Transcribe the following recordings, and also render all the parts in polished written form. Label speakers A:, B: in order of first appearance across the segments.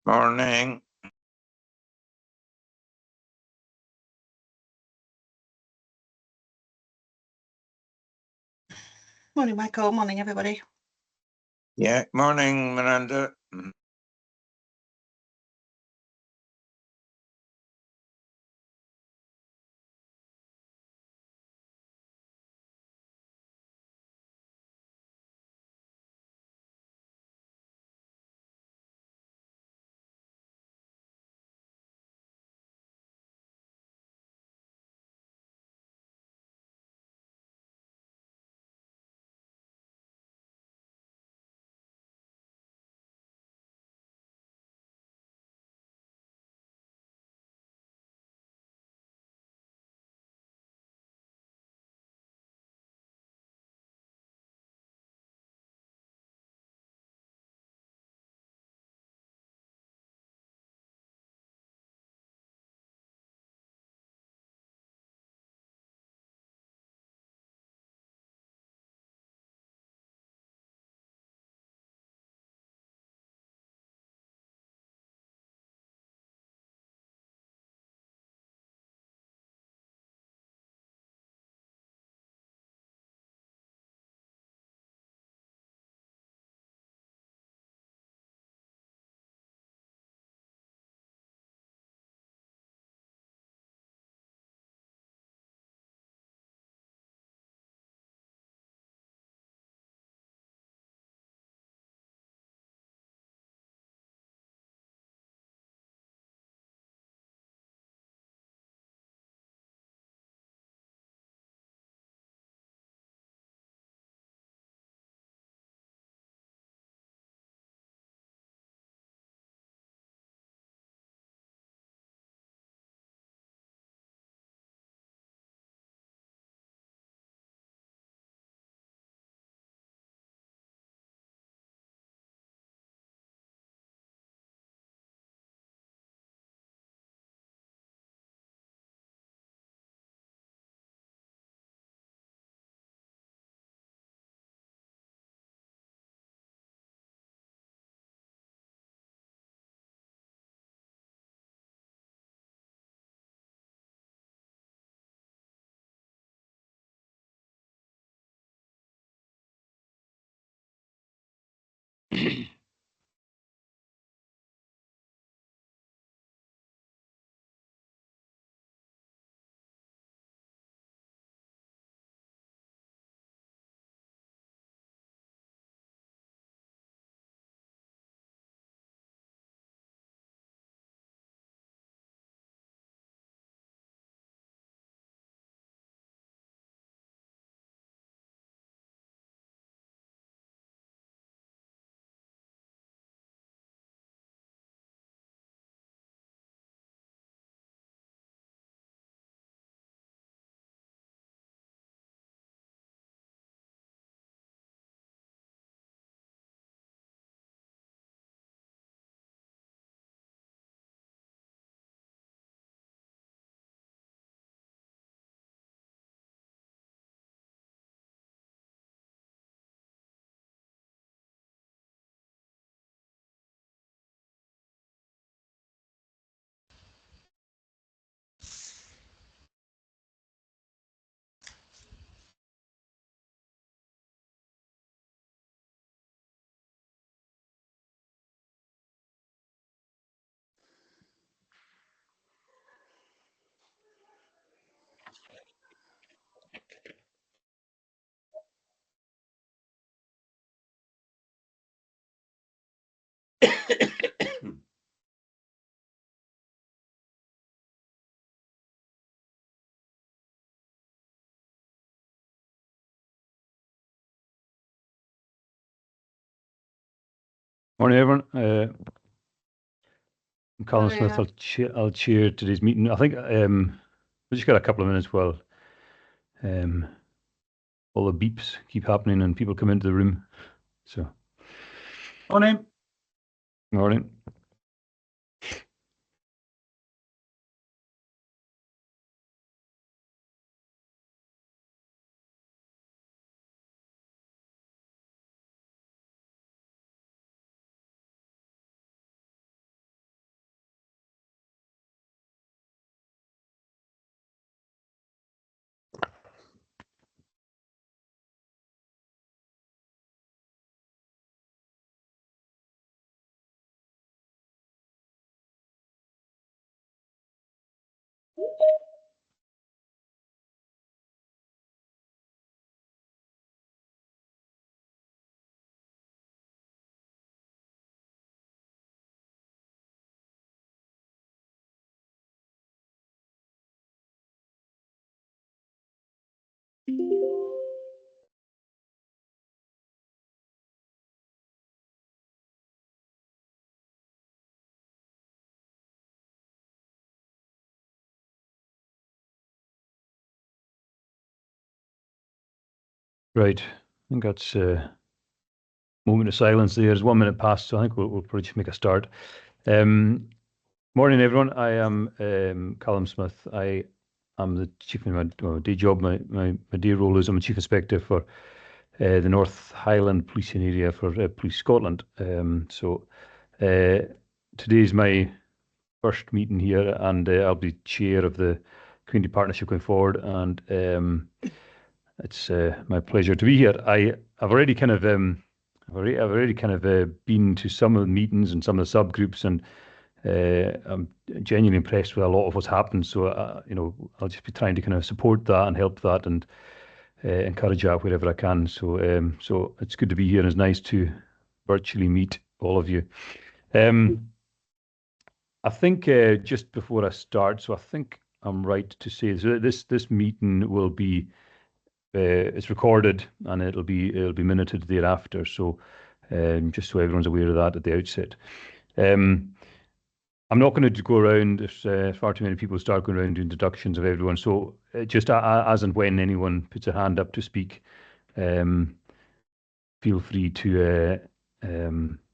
A: Morning.
B: Morning, Michael. Morning, everybody.
A: Yeah, morning, Miranda.
C: Morning, everyone. I'm Colin Smith. I'll chair today's meeting. I think we just got a couple of minutes while all the beeps keep happening and people come into the room. So,
D: Morning.
C: morning. Right. I think that's moment of silence there. It's 1 minute past, so I think we'll probably just make a start. Morning, everyone. I am Callum Smith. I am the chief of my day job. My day role is I'm a chief inspector for the North Highland policing area for Police Scotland. So today is my first meeting here, and I'll be chair of the community partnership going forward. And it's my pleasure to be here. I've already kind of been to some of the meetings and some of the subgroups, and I'm genuinely impressed with a lot of what's happened. So I'll just be trying to kind of support that and help that and encourage that wherever I can. So so it's good to be here, and it's nice to virtually meet all of you. I think just before I start, so I think I'm right to say so this meeting will be it's recorded and it'll be minuted thereafter. So just so everyone's aware of that at the outset. I'm not going to go around if far too many people start going around doing introductions of everyone. So just as and when anyone puts a hand up to speak, feel free to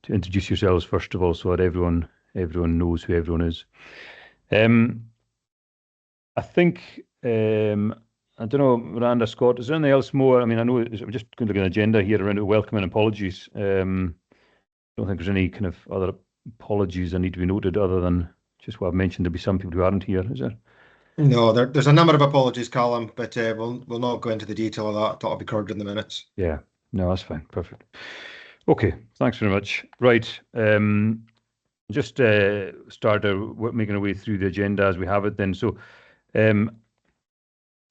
C: introduce yourselves first of all, so that everyone knows who everyone is. I think I don't know, Miranda, Scott, is there anything else more? I mean, I know I'm just going to look at an agenda here around welcome and apologies. I don't think there's any kind of other apologies that need to be noted other than just what I've mentioned. There'll be some people who aren't here, is there?
D: No, there's a number of apologies, Callum, but we'll not go into the detail of that. That'll be covered in the minutes.
C: Yeah, no, that's fine. Perfect. Okay, thanks very much. Right, just start making our way through the agenda as we have it then. So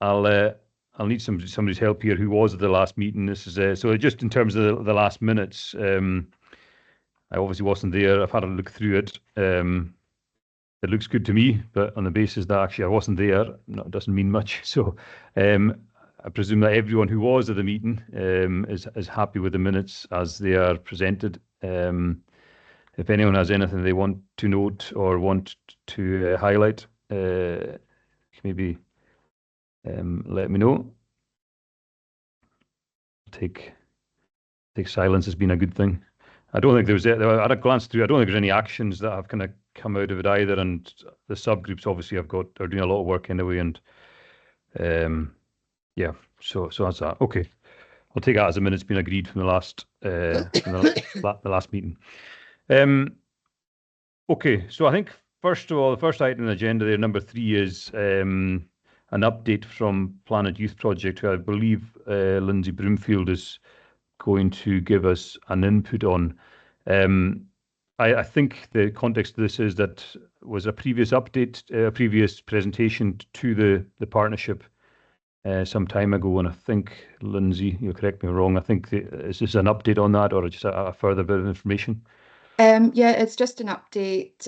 C: I'll need somebody's help here who was at the last meeting. This is so just in terms of the last minutes. I obviously wasn't there. I've had a look through it. It looks good to me, but on the basis that actually I wasn't there, it doesn't mean much. So I presume that everyone who was at the meeting is happy with the minutes as they are presented. If anyone has anything they want to note or want to highlight, maybe let me know. Take silence as being a good thing. I don't think there's. I had a glance through. I don't think there's any actions that have kind of come out of it either. And the subgroups obviously are doing a lot of work anyway. And yeah, so that's that. Okay, I'll take that as a minute's been agreed from the last the last meeting. Okay, so I think first of all, the first item on the agenda there, number 3, is an update from Planet Youth Project, who I believe Lindsay Broomfield is going to give us an input on. I think the context of this is that was a previous update, a previous presentation to the partnership some time ago, and I think, Lindsay, you'll correct me if I'm wrong, I think is this an update on that or just a further bit of information?
B: Yeah, it's just an update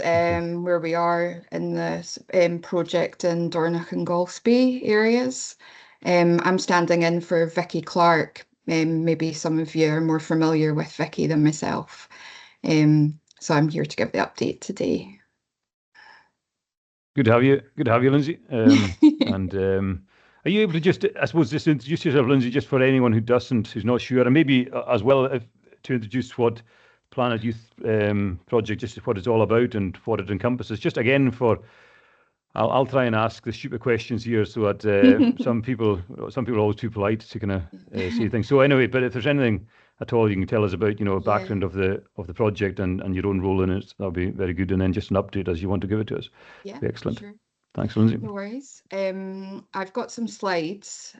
B: where we are in the project in Dornoch and Golspie areas. I'm standing in for Vicky Clark. Maybe some of you are more familiar with Vicky than myself. So I'm here to give the update today.
C: Good to have you. Good to have you, Lindsay. And are you able to just, I suppose, just introduce yourself, Lindsay, just for anyone who's not sure, and maybe as well to introduce what Planet Youth Project, just what it's all about and what it encompasses. Just again I'll try and ask the stupid questions here so that some people are always too polite to kind of say things. So anyway, but if there's anything at all you can tell us about, background of the project and your own role in it, that'll be very good. And then just an update as you want to give it to us.
B: Yeah,
C: excellent.
B: Sure.
C: Thanks, Lindsay.
B: No worries. I've got some slides,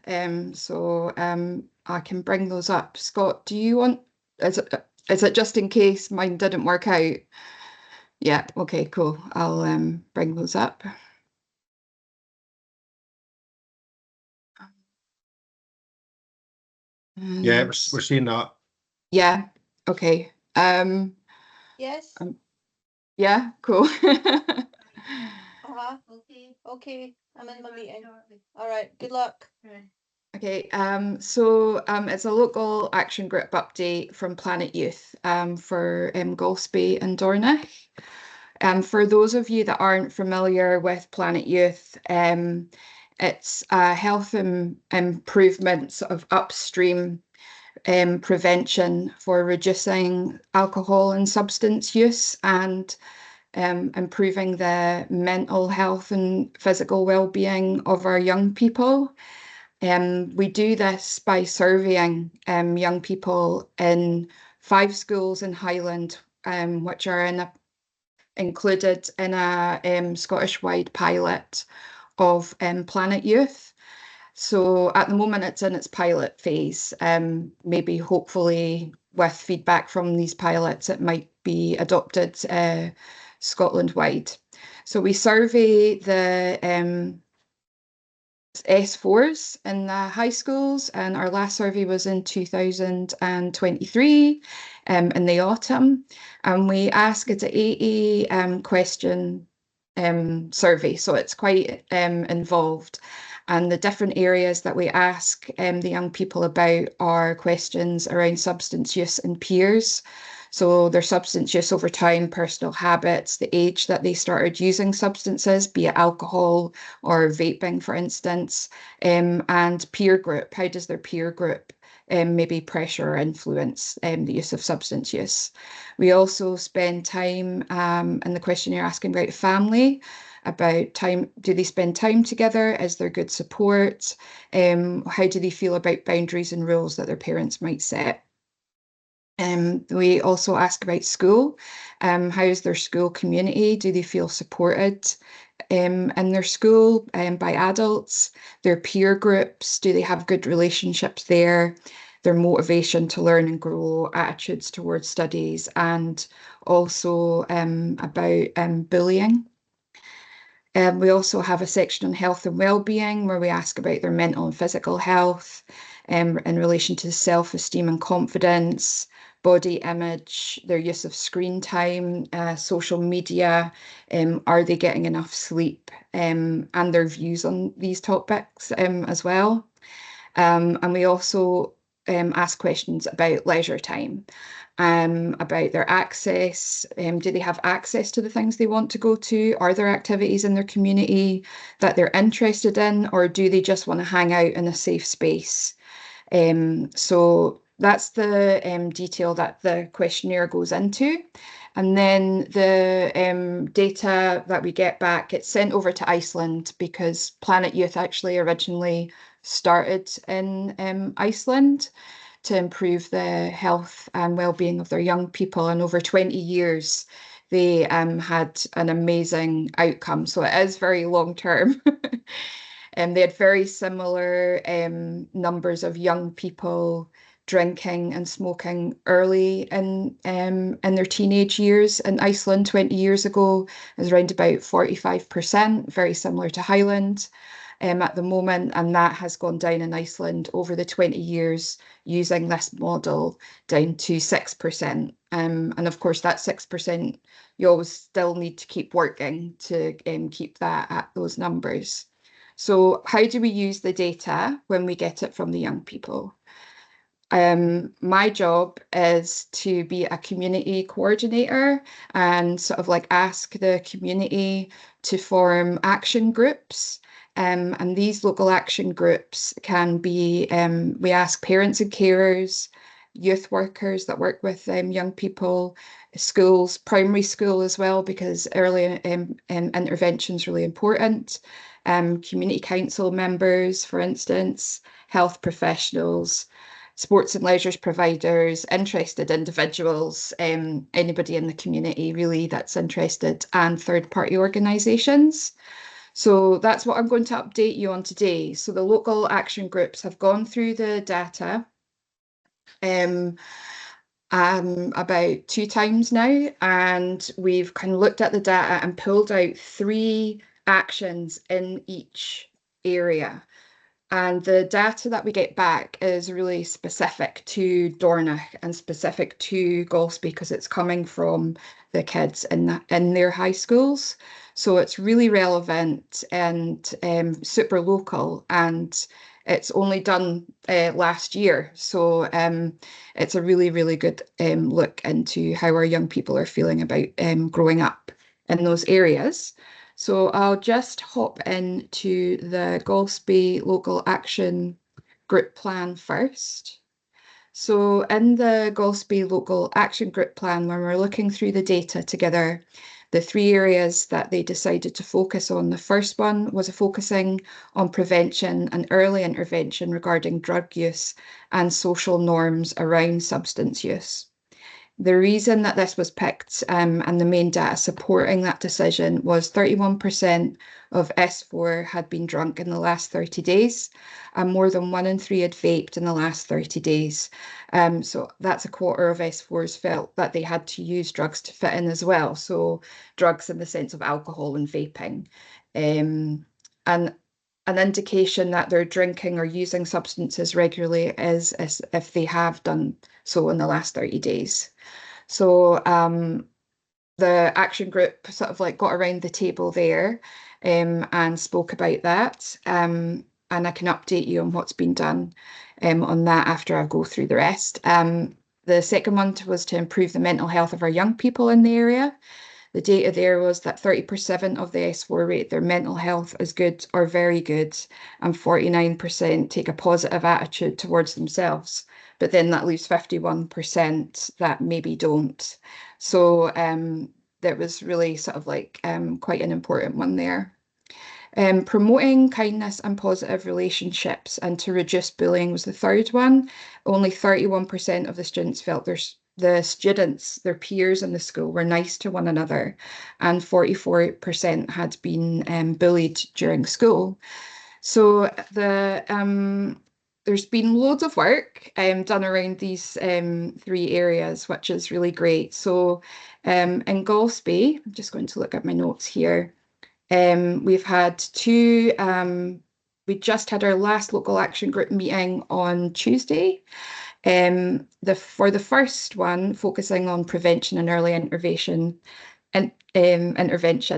B: so I can bring those up. Scott, do you want? Is it just in case mine didn't work out? Yeah. Okay. Cool. I'll bring those up.
D: Yeah, we're seeing that.
B: Yeah. Okay.
E: Yes.
B: Yeah. Cool.
E: Okay. I'm in my meeting. All right. Good luck.
B: Okay, so it's a local action group update from Planet Youth for Golspie and Dornoch. For those of you that aren't familiar with Planet Youth, it's health improvement sort of upstream prevention for reducing alcohol and substance use and improving the mental health and physical well-being of our young people. We do this by surveying young people in 5 schools in Highland, which are included in a Scottish-wide pilot of Planet Youth. So at the moment it's in its pilot phase. Maybe hopefully with feedback from these pilots it might be adopted Scotland-wide. So we survey the S4s in the high schools, and our last survey was in 2023 in the autumn, and we ask it's an 80 question survey, so it's quite involved. And the different areas that we ask the young people about are questions around substance use and peers. So their substance use over time, personal habits, the age that they started using substances, be it alcohol or vaping, for instance, and peer group. How does their peer group maybe pressure or influence the use of substance use? We also spend time in the questionnaire asking about family, about time. Do they spend time together? Is there good support? How do they feel about boundaries and rules that their parents might set? We also ask about school. How is their school community? Do they feel supported in their school by adults? Their peer groups, do they have good relationships there? Their motivation to learn and grow, attitudes towards studies, and also about bullying. We also have a section on health and well-being where we ask about their mental and physical health in relation to self-esteem and confidence, body image, their use of screen time, social media, are they getting enough sleep, and their views on these topics as well. And we also ask questions about leisure time, about their access. Do they have access to the things they want to go to? Are there activities in their community that they're interested in, or do they just want to hang out in a safe space? So that's the detail that the questionnaire goes into. And then the data that we get back, it's sent over to Iceland because Planet Youth actually originally started in Iceland to improve the health and well-being of their young people. And over 20 years, they had an amazing outcome. So it is very long-term. They had very similar numbers of young people drinking and smoking early in their teenage years. In Iceland 20 years ago, it was around about 45%, very similar to Highland at the moment, and that has gone down in Iceland over the 20 years using this model down to 6%. And of course, that 6%, you always still need to keep working to keep that at those numbers. So how do we use the data when we get it from the young people? My job is to be a community coordinator and sort of like ask the community to form action groups. And these local action groups can be, we ask parents and carers, youth workers that work with young people, schools, primary school as well, because early intervention is really important. Community council members, for instance, health professionals, sports and leisure providers, interested individuals, anybody in the community really that's interested, and third-party organisations. So that's what I'm going to update you on today. So the local action groups have gone through the data about 2 times now, and we've kind of looked at the data and pulled out 3 actions in each area. And the data that we get back is really specific to Dornoch and specific to Golspie because it's coming from the kids in their high schools. So it's really relevant and super local, and it's only done last year. So it's a really, really good look into how our young people are feeling about growing up in those areas. So I'll just hop into the Golspie Local Action Group Plan first. So in the Golspie Local Action Group Plan, when we're looking through the data together, the 3 areas that they decided to focus on, the first one was focusing on prevention and early intervention regarding drug use and social norms around substance use. The reason that this was picked and the main data supporting that decision was 31% of S4 had been drunk in the last 30 days, and more than 1 in 3 had vaped in the last 30 days. So that's a quarter of S4s felt that they had to use drugs to fit in as well. So drugs in the sense of alcohol and vaping. And an indication that they're drinking or using substances regularly is if they have done so in the last 30 days. So the action group sort of like got around the table there and spoke about that. And I can update you on what's been done on that after I go through the rest. The second one was to improve the mental health of our young people in the area. The data there was that 30% of the S4 rate their mental health is good or very good, and 49% take a positive attitude towards themselves. But then that leaves 51% that maybe don't. So that was really sort of like quite an important one there. Promoting kindness and positive relationships and to reduce bullying was the third one. Only 31% of the students felt their peers in the school were nice to one another, and 44% had been bullied during school. So there's been loads of work done around these 3 areas, which is really great. So in Golspie, I'm just going to look at my notes here. We've had 2, we just had our last local action group meeting on Tuesday. For the first one, focusing on prevention and early intervention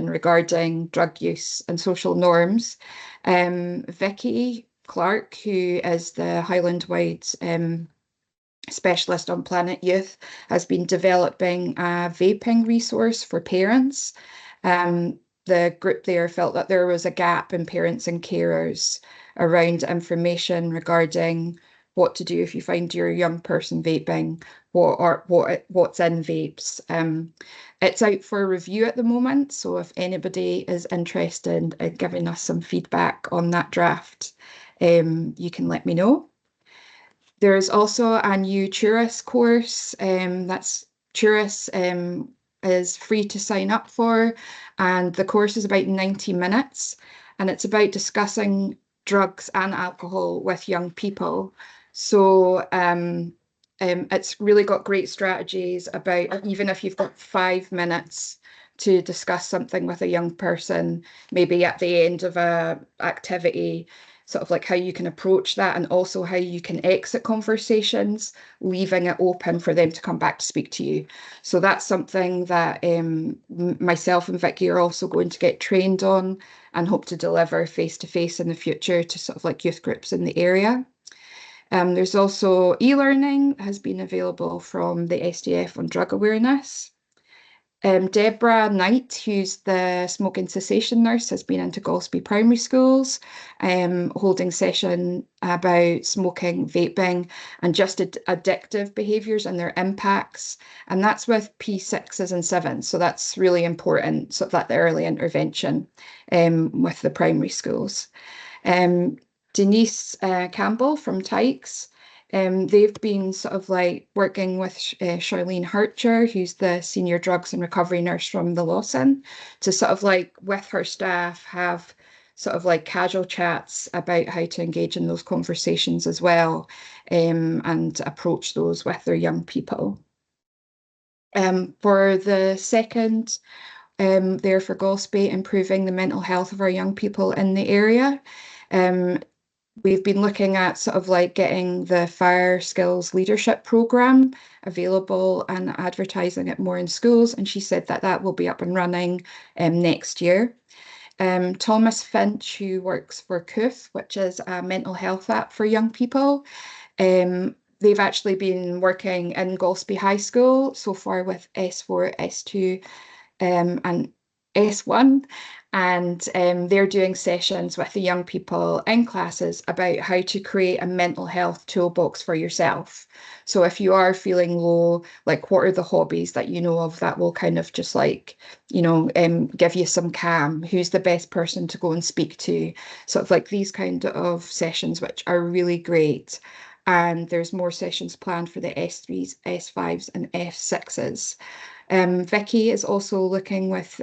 B: regarding drug use and social norms. Vicky Clark, who is the Highland-wide specialist on Planet Youth, has been developing a vaping resource for parents. The group there felt that there was a gap in parents and carers around information regarding what to do if you find your young person vaping, what's in vapes. It's out for review at the moment, so if anybody is interested in giving us some feedback on that draft, you can let me know. There's also a new Tourist course. That's Tourist is free to sign up for, and the course is about 90 minutes, and it's about discussing drugs and alcohol with young people. So it's really got great strategies about, even if you've got 5 minutes to discuss something with a young person, maybe at the end of a activity, sort of like how you can approach that, and also how you can exit conversations, leaving it open for them to come back to speak to you. So that's something that myself and Vicky are also going to get trained on and hope to deliver face-to-face in the future to sort of like youth groups in the area. There's also e-learning has been available from the SDF on drug awareness. Deborah Knight, who's the smoking cessation nurse, has been into Golspie primary schools, holding session about smoking, vaping, and just addictive behaviours and their impacts. And that's with P6s and 7s. So that's really important, so that the early intervention with the primary schools. Denise Campbell from Tykes. They've been sort of like working with Charlene Hercher, who's the senior drugs and recovery nurse from the Lawson, to sort of like with her staff have sort of like casual chats about how to engage in those conversations as well, and approach those with their young people. For the second, there for Golspie, improving the mental health of our young people in the area. We've been looking at sort of like getting the fire skills leadership program available and advertising it more in schools. And she said that that will be up and running next year. Thomas Finch, who works for COOF, which is a mental health app for young people. They've actually been working in Golspie High School so far with S4, S2, and S1. and they're doing sessions with the young people in classes about how to create a mental health toolbox for yourself. So if you are feeling low, like what are the hobbies that you know of that will kind of just like, give you some calm? Who's the best person to go and speak to? Sort of like these kind of sessions, which are really great. And there's more sessions planned for the S3s, S5s and F6s. Vicky is also looking with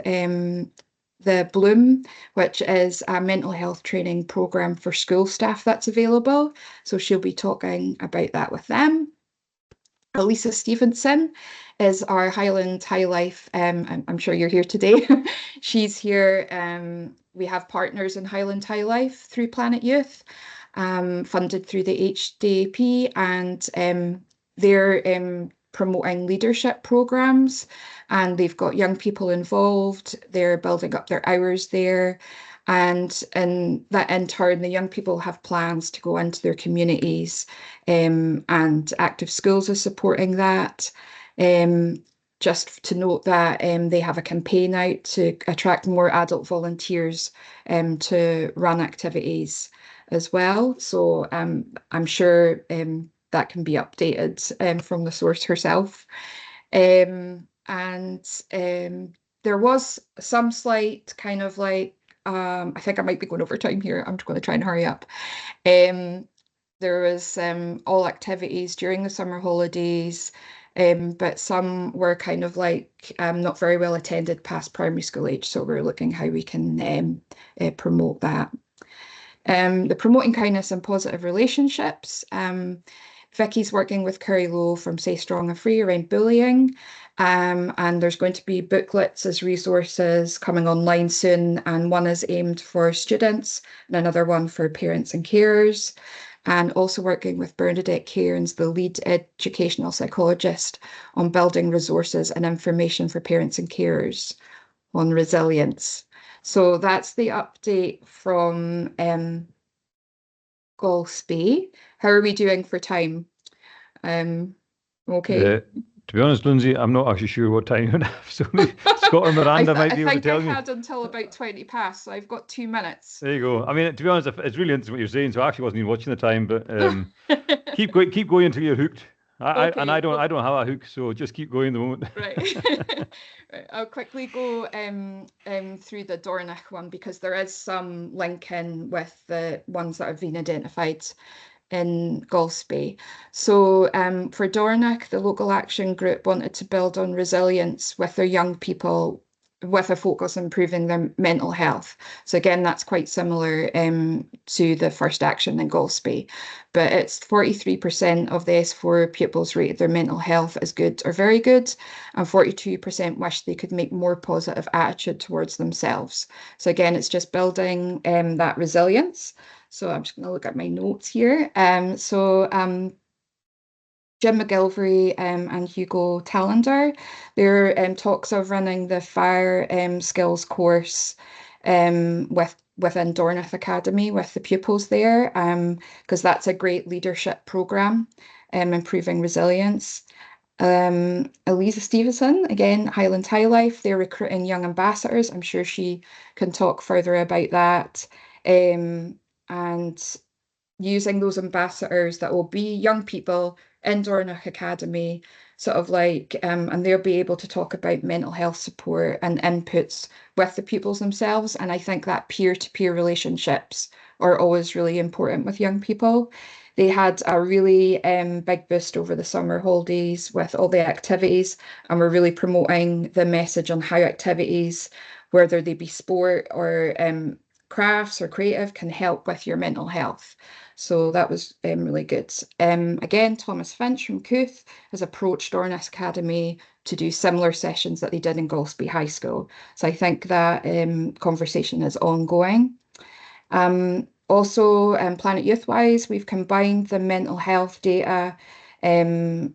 B: the Bloom, which is a mental health training program for school staff that's available. So she'll be talking about that with them. Elisa Stevenson is our Highland Highlife. I'm sure you're here today. She's here. We have partners in Highland Highlife through Planet Youth, funded through the HDAP, and they're promoting leadership programs, and they've got young people involved. They're building up their hours there. And that in turn, the young people have plans to go into their communities, and Active Schools is supporting that. Just to note that they have a campaign out to attract more adult volunteers to run activities as well. So I'm sure that can be updated from the source herself. And there was some slight kind of like, I think I might be going over time here. I'm just going to try and hurry up. There was all activities during the summer holidays, but some were kind of like not very well attended past primary school age. So we're looking how we can promote that. The promoting kindness and positive relationships. Vicky's working with Curry Low from Say Strong and Free around bullying. And there's going to be booklets as resources coming online soon. And one is aimed for students and another one for parents and carers. And also working with Bernadette Cairns, the lead educational psychologist, on building resources and information for parents and carers on resilience. So that's the update from Golspie. How are we doing for time? Okay.
C: To be honest, Lindsay, I'm not actually sure what time you have. So Scott or Miranda might be able to tell me.
B: I had until about 20 past, so I've got 2 minutes.
C: There you go. I mean, to be honest, it's really interesting what you're saying. So I actually wasn't even watching the time, but keep going until you're hooked. I don't have a hook, so just keep going the moment.
B: Right. Right. I'll quickly go through the Dornoch one because there is some link in with the ones that have been identified in Golspie. So for Dornoch, the local action group wanted to build on resilience with their young people with a focus on improving their mental health. So again, that's quite similar to the first action in Golspie, but it's 43% of the S4 pupils rated their mental health as good or very good, and 42% wish they could make more positive attitude towards themselves. So again, it's just building that resilience. So I'm just going to look at my notes here. Jim McGilvery and Hugo Talander, their talks of running the fire skills course within Dornoch Academy with the pupils there, because that's a great leadership program, improving resilience. Elisa Stevenson, again, Highland Highlife, they're recruiting young ambassadors. I'm sure she can talk further about that. And using those ambassadors that will be young people in Dornoch Academy, sort of like, and they'll be able to talk about mental health support and inputs with the pupils themselves. And I think that peer-to-peer relationships are always really important with young people. They had a really big boost over the summer holidays with all the activities, and we're really promoting the message on how activities, whether they be sport or crafts or creative, can help with your mental health. So that was really good. Again, Thomas Finch from Cooth has approached Dornoch Academy to do similar sessions that they did in Golspie High School. So I think that conversation is ongoing. Also, Planet Youth-wise, we've combined the mental health data and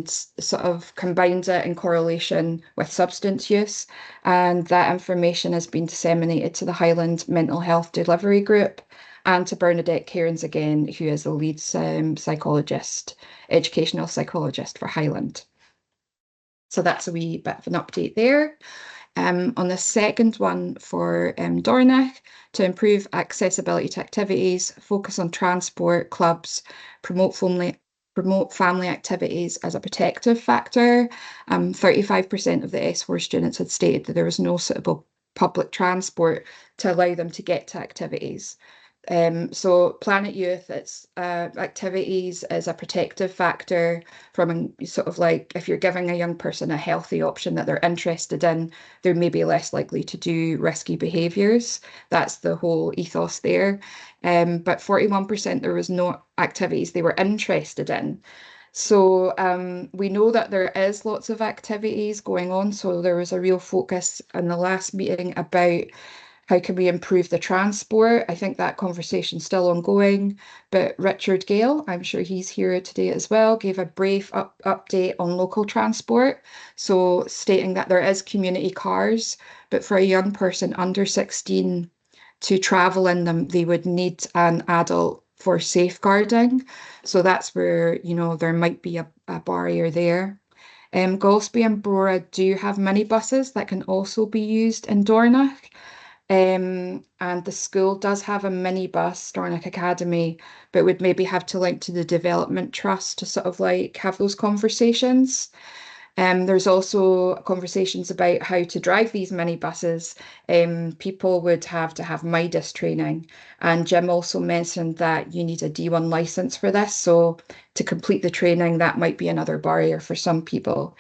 B: sort of combined it in correlation with substance use. And that information has been disseminated to the Highland Mental Health Delivery Group and to Bernadette Cairns again, who is the lead psychologist, educational psychologist for Highland. So that's a wee bit of an update there. On the second one for Dornoch, to improve accessibility to activities, focus on transport, clubs, promote family activities as a protective factor. 35% of the S4 students had stated that there was no suitable public transport to allow them to get to activities. So Planet Youth, it's activities as a protective factor from sort of like if you're giving a young person a healthy option that they're interested in, they're maybe less likely to do risky behaviours. That's the whole ethos there. But 41% there was no activities they were interested in. So we know that there is lots of activities going on. So there was a real focus in the last meeting about how can we improve the transport? I think that conversation's still ongoing, but Richard Gale, I'm sure he's here today as well, gave a brief update on local transport. So stating that there is community cars, but for a young person under 16 to travel in them, they would need an adult for safeguarding. So that's where, there might be a barrier there. Golspie and Brora do have minibuses that can also be used in Dornoch. And the school does have a minibus, Dornoch Academy, but would maybe have to link to the development trust to sort of like have those conversations. There's also conversations about how to drive these minibuses. People would have to have MIDAS training. And Jim also mentioned that you need a D1 license for this. So to complete the training, that might be another barrier for some people.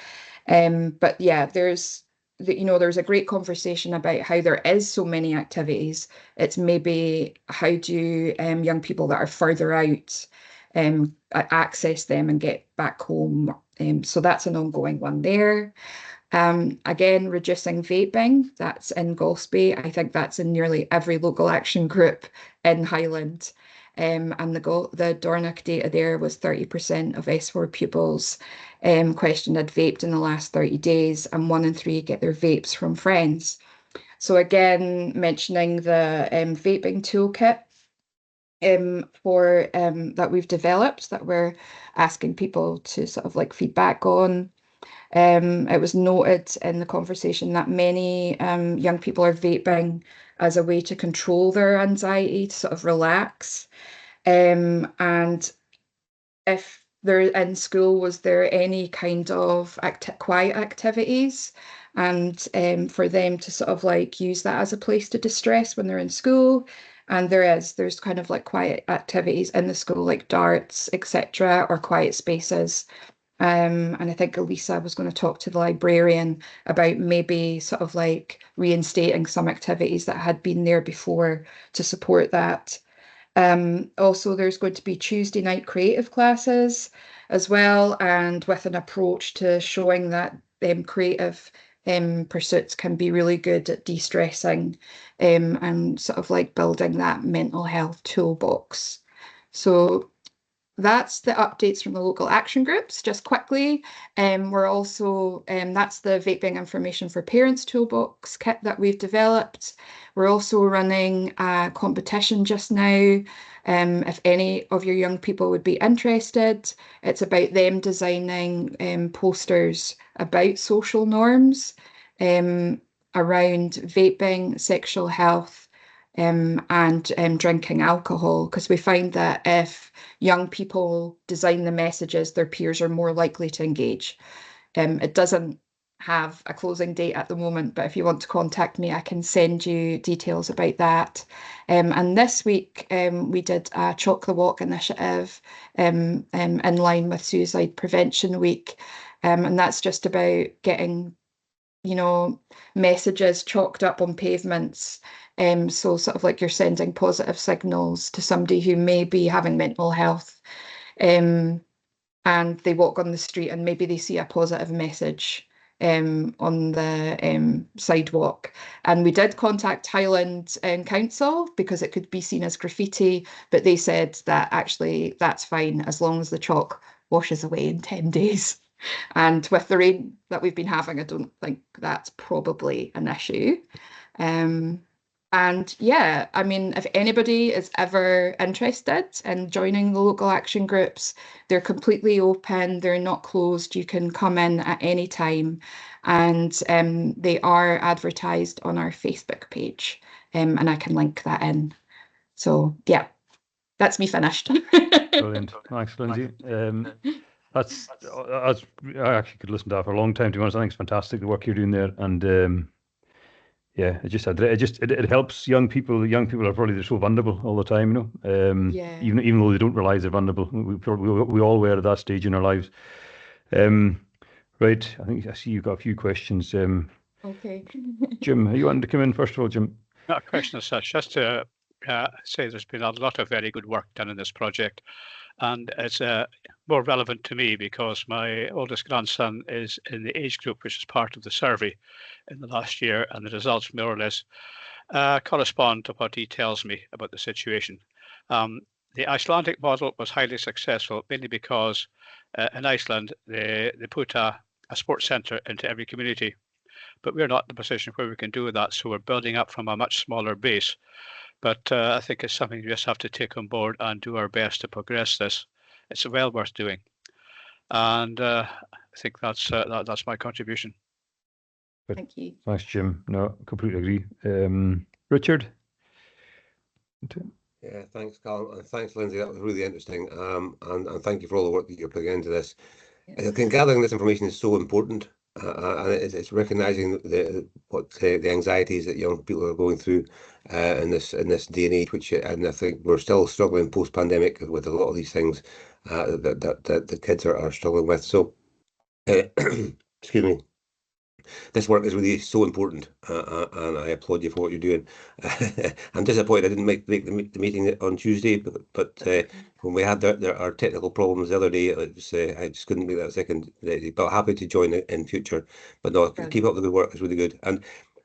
B: But yeah, there's a great conversation about how there is so many activities. It's maybe how do young people that are further out access them and get back home. So that's an ongoing one there. Again, reducing vaping, that's in Golspie. I think that's in nearly every local action group in Highland. And the Dornoch data there was 30% of S4 pupils questioned had vaped in the last 30 days, and 1 in 3 get their vapes from friends. So again, mentioning the vaping toolkit that we've developed that we're asking people to sort of like feedback on. It was noted in the conversation that many young people are vaping as a way to control their anxiety, to sort of relax. And if they're in school, was there any kind of quiet activities? And for them to sort of like use that as a place to distress when they're in school. And there's kind of like quiet activities in the school, like darts, etc., or quiet spaces. And I think Elisa was going to talk to the librarian about maybe sort of like reinstating some activities that had been there before to support that. Also, there's going to be Tuesday night creative classes as well, and with an approach to showing that creative pursuits can be really good at de-stressing and sort of like building that mental health toolbox. So that's the updates from the local action groups. Just quickly, we're also, that's the Vaping Information for Parents toolbox kit that we've developed. We're also running a competition just now. If any of your young people would be interested, it's about them designing posters about social norms around vaping, sexual health, and drinking alcohol, because we find that if young people design the messages, their peers are more likely to engage. It doesn't have a closing date at the moment, but if you want to contact me, I can send you details about that. And this week, we did a Chalk the Walk initiative in line with Suicide Prevention Week. And that's just about getting messages chalked up on pavements. So sort of like you're sending positive signals to somebody who may be having mental health, and they walk on the street and maybe they see a positive message on the sidewalk. And we did contact Highland Council because it could be seen as graffiti, but they said that actually that's fine as long as the chalk washes away in 10 days. And with the rain that we've been having, I don't think that's probably an issue. And yeah, I mean, if anybody is ever interested in joining the local action groups, they're completely open, they're not closed. You can come in at any time, and they are advertised on our Facebook page, and I can link that in. So yeah, that's me finished.
C: Brilliant. Thanks, Lindsay. That's I actually could listen to that for a long time, to be honest. I think it's fantastic the work you're doing there, and yeah, it helps young people. Young people are probably so vulnerable all the time, you know.
B: Yeah.
C: Even though they don't realize they're vulnerable, we all were at that stage in our lives. Right. I think I see you've got a few questions.
B: Okay.
C: Jim, are you wanting to come in first of all, Jim?
F: Not a question as such, just to say there's been a lot of very good work done in this project, and it's more relevant to me because my oldest grandson is in the age group which is part of the survey in the last year, and the results more or less correspond to what he tells me about the situation. The Icelandic model was highly successful, mainly because in Iceland they put a sports centre into every community. But we're not in a position where we can do that, so we're building up from a much smaller base. But I think it's something we just have to take on board and do our best to progress this. It's well worth doing, and I think that's my contribution.
B: Thank you.
C: Thanks, Jim. No, completely agree. Richard?
G: Yeah, thanks, Colin, and thanks, Lindsay. That was really interesting. And thank you for all the work that you're putting into this. I think gathering this information is so important, and it's recognizing the anxieties that young people are going through in this day and age, and I think we're still struggling post-pandemic with a lot of these things that the kids are struggling with. So, excuse me. This work is really so important, and I applaud you for what you're doing. I'm disappointed I didn't make the meeting on Tuesday, but when we had our technical problems the other day, I just couldn't make that second day. But happy to join in future. But no, keep up the good work. It's really good. And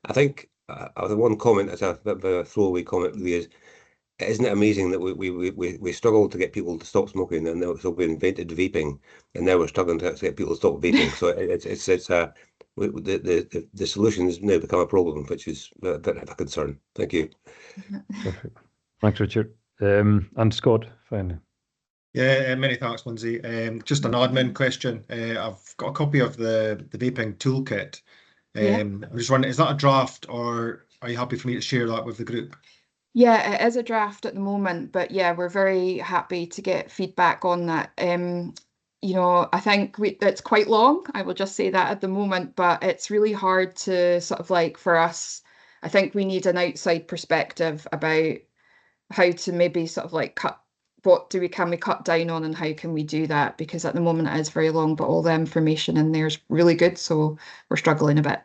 G: I think the one comment, as a bit of a throwaway comment, really is, isn't it amazing that we struggled to get people to stop smoking, and so we invented vaping, and now we're struggling to get people to stop vaping. So the solution has now become a problem, which is a bit of a concern. Thank you.
C: Perfect. Thanks, Richard. And Scott, finally.
D: Yeah, many thanks, Lindsay. Just an admin question. I've got a copy of the vaping toolkit. I'm just wondering, is that a draft, or are you happy for me to share that with the group?
B: Yeah, it is a draft at the moment, but yeah, we're very happy to get feedback on that. You know, I think it's quite long. I will just say that at the moment, but it's really hard to sort of like, for us, I think we need an outside perspective about how to maybe sort of like can we cut down on, and how can we do that? Because at the moment it is very long, but all the information in there is really good, so we're struggling a bit.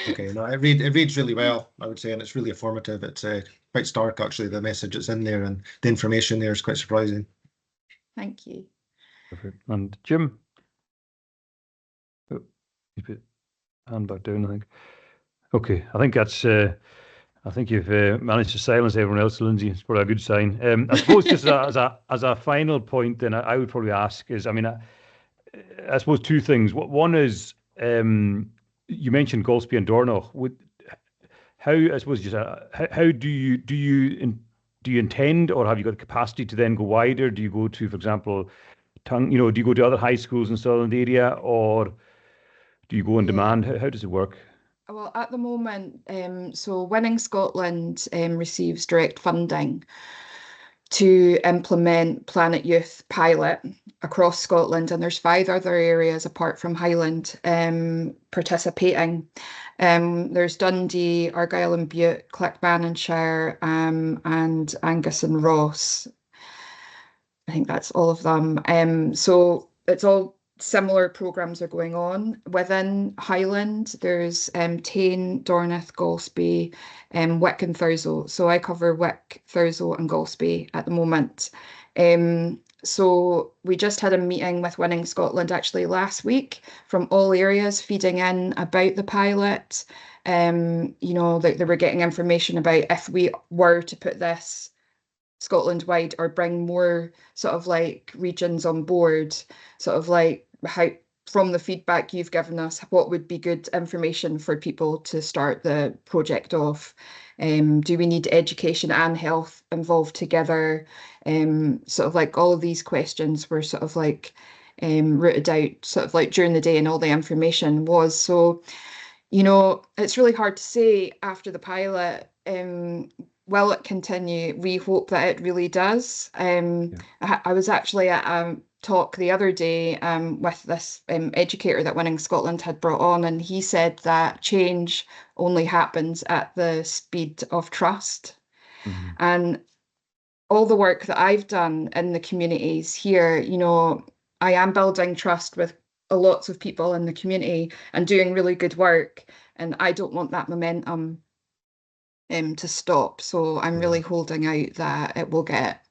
D: Okay, no, it reads really well, I would say, and it's really informative. It's quite stark, actually, the message that's in there, and the information there is quite surprising.
B: Thank you.
C: Perfect. And Jim? Oh, you put hand back down, I think. Okay, I think that's. I think you've managed to silence everyone else, Lindsay. It's probably a good sign. I suppose just as a final point, then I would probably ask is, I mean, I suppose two things. One is, you mentioned Golspie and Dornoch. How do you intend, or have you got the capacity to then go wider? Do you go to, for example, do you go to other high schools in Southern area, or do you go on demand? How does it work?
B: Well, at the moment, so Winning Scotland receives direct funding to implement Planet Youth pilot across Scotland, and there's 5 other areas apart from Highland participating. There's Dundee, Argyll and Bute, Clackmannanshire, and Angus and Ross. I think that's all of them. So it's all similar programmes are going on. Within Highland, there's Tane, Dornoch, Golspie, Wick and Thurso. So I cover Wick, Thurso and Golspie at the moment. So we just had a meeting with Winning Scotland actually last week from all areas feeding in about the pilot. You know, they were getting information about if we were to put this Scotland-wide or bring more sort of like regions on board, sort of like how from the feedback you've given us, what would be good information for people to start the project off? Do we need education and health involved together? Sort of like all of these questions were sort of like rooted out sort of like during the day, and all the information was. So, you know, it's really hard to say after the pilot. Will it continue? We hope that it really does. I was actually at a talk the other day with this educator that Winning Scotland had brought on, and he said that change only happens at the speed of trust. And all the work that I've done in the communities here, you know, I am building trust with lots of people in the community and doing really good work, and I don't want that momentum to stop. So I'm really holding out that it will get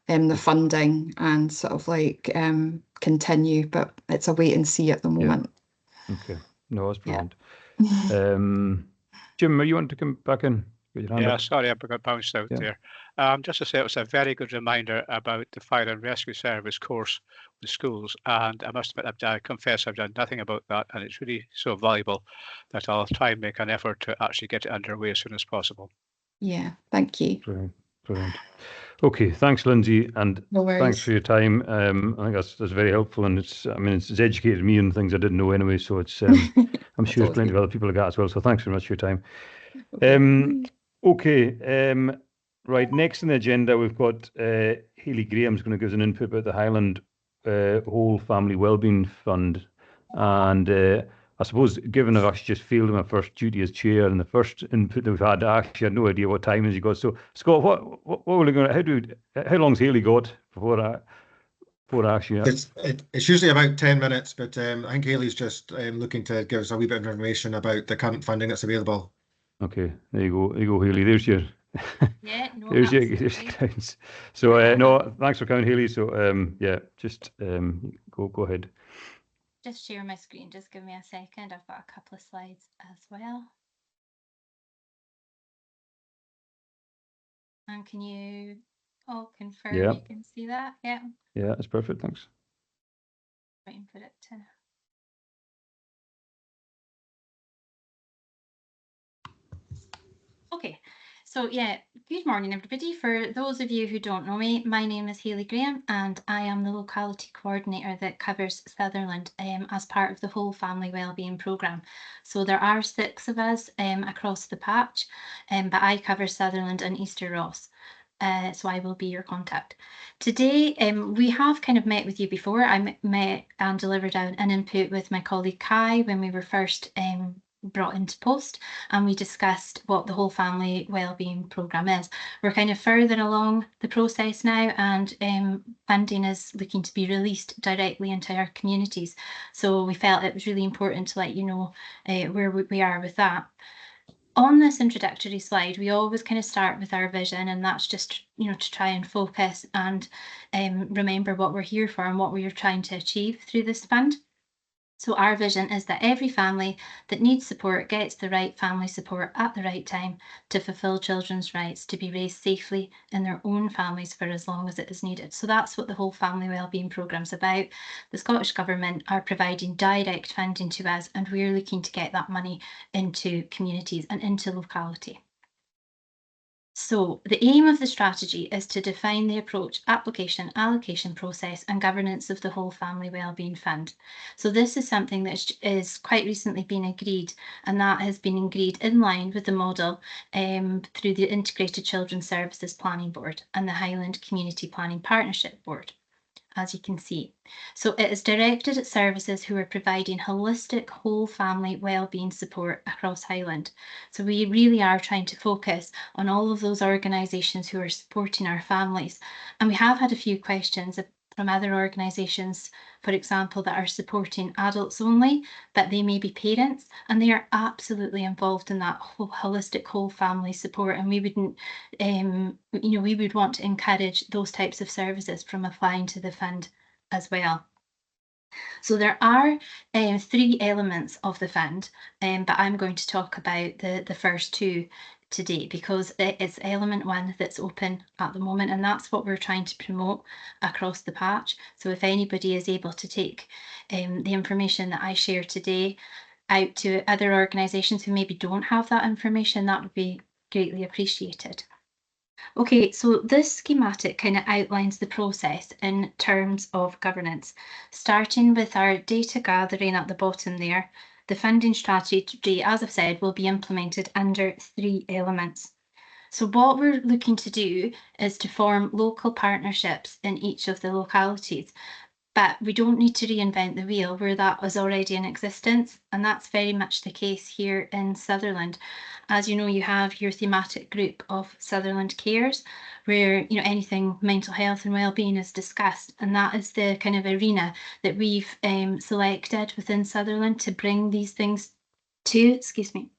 B: the funding and sort of like continue, but it's a wait and see at the moment.
C: Okay, no, that's brilliant. Jim, you want to come back in? Get your hand
F: Yeah,
C: up.
F: sorry, I got bounced out there. Just to say, it was a very good reminder about the Fire and Rescue Service course with schools, and I must admit, I confess I've done nothing about that, and it's really so valuable that I'll try and make an effort to actually get it underway as soon as possible.
B: Yeah, thank you.
C: Brilliant. Okay, thanks, Lindsay, and
B: No worries.
C: thanks for your time. I think that's very helpful, and it's educated me in things I didn't know anyway. So it's I'm sure there's plenty of other people like that as well. So thanks very much for your time. Right, next on the agenda we've got Hayley Graham's going to give us an input about the Highland Whole Family Wellbeing Fund, and I suppose, given I've actually just failed in my first duty as chair, and the first input that we've had, I actually had no idea what time has you got. So, Scott, what were we going to? How long's Hayley got before I actually?
D: It's usually about 10 minutes, but I think Hayley's just looking to give us a wee bit of information about the current funding that's available.
C: Okay, there you go, Hayley. There's your.
H: Yeah, no,
C: there's your grounds. So no, thanks for coming, Hayley. So just go ahead.
H: Just share my screen. Just give me a second. I've got a couple of slides as well. And can you all confirm you can see that? Yeah.
C: Yeah, that's perfect. Thanks.
H: Right, and put it to. Okay, so yeah, good morning everybody. For those of you who don't know me, my name is Hayley Graham and I am the locality coordinator that covers Sutherland as part of the Whole Family Wellbeing Programme. So there are 6 of us across the patch, but I cover Sutherland and Easter Ross. So I will be your contact. Today, we have kind of met with you before. I met and delivered an input with my colleague Kai when we were first brought into post, and we discussed what the Whole Family Wellbeing Programme is. We're kind of further along the process now, and funding is looking to be released directly into our communities. So we felt it was really important to let you know where we are with that. On this introductory slide, we always kind of start with our vision, and that's just, you know, to try and focus and remember what we're here for and what we're trying to achieve through this fund. So our vision is that every family that needs support gets the right family support at the right time to fulfil children's rights to be raised safely in their own families for as long as it is needed. So that's what the Whole Family Wellbeing Programme is about. The Scottish Government are providing direct funding to us, and we're looking to get that money into communities and into locality. So the aim of the strategy is to define the approach, application, allocation process and governance of the Whole Family Wellbeing Fund. So this is something that is quite recently been agreed, and that has been agreed in line with the model through the Integrated Children's Services Planning Board and the Highland Community Planning Partnership Board, as you can see. So it is directed at services who are providing holistic whole family wellbeing support across Highland. So we really are trying to focus on all of those organisations who are supporting our families. And we have had a few questions from other organisations, for example, that are supporting adults only, but they may be parents, and they are absolutely involved in that whole holistic whole family support. And we wouldn't, we would want to encourage those types of services from applying to the fund as well. So there are 3 elements of the fund, but I'm going to talk about the first 2 today because it's element 1 that's open at the moment, and that's what we're trying to promote across the patch. So if anybody is able to take the information that I share today out to other organisations who maybe don't have that information, that would be greatly appreciated. Okay, so this schematic kind of outlines the process in terms of governance, starting with our data gathering at the bottom there. The funding strategy, as I've said, will be implemented under 3 elements. So what we're looking to do is to form local partnerships in each of the localities, but we don't need to reinvent the wheel where that was already in existence, and that's very much the case here in Sutherland. As you know, you have your thematic group of Sutherland Cares, where anything mental health and wellbeing is discussed, and that is the kind of arena that we've selected within Sutherland to bring these things to. Excuse me.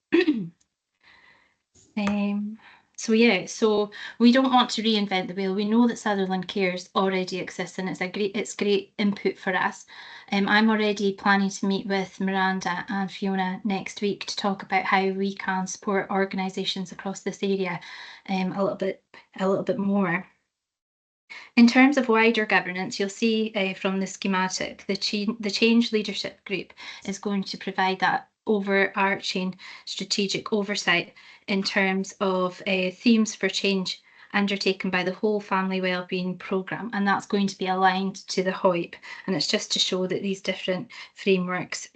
H: So yeah, so we don't want to reinvent the wheel. We know that Sutherland Cares already exists, and it's great input for us. I'm already planning to meet with Miranda and Fiona next week to talk about how we can support organisations across this area a little bit more. In terms of wider governance, you'll see from the schematic, the change leadership group is going to provide that overarching strategic oversight in terms of themes for change undertaken by the whole family wellbeing programme, and that's going to be aligned to the HOIP, and it's just to show that these different frameworks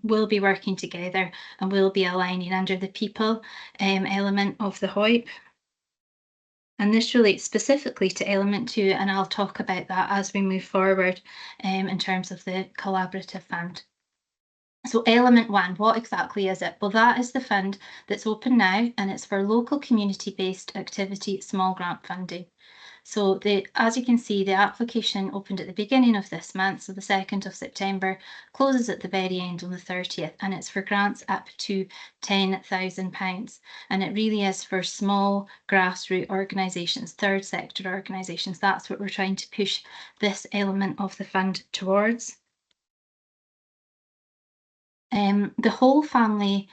H: will be working together and will be aligning under the people element of the HOIP. And this relates specifically to element 2, and I'll talk about that as we move forward in terms of the collaborative fund. So element 1, what exactly is it? Well, that is the fund that's open now, and it's for local community-based activity small grant funding. So as you can see, the application opened at the beginning of this month, so the 2nd of September, closes at the very end on the 30th, and it's for grants up to £10,000. And it really is for small grassroots organisations, third sector organisations. That's what we're trying to push this element of the fund towards. The whole family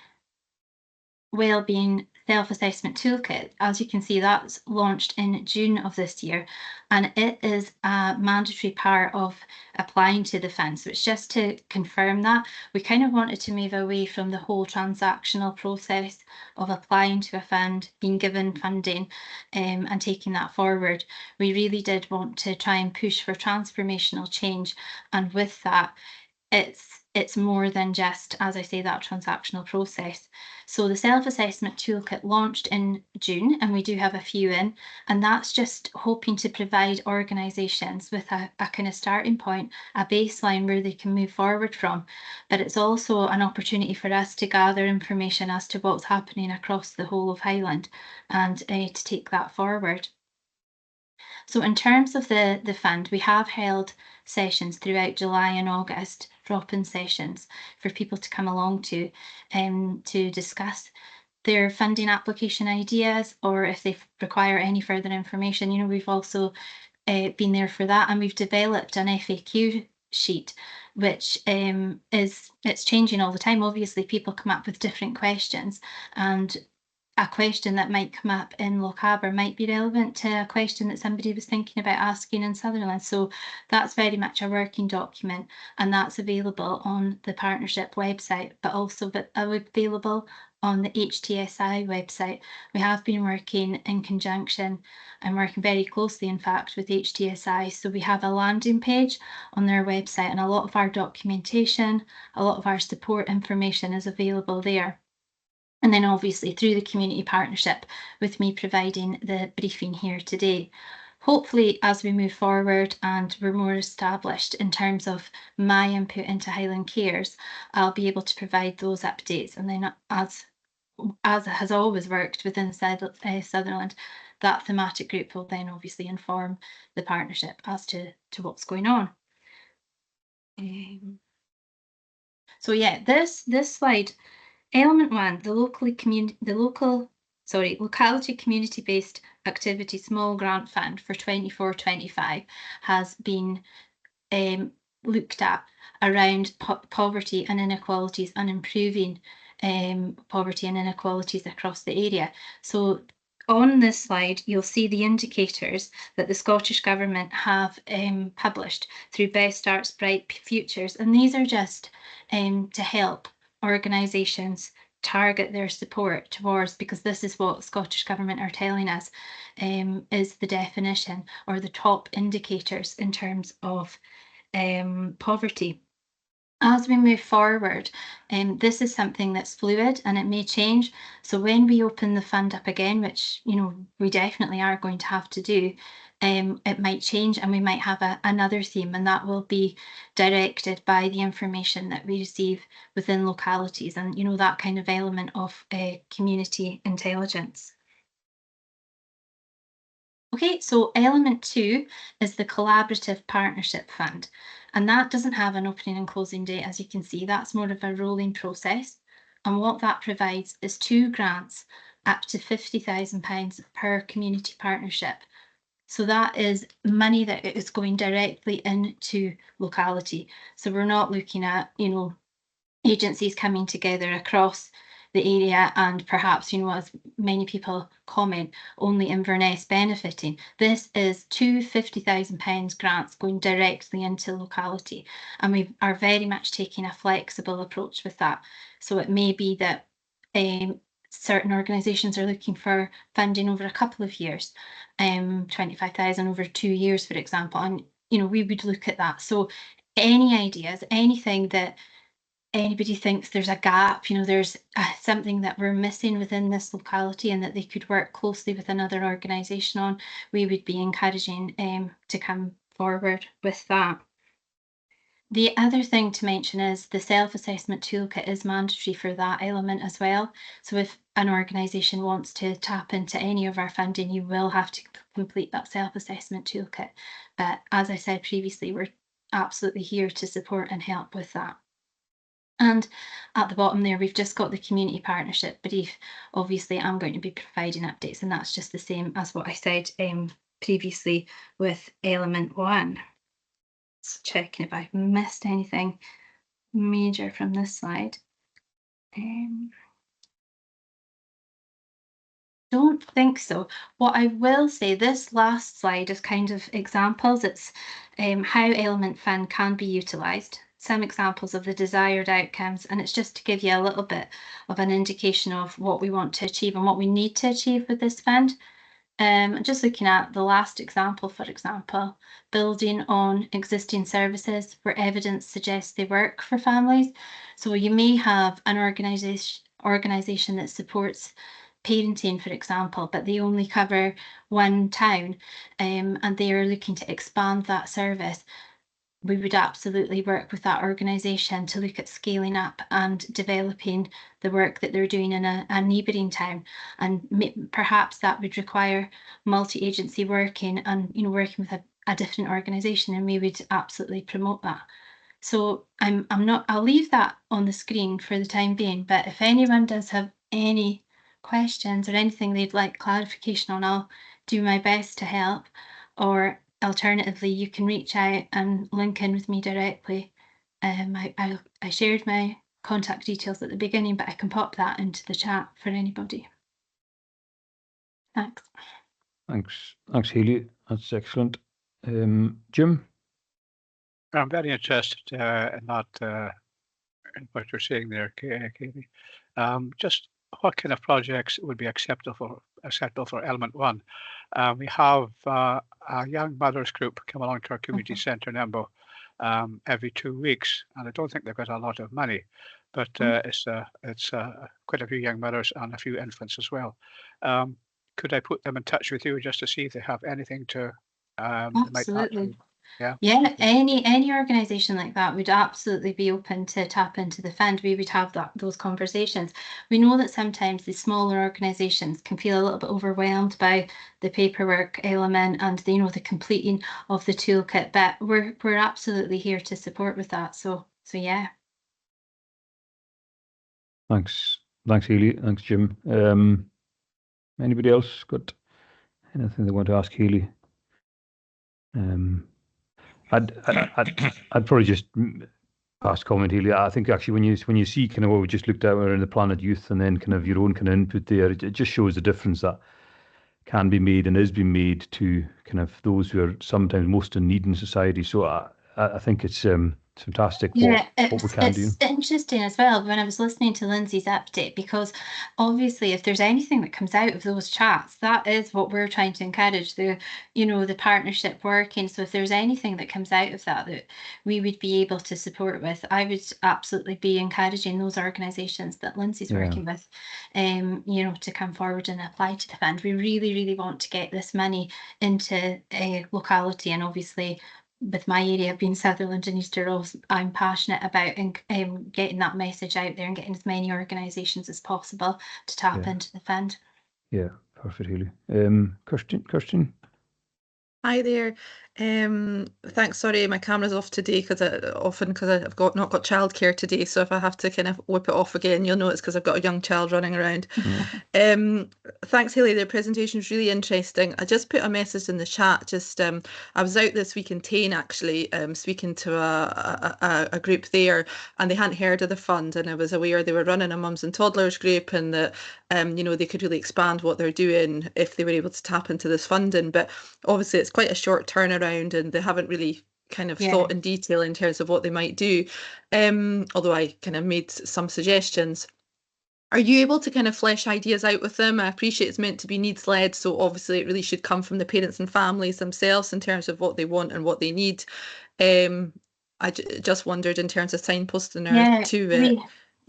H: wellbeing self-assessment toolkit, as you can see, that's launched in June of this year, and it is a mandatory part of applying to the fund. So it's just to confirm that we kind of wanted to move away from the whole transactional process of applying to a fund, being given funding and taking that forward. We really did want to try and push for transformational change, and with that it's more than just, as I say, that transactional process. So the self-assessment toolkit launched in June, and we do have a few in, and that's just hoping to provide organisations with a kind of starting point, a baseline where they can move forward from. But it's also an opportunity for us to gather information as to what's happening across the whole of Highland and to take that forward. So in terms of the fund, we have held sessions throughout July and August, drop-in sessions for people to come along to discuss their funding application ideas, or if they require any further information. We've also been there for that, and we've developed an FAQ sheet, which it's changing all the time. Obviously, people come up with different questions, and a question that might come up in Lochaber might be relevant to a question that somebody was thinking about asking in Sutherland. So that's very much a working document, and that's available on the partnership website, but also available on the HTSI website. We have been working in conjunction and working very closely, in fact, with HTSI. So we have a landing page on their website, and a lot of our documentation, a lot of our support information is available there. And then obviously through the community partnership, with me providing the briefing here today. Hopefully, as we move forward and we're more established in terms of my input into Highland Cares, I'll be able to provide those updates. And then as it has always worked within Sutherland, that thematic group will then obviously inform the partnership as to what's going on. So yeah, this slide, element 1, the locality community-based activity small grant fund for 24-25 has been looked at around poverty and inequalities and improving poverty and inequalities across the area. So on this slide, you'll see the indicators that the Scottish Government have published through Best Starts, Bright Futures, and these are just to help organisations target their support towards, because this is what Scottish Government are telling us is the definition or the top indicators in terms of poverty. As we move forward, this is something that's fluid and it may change. So when we open the fund up again, which we definitely are going to have to do, it might change and we might have another theme, and that will be directed by the information that we receive within localities and that kind of element of community intelligence. Okay, so element 2 is the Collaborative Partnership Fund, and that doesn't have an opening and closing date, as you can see. That's more of a rolling process, and what that provides is 2 grants up to £50,000 per community partnership. So that is money that is going directly into locality. So we're not looking at agencies coming together across the area and perhaps, as many people comment, only Inverness benefiting. This is 2 £50,000 grants going directly into locality, and we are very much taking a flexible approach with that. So it may be that certain organisations are looking for funding over a couple of years, 25,000 over 2 years, for example, and we would look at that. So any ideas, anything that anybody thinks there's a gap, there's something that we're missing within this locality and that they could work closely with another organisation on, we would be encouraging to come forward with that. The other thing to mention is the self-assessment toolkit is mandatory for that element as well. So if an organisation wants to tap into any of our funding, you will have to complete that self-assessment toolkit. But as I said previously, we're absolutely here to support and help with that. And at the bottom there, we've just got the community partnership brief. Obviously, I'm going to be providing updates, and that's just the same as what I said previously with element 1. Just checking if I've missed anything major from this slide. Don't think so. What I will say, this last slide is kind of examples. It's how element fund can be utilised, some examples of the desired outcomes, and it's just to give you a little bit of an indication of what we want to achieve and what we need to achieve with this fund. Just looking at the last example, for example, building on existing services where evidence suggests they work for families. So you may have an organisation that supports parenting, for example, but they only cover one town, and they are looking to expand that service. We would absolutely work with that organisation to look at scaling up and developing the work that they're doing in a neighbouring town, and perhaps that would require multi-agency working and working with a different organisation, and we would absolutely promote that. So I'll leave that on the screen for the time being, but if anyone does have any questions or anything they'd like clarification on, I'll do my best to help, or alternatively, you can reach out and link in with me directly. I shared my contact details at the beginning, but I can pop that into the chat for anybody. Thanks.
C: Thanks, Hayley. That's excellent. Jim?
F: I'm very interested in that, in what you're saying there, Katie. Just what kind of projects would be acceptable for element 1? We have a young mothers group come along to our community centre in Embo every 2 weeks, and I don't think they've got a lot of money, but it's quite a few young mothers and a few infants as well. Could I put them in touch with you just to see if they have anything to?
H: Absolutely. Yeah, any organisation like that would absolutely be open to tap into the fund. We would have those conversations. We know that sometimes the smaller organisations can feel a little bit overwhelmed by the paperwork element and the completing of the toolkit, but we're absolutely here to support with that. So yeah.
C: Thanks, Hayley. Thanks, Jim. Anybody else got anything they want to ask Hayley? I'd probably just past comment, Haley. I think actually when you see kind of what we just looked at around the Planet Youth and then kind of your own kind of input there, it just shows the difference that can be made and is being made to kind of those who are sometimes most in need in society. So I think it's fantastic what we can do.
H: It's interesting as well when I was listening to Lindsay's update, because obviously if there's anything that comes out of those chats, that is what we're trying to encourage, the partnership working. So if there's anything that comes out of that we would be able to support with, I would absolutely be encouraging those organisations that Lindsay's working with, to come forward and apply to the fund. We really, really want to get this money into a locality, and obviously with my area being Sutherland and Easter Road, I'm passionate about getting that message out there and getting as many organisations as possible to tap into the fund. Yeah,
C: perfect, Haley. Kirsten?
I: Hi there. Thanks. Sorry, my camera's off today because I've not got childcare today. So if I have to kind of whip it off again, you'll know it's because I've got a young child running around. Thanks, Haley. The presentation was really interesting. I just put a message in the chat. I was out this week in Tain actually, speaking to a group there, and they hadn't heard of the fund, and I was aware they were running a mums and toddlers group, and that they could really expand what they're doing if they were able to tap into this funding. But obviously it's quite a short turnaround and they haven't really kind of thought in detail in terms of what they might do, although I kind of made some suggestions. Are you able to kind of flesh ideas out with them? I appreciate it's meant to be needs led, so obviously it really should come from the parents and families themselves in terms of what they want and what they need. I just wondered in terms of signposting to it.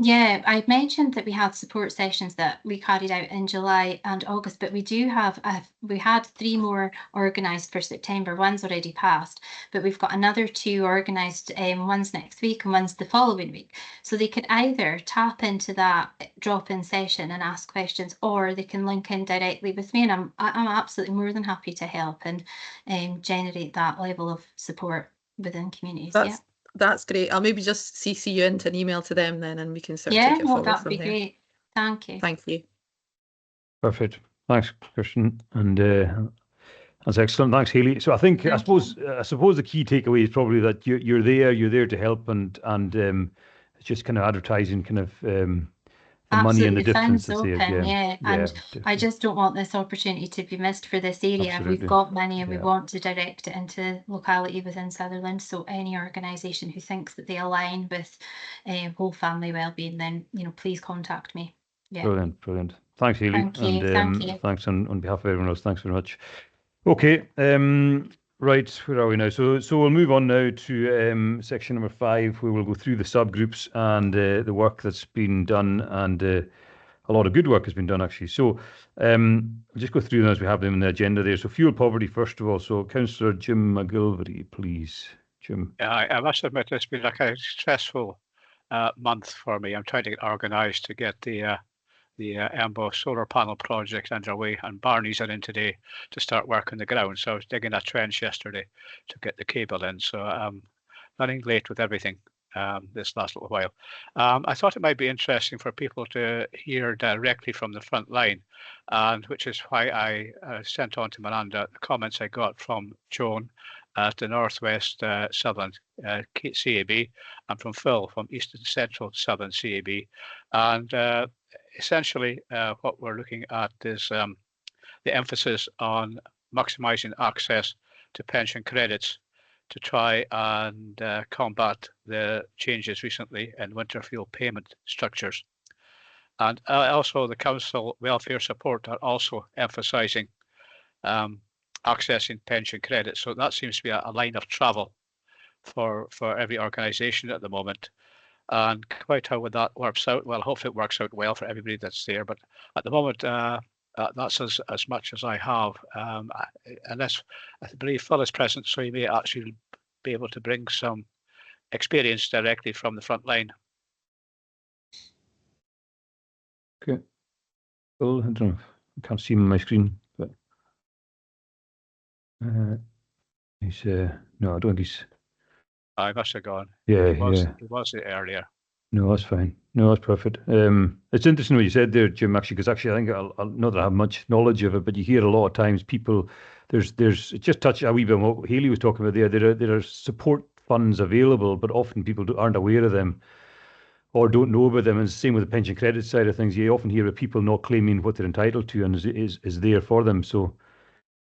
H: Yeah, I mentioned that we had support sessions that we carried out in July and August, but we do have, we had 3 more organised for September. One's already passed, but we've got another 2 organised, one's next week and one's the following week. So they could either tap into that drop-in session and ask questions, or they can link in directly with me, and I'm absolutely more than happy to help and generate that level of support within communities.
I: That's great. I'll maybe just CC you into an email to them then, and we can sort of take it forward
H: that'd
I: from
H: be
I: there.
H: Great. Thank you.
I: Thank you.
C: Perfect. Thanks, Kirsten. And that's excellent. Thanks, Haley. So I think, I suppose the key takeaway is probably that you're there to help, and it's just kind of advertising kind of the money and the difference.
H: And I just don't want this opportunity to be missed for this area. Absolutely. We've got money and we want to direct it into locality within Sutherland. So any organisation who thinks that they align with whole family wellbeing, then please contact me.
C: Brilliant. Thanks, Haley.
H: Thank you.
C: Thanks on behalf of everyone else. Thanks very much. Okay. Right, where are we now? So we'll move on now to section number 5, where we'll go through the subgroups and the work that's been done, and a lot of good work has been done actually. So I'll just go through them as we have them in the agenda there. So fuel poverty first of all. So Councillor Jim McGilvery, please. Jim.
F: Yeah, I must admit it's been like a stressful month for me. I'm trying to get organised to get the Embo solar panel project underway, and Barney's are in today to start work on the ground. So I was digging a trench yesterday to get the cable in. So I'm running late with everything this last little while. I thought it might be interesting for people to hear directly from the front line, and which is why I sent on to Miranda the comments I got from Joan at the Northwest Southern CAB, and from Phil from East and Central Southern CAB. And essentially, what we're looking at is the emphasis on maximising access to pension credits to try and combat the changes recently in winter fuel payment structures. And also the council welfare support are also emphasising accessing pension credits. So that seems to be a line of travel for every organisation at the moment. And quite how would that works out? Well, hopefully it works out well for everybody that's there. But at the moment, that's as much as I have. Unless I believe Phil is present, so he may actually be able to bring some experience directly from the front line.
C: Okay. Phil, I don't know. I can't see him on my screen, but he's no, I don't think he's.
F: I must have gone.
C: Yeah,
F: he was there earlier.
C: No, that's fine. No, that's perfect. It's interesting what you said there, Jim, actually, because actually I think, not that I have much knowledge of it, but you hear a lot of times people there's it just touched a wee bit on what Hayley was talking about there. There are support funds available, but often people aren't aware of them or don't know about them. And it's the same with the pension credit side of things. You often hear of people not claiming what they're entitled to and is there for them. So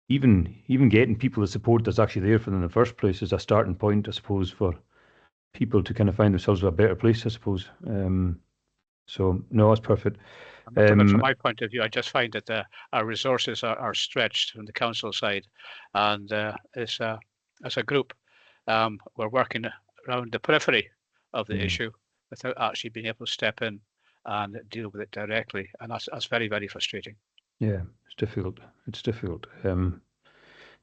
C: even getting people the support that's actually there for them in the first place is a starting point, I suppose, for people to kind of find themselves in a better place, I suppose. So no, that's perfect.
F: From my point of view, I just find that our resources are stretched from the council side, and as a group, we're working around the periphery of the issue without actually being able to step in and deal with it directly, and that's very, very frustrating.
C: Yeah, it's difficult. It's difficult.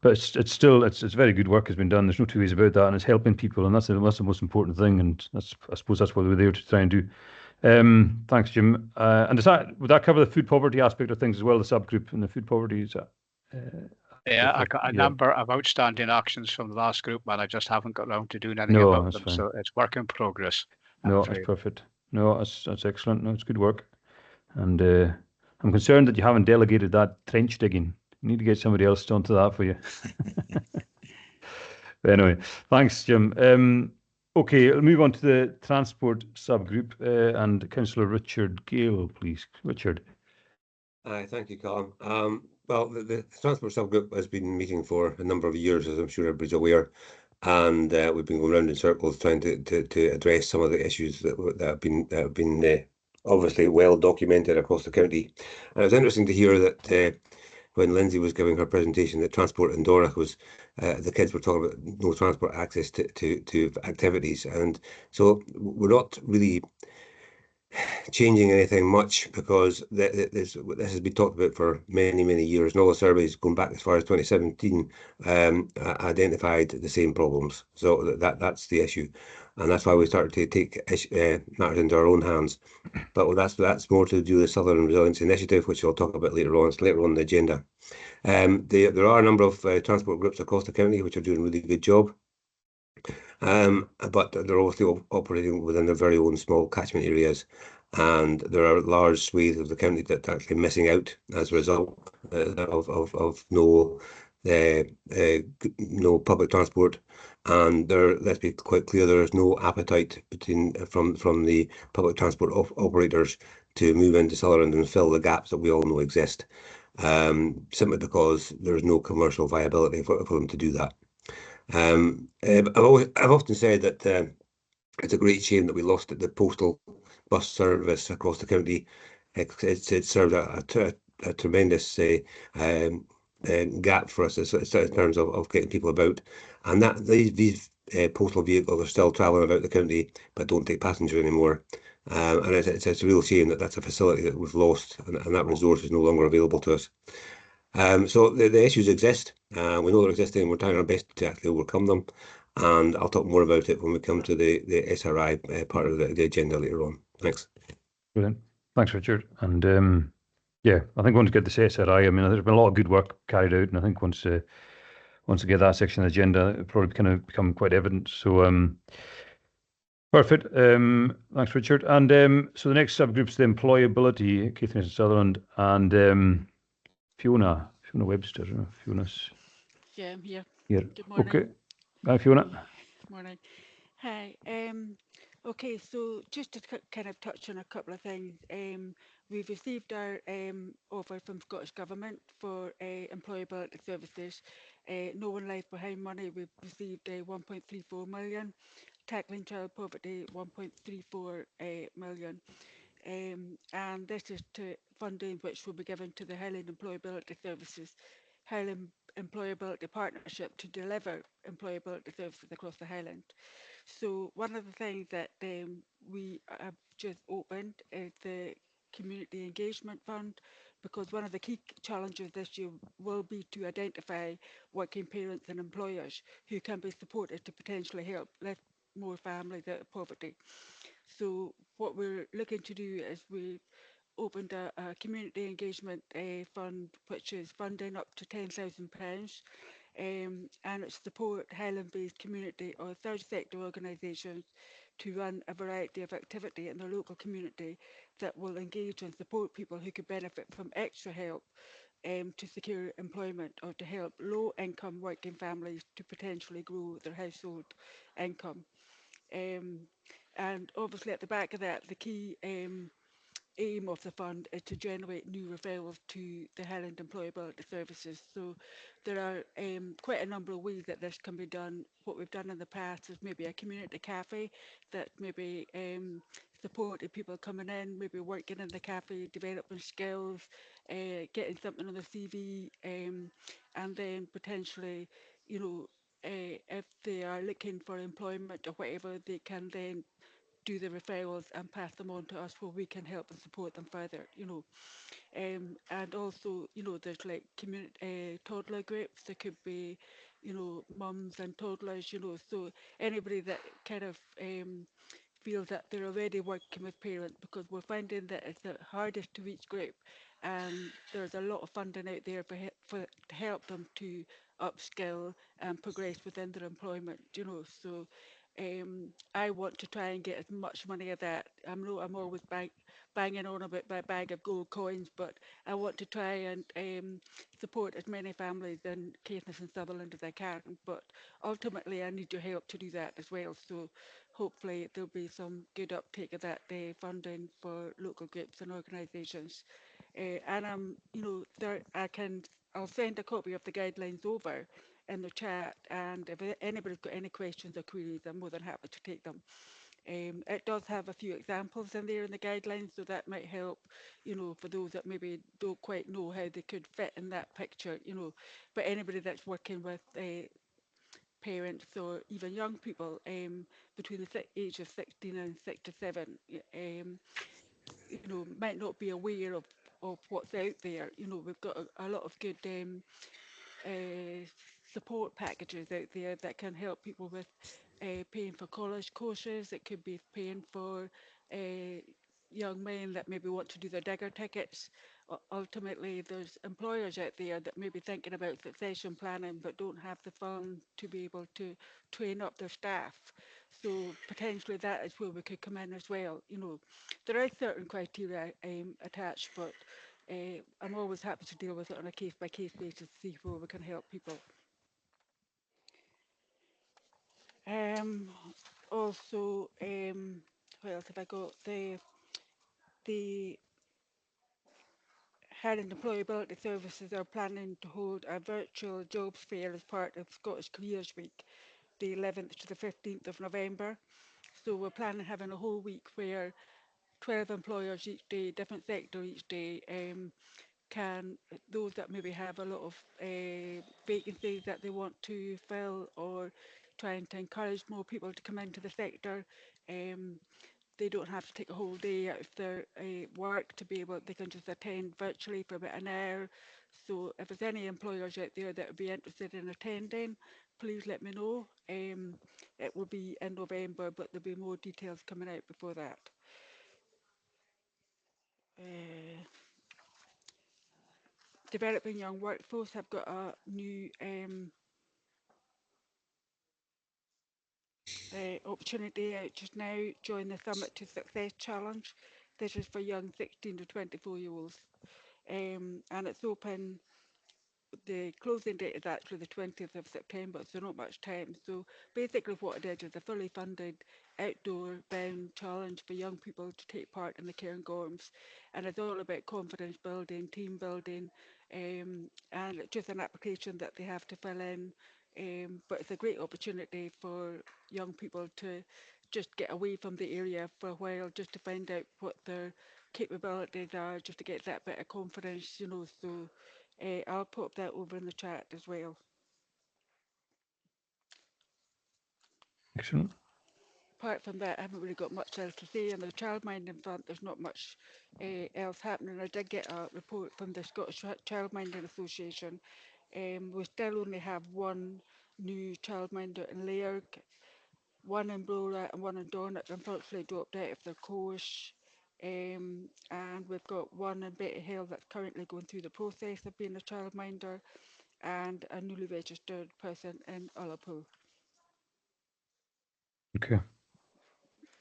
C: But it's still very good work has been done. There's no two ways about that, and it's helping people, and that's the most important thing. And I suppose that's what we're there to try and do. Thanks, Jim. And would that cover the food poverty aspect of things as well, the subgroup and the food poverty? Is that?
F: Yeah, I got a number of outstanding actions from the last group, and I just haven't got around to doing anything about them. Fine. So it's work in progress.
C: No, that's perfect. No, that's excellent. No, it's good work. And I'm concerned that you haven't delegated that trench digging. You need to get somebody else onto that for you. But anyway, thanks, Jim. Okay, I'll move on to the transport subgroup and Councillor Richard Gale, please. Richard.
G: Hi, thank you, Colin. Well, the transport subgroup has been meeting for a number of years, as I'm sure everybody's aware, and we've been going around in circles trying to address some of the issues that have been obviously well documented across the county. And it was interesting to hear that when Lindsay was giving her presentation, that transport in Dornoch was the kids were talking about no transport access to activities, and so we're not really changing anything much because this has been talked about for many years, and all the surveys going back as far as 2017 identified the same problems. So that's the issue, and that's why we started to take matters into our own hands. But that's more to do with the Southern Resilience Initiative, which I'll talk about later on. It's later on the agenda. There are a number of transport groups across the county which are doing a really good job. But they're obviously operating within their very own small catchment areas, and there are large swathes of the county that are actually missing out as a result of no public transport. And let's be quite clear, there is no appetite from the public transport operators to move into Sutherland and fill the gaps that we all know exist, simply because there is no commercial viability for them to do that. I've often said that it's a great shame that we lost the postal bus service across the county. It served a tremendous gap for us in terms of getting people about, and that these postal vehicles are still travelling about the county but don't take passengers anymore. And it's a real shame that that's a facility that we've lost, and that resource is no longer available to us. So the issues exist. We know they're existing, and we're trying our best to actually overcome them. And I'll talk more about it when we come to the SRI part of the agenda later on. Thanks.
C: Brilliant. Thanks, Richard. And yeah, I think once we get this SRI, I mean, there's been a lot of good work carried out, and I think once we get that section of the agenda, it'll probably kind of become quite evident. So perfect. Thanks, Richard. And so the next subgroup is the employability, Catherine Sutherland, and Fiona Webster. Fiona's.
J: Yeah, I'm here.
C: Here.
J: Good morning.
C: Okay. Hi, Fiona.
J: Good morning. Hi. Okay, so just to kind of touch on a couple of things. We've received our offer from Scottish Government for employability services. No One Lies Behind money. We've received 1.34 million. Tackling child poverty, 1.34 million. And this is to funding which will be given to the Highland Employability Services, Highland Employability Partnership to deliver employability services across the Highland. So one of the things that we have just opened is the Community Engagement Fund, because one of the key challenges this year will be to identify working parents and employers who can be supported to potentially help lift more families out of poverty. So what we're looking to do is we opened a community engagement fund, which is funding up to £10,000, and it support Highland-based community or third sector organisations to run a variety of activity in their local community that will engage and support people who could benefit from extra help to secure employment or to help low-income working families to potentially grow their household income. And obviously at the back of that, the key aim of the fund is to generate new referrals to the Highland Employability Services. So there are quite a number of ways that this can be done. What we've done in the past is maybe a community cafe that maybe supported people coming in, maybe working in the cafe, developing skills, getting something on the CV, and then potentially, you know, if they are looking for employment or whatever, they can then do the referrals and pass them on to us where we can help and support them further, you know. And also, you know, there's like community toddler groups. There could be, you know, mums and toddlers, you know, so anybody that kind of feel that they're already working with parents, because we're finding that it's the hardest to reach group, and there's a lot of funding out there to help them to upskill and progress within their employment, you know. So I want to try and get as much money of that. I know I'm always banging on about my bag of gold coins, but I want to try and support as many families in Caithness and Sutherland as I can. But ultimately, I need your help to do that as well. So hopefully there'll be some good uptake of that funding for local groups and organisations. And you know, I'll send a copy of the guidelines over in the chat, and if anybody's got any questions or queries, I'm more than happy to take them. It does have a few examples in there in the guidelines, so that might help, you know, for those that maybe don't quite know how they could fit in that picture, you know. But anybody that's working with parents or even young people between the age of 16 and 67, you know, might not be aware of what's out there. You know, we've got a lot of good support packages out there that can help people with paying for college courses. It could be paying for young men that maybe want to do their digger tickets. Ultimately, there's employers out there that may be thinking about succession planning but don't have the funds to be able to train up their staff. So potentially that is where we could come in as well. You know, there are certain criteria attached, but I'm always happy to deal with it on a case-by-case basis to see where we can help people. Also, what else have I got? The Highland Employability Services are planning to hold a virtual jobs fair as part of Scottish Careers Week, the 11th to the 15th of November. So we're planning having a whole week where 12 employers each day, different sector each day, can, those that maybe have a lot of vacancies that they want to fill, or trying to encourage more people to come into the sector, they don't have to take a whole day out of their work to be able, they can just attend virtually for about an hour. So if there's any employers out there that would be interested in attending, please let me know. It will be in November, but there'll be more details coming out before that. Developing young workforce have got a new opportunity out just now. Join the Summit to Success Challenge. This is for young 16 to 24-year-olds, and it's open. The closing date is actually the 20th of September, so not much time. So basically what it is a fully funded outdoor bound challenge for young people to take part in the Cairngorms, and it's all about confidence building, team building, and it's just an application that they have to fill in, but it's a great opportunity for young people to just get away from the area for a while, just to find out what their capabilities are, just to get that bit of confidence, you know. So I'll pop that over in the chat as well.
C: Excellent.
J: Apart from that, I haven't really got much else to say. On the childminding front, there's not much else happening. I did get a report from the Scottish Childminding Association. We still only have one new childminder in Lairg, one in Brora and one in Dornoch, unfortunately dropped out of their course. And we've got one in Betty Hill that's currently going through the process of being a childminder, and a newly registered person in Ullapool.
C: Okay.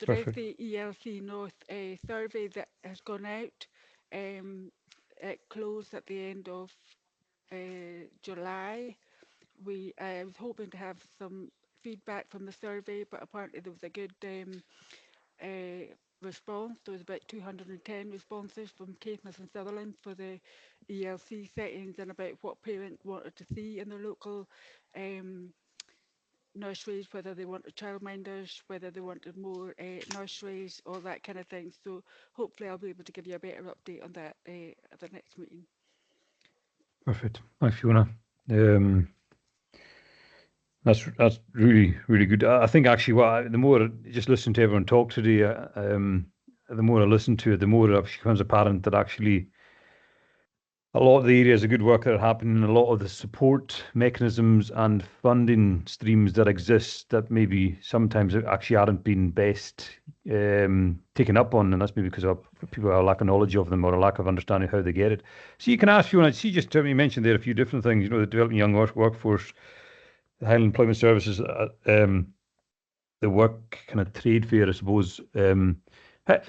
J: There is
C: Perfect.
J: the ELC North survey that has gone out. it closed at the end of July. I was hoping to have some feedback from the survey, but apparently there was a good response. There was about 210 responses from Caithness and Sutherland for the ELC settings and about what parents wanted to see in their local nurseries, whether they wanted childminders, whether they wanted more nurseries, all that kind of thing. So hopefully I'll be able to give you a better update on that at the next meeting.
C: Perfect. Thanks, Fiona. That's really, really good. I think actually, the more just listening to everyone talk today, the more I listen to it, the more it becomes apparent that actually a lot of the areas of good work that are happening, a lot of the support mechanisms and funding streams that exist that maybe sometimes actually aren't being best taken up on, and that's maybe because people have a lack of knowledge of them or a lack of understanding how they get it. So you can ask, you mentioned there a few different things, the developing young workforce, the Highland Employment Services, the work kind of trade fair, I suppose.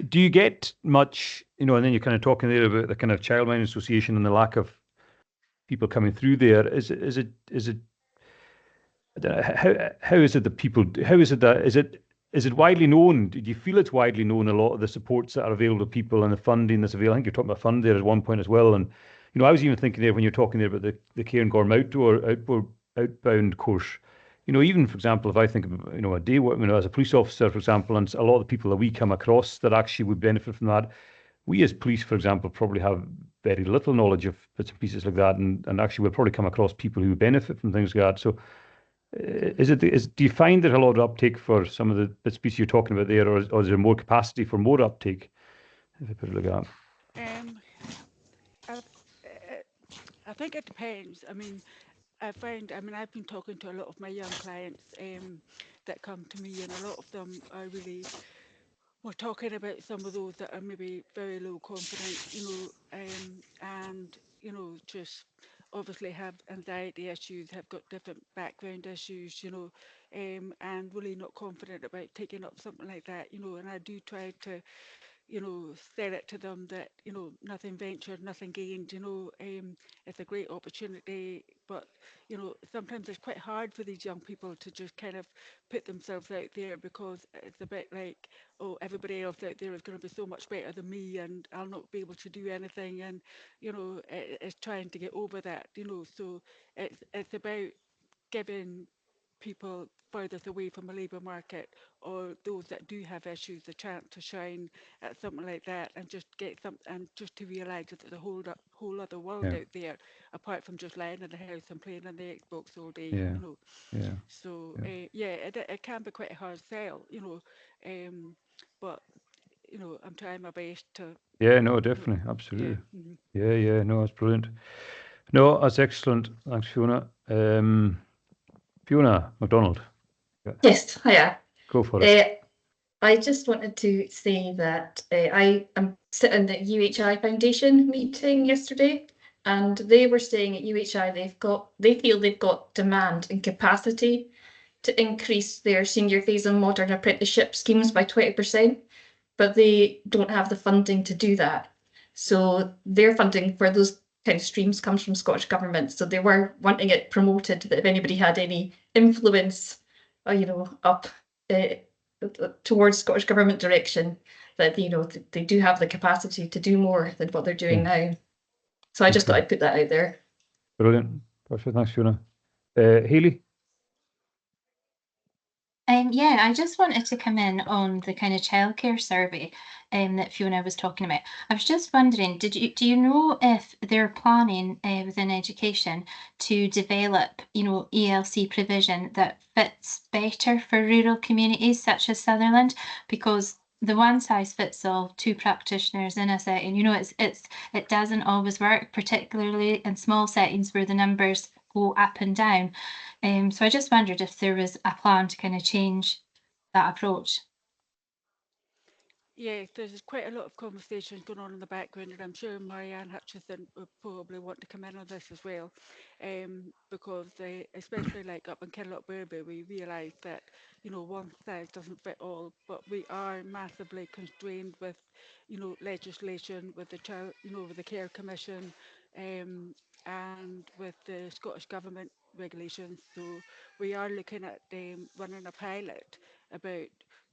C: Do you get much, and then you're kind of talking there about the kind of childminder association and the lack of people coming through there. Is it I don't know, how is it that people, how is it widely known? Do you feel it's widely known, a lot of the supports that are available to people and the funding that's available? I think you're talking about fund there at one point as well. And, I was even thinking there when you're talking there about the Cairn Gorm outbound course, even, for example, if I think of, a day work, as a police officer, for example, and a lot of the people that we come across that actually would benefit from that, we as police, for example, probably have very little knowledge of bits and pieces like that, and actually we'll probably come across people who benefit from things like that. So do you find there's a lot of uptake for some of the bits and pieces you're talking about there, or is there more capacity for more uptake, if I put it like that?
J: I think it depends. I've been talking to a lot of my young clients that come to me, and a lot of them are really, we're talking about some of those that are maybe very low confidence, and, just obviously have anxiety issues, have got different background issues, and really not confident about taking up something like that, and I do try to sell it to them that, nothing ventured, nothing gained, it's a great opportunity, but, sometimes it's quite hard for these young people to just kind of put themselves out there because it's a bit like, oh, everybody else out there is going to be so much better than me and I'll not be able to do anything. And, it's trying to get over that, so it's about giving people furthest away from the labour market or those that do have issues a chance to shine at something like that and just get some, and just to realise that there's a whole other world out there apart from just lying in the house and playing on the Xbox all day, So it can be quite a hard sell, but I'm trying my best to.
C: Yeah, no, definitely, absolutely. Yeah, no, that's brilliant. No, that's excellent. Thanks, Fiona. Fiona MacDonald.
K: Yes, hiya.
C: Go for it.
K: I just wanted to say that I am sitting at the UHI Foundation meeting yesterday, and they were saying at UHI they feel they've got demand and capacity to increase their senior phase and modern apprenticeship schemes by 20%, but they don't have the funding to do that. So their funding for those kind of streams comes from Scottish Government. So they were wanting it promoted that if anybody had any influence, up towards Scottish Government direction, that they do have the capacity to do more than what they're doing now. So I just thought I'd put that out there.
C: Brilliant. Perfect. Thanks, Fiona. Hayley?
H: Yeah, I just wanted to come in on the kind of childcare survey that Fiona was talking about. I was just wondering, do you know if they're planning within education to develop, ELC provision that fits better for rural communities such as Sutherland? Because the one size fits all, 2 practitioners in a setting, it doesn't always work, particularly in small settings where the numbers go up and down. So I just wondered if there was a plan to kind of change that approach.
J: Yes, there's quite a lot of conversations going on in the background, and I'm sure Marianne Hutchison would probably want to come in on this as well, because especially like up in Kinlochberry, we realise that, you know, one size doesn't fit all, but we are massively constrained with, you know, legislation, with the child, you know, with the Care Commission, and with the Scottish Government regulations. So we are looking at running a pilot about,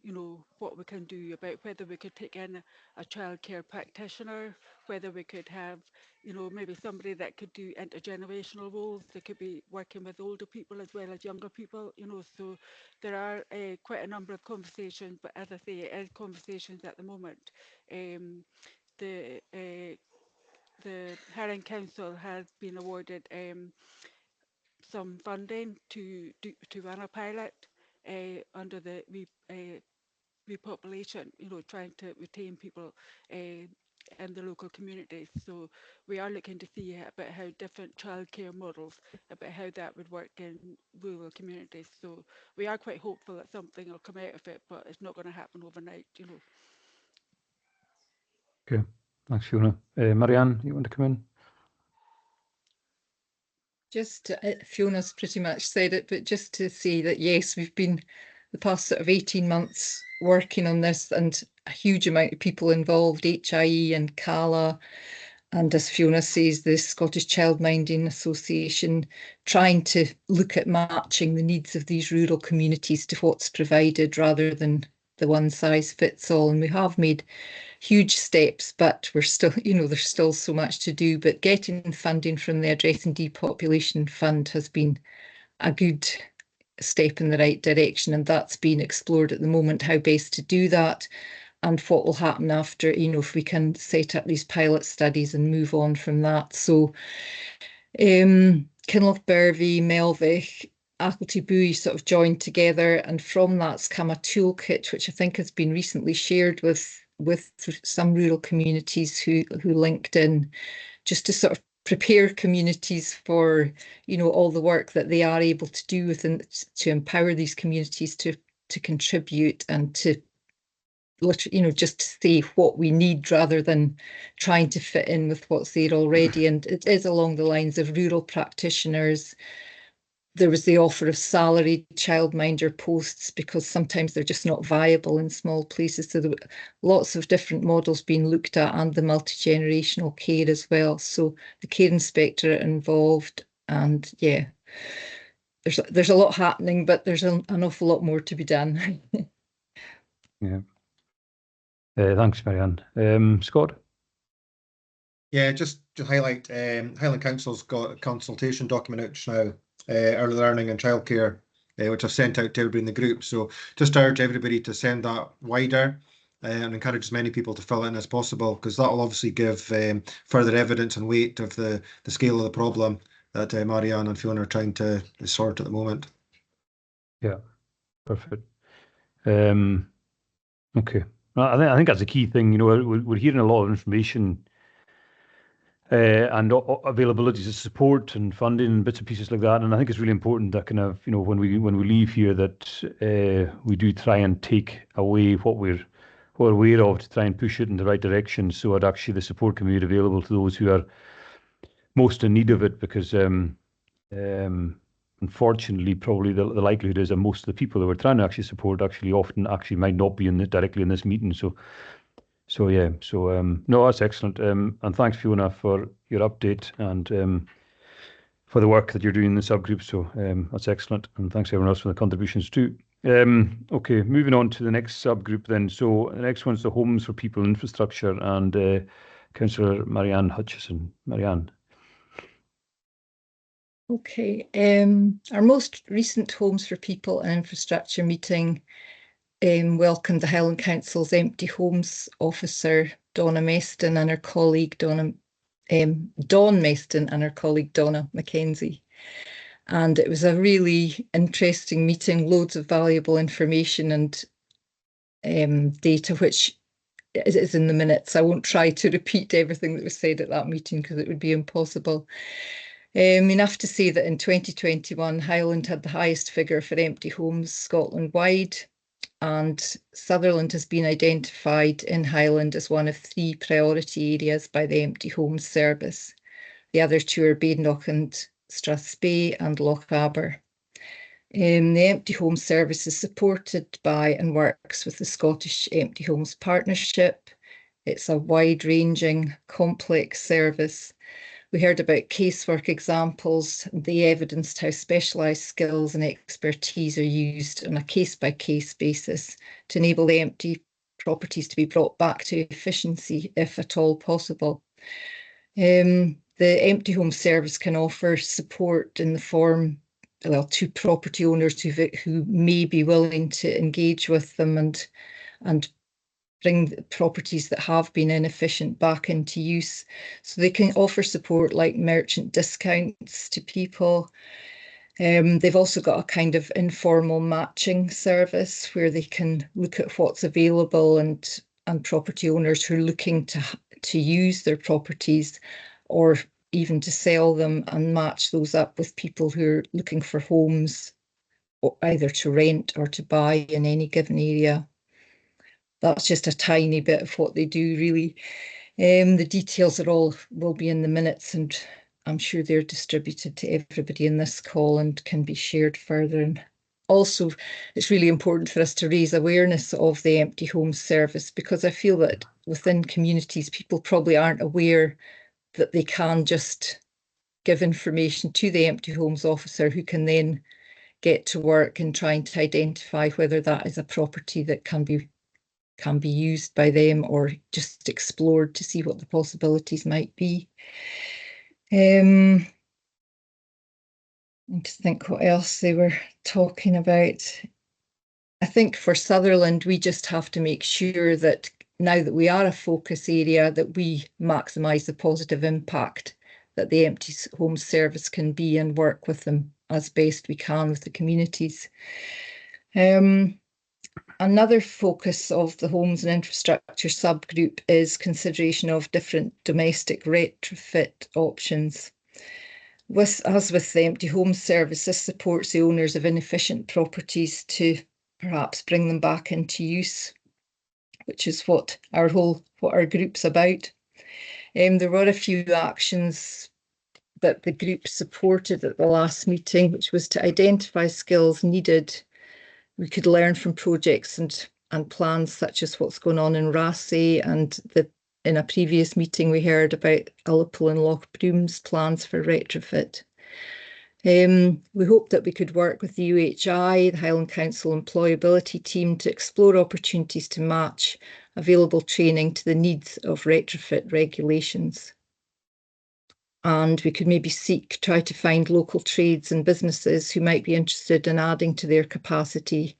J: you know, what we can do, about whether we could take in a childcare practitioner, whether we could have, you know, maybe somebody that could do intergenerational roles. They could be working with older people as well as younger people, you know. So there are quite a number of conversations, but as I say, it is conversations at the moment. The Highland Council has been awarded some funding to run a pilot under the repopulation, you know, trying to retain people in the local communities. So we are looking to see about how different childcare models, about how that would work in rural communities. So we are quite hopeful that something will come out of it, but it's not going to happen overnight, you know.
C: Okay, thanks, Fiona. Marianne, you want to come in?
B: Just Fiona's pretty much said it, but just to say that yes, we've been the past sort of 18 months working on this, and a huge amount of people involved, HIE and CALA, and as Fiona says, the Scottish Childminding Association, trying to look at matching the needs of these rural communities to what's provided rather than the one size fits all. And we have made huge steps, but we're still, you know, there's still so much to do. But getting funding from the Addressing Depopulation Fund has been a good step in the right direction, and that's being explored at the moment, how best to do that and what will happen after, you know, if we can set up these pilot studies and move on from that. So Kinlochbervie, Melvick, Applety sort of joined together, and from that's come a toolkit which I think has been recently shared with some rural communities who linked in, just to sort of prepare communities for, you know, all the work that they are able to do within, to empower these communities to contribute and to, you know, just to see what we need rather than trying to fit in with what's there already. And it is along the lines of rural practitioners. There was the offer of salaried childminder posts because sometimes they're just not viable in small places. So there were lots of different models being looked at, and the multi-generational care as well. So the care inspectorate involved, and yeah, there's a lot happening, but there's an awful lot more to be done.
C: Yeah. Thanks, Marianne. Scott?
D: Yeah, just to highlight, Highland Council's got a consultation document out now, early learning and childcare, which I've sent out to everybody in the group. So just urge everybody to send that wider and encourage as many people to fill in as possible, because that will obviously give further evidence and weight of the scale of the problem that Marianne and Fiona are trying to sort at the moment.
C: Yeah, perfect. Okay, I think that's a key thing. You know, we're hearing a lot of information and availabilities of support and funding and bits and pieces like that. And I think it's really important that kind of, you know, when we leave here, that we do try and take away what we're aware of to try and push it in the right direction, so that actually the support can be made available to those who are most in need of it. Because unfortunately, probably the likelihood is that most of the people that we're trying to actually support often might not be directly in this meeting. So yeah, no, that's excellent. And thanks, Fiona, for your update and for the work that you're doing in the subgroup. So that's excellent. And thanks everyone else for the contributions too. Okay, moving on to the next subgroup then. So the next one's the Homes for People Infrastructure, and Councillor Marianne Hutchison. Marianne.
B: Okay, our most recent Homes for People and Infrastructure meeting welcomed the Highland Council's Empty Homes Officer, Donna Meston, and her colleague Dawn Meston and her colleague Donna Mackenzie. And it was a really interesting meeting, loads of valuable information and data, which is in the minutes. I won't try to repeat everything that was said at that meeting because it would be impossible. Enough to say that in 2021, Highland had the highest figure for empty homes Scotland-wide, and Sutherland has been identified in Highland as one of 3 priority areas by the Empty Homes Service. The other 2 are Badenoch and Strathspey and Lochaber. The Empty Homes Service is supported by and works with the Scottish Empty Homes Partnership. It's a wide-ranging, complex service. We heard about casework examples. They evidenced how specialised skills and expertise are used on a case-by-case basis to enable the empty properties to be brought back to efficiency, if at all possible. The Empty Home Service can offer support in the form, well, to property owners who may be willing to engage with them and bring the properties that have been inefficient back into use. So they can offer support like merchant discounts to people. They've also got a kind of informal matching service where they can look at what's available, and property owners who are looking to use their properties or even to sell them, and match those up with people who are looking for homes, either to rent or to buy in any given area. That's just a tiny bit of what they do, really. The details will be in the minutes, and I'm sure they're distributed to everybody in this call and can be shared further. And also, it's really important for us to raise awareness of the Empty Homes Service, because I feel that within communities, people probably aren't aware that they can just give information to the Empty Homes officer, who can then get to work in trying to identify whether that is a property that can be used by them, or just explored to see what the possibilities might be. I'm just think what else they were talking about. I think for Sutherland, we just have to make sure that now that we are a focus area, that we maximise the positive impact that the Empty Homes Service can be, and work with them as best we can with the communities. Another focus of the Homes and Infrastructure subgroup is consideration of different domestic retrofit options. As with the Empty Homes Service, this supports the owners of inefficient properties to perhaps bring them back into use, which is what our group's about. There were a few actions that the group supported at the last meeting, which was to identify skills needed. We could learn from projects and plans such as what's going on in Rassay, and in a previous meeting we heard about Ullapool and Lochbroom's plans for retrofit. We hoped that we could work with the UHI, the Highland Council Employability Team, to explore opportunities to match available training to the needs of retrofit regulations. And we could maybe try to find local trades and businesses who might be interested in adding to their capacity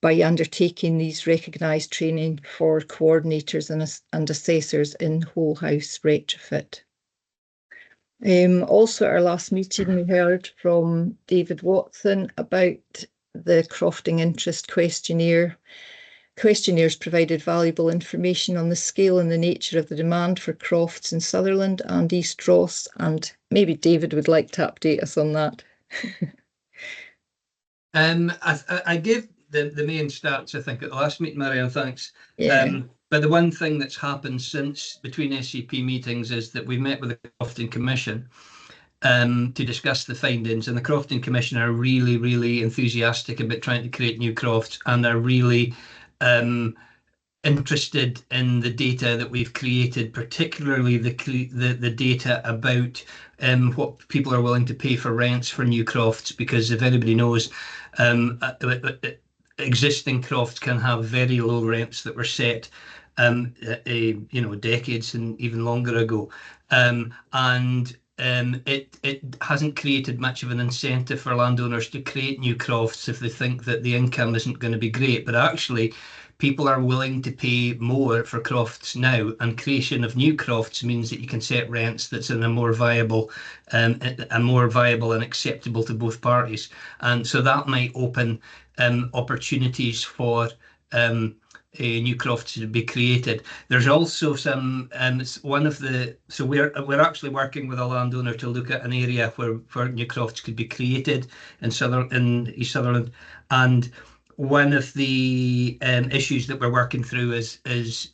B: by undertaking these recognised training for coordinators and assessors in whole house retrofit. Also at our last meeting, we heard from David Watson about the Crofting Interest Questionnaire. Questionnaires provided valuable information on the scale and the nature of the demand for crofts in Sutherland and East Ross, and maybe David would like to update us on that.
L: I gave the main stats, I think, at the last meeting, Marianne, thanks.
B: Yeah.
L: But the one thing that's happened since between SCP meetings is that we've met with the Crofting Commission to discuss the findings, and the Crofting Commission are really, really enthusiastic about trying to create new crofts, and are really interested in the data that we've created, particularly the data about what people are willing to pay for rents for new crofts, because if anybody knows, existing crofts can have very low rents that were set decades and even longer ago, it hasn't created much of an incentive for landowners to create new crofts if they think that the income isn't going to be great. But actually, people are willing to pay more for crofts now, and creation of new crofts means that you can set rents that's in a more viable and acceptable to both parties. And so that might open opportunities for new crofts to be created. There's also some so we're actually working with a landowner to look at an area where new crofts could be created in East Sutherland, and one of the issues that we're working through is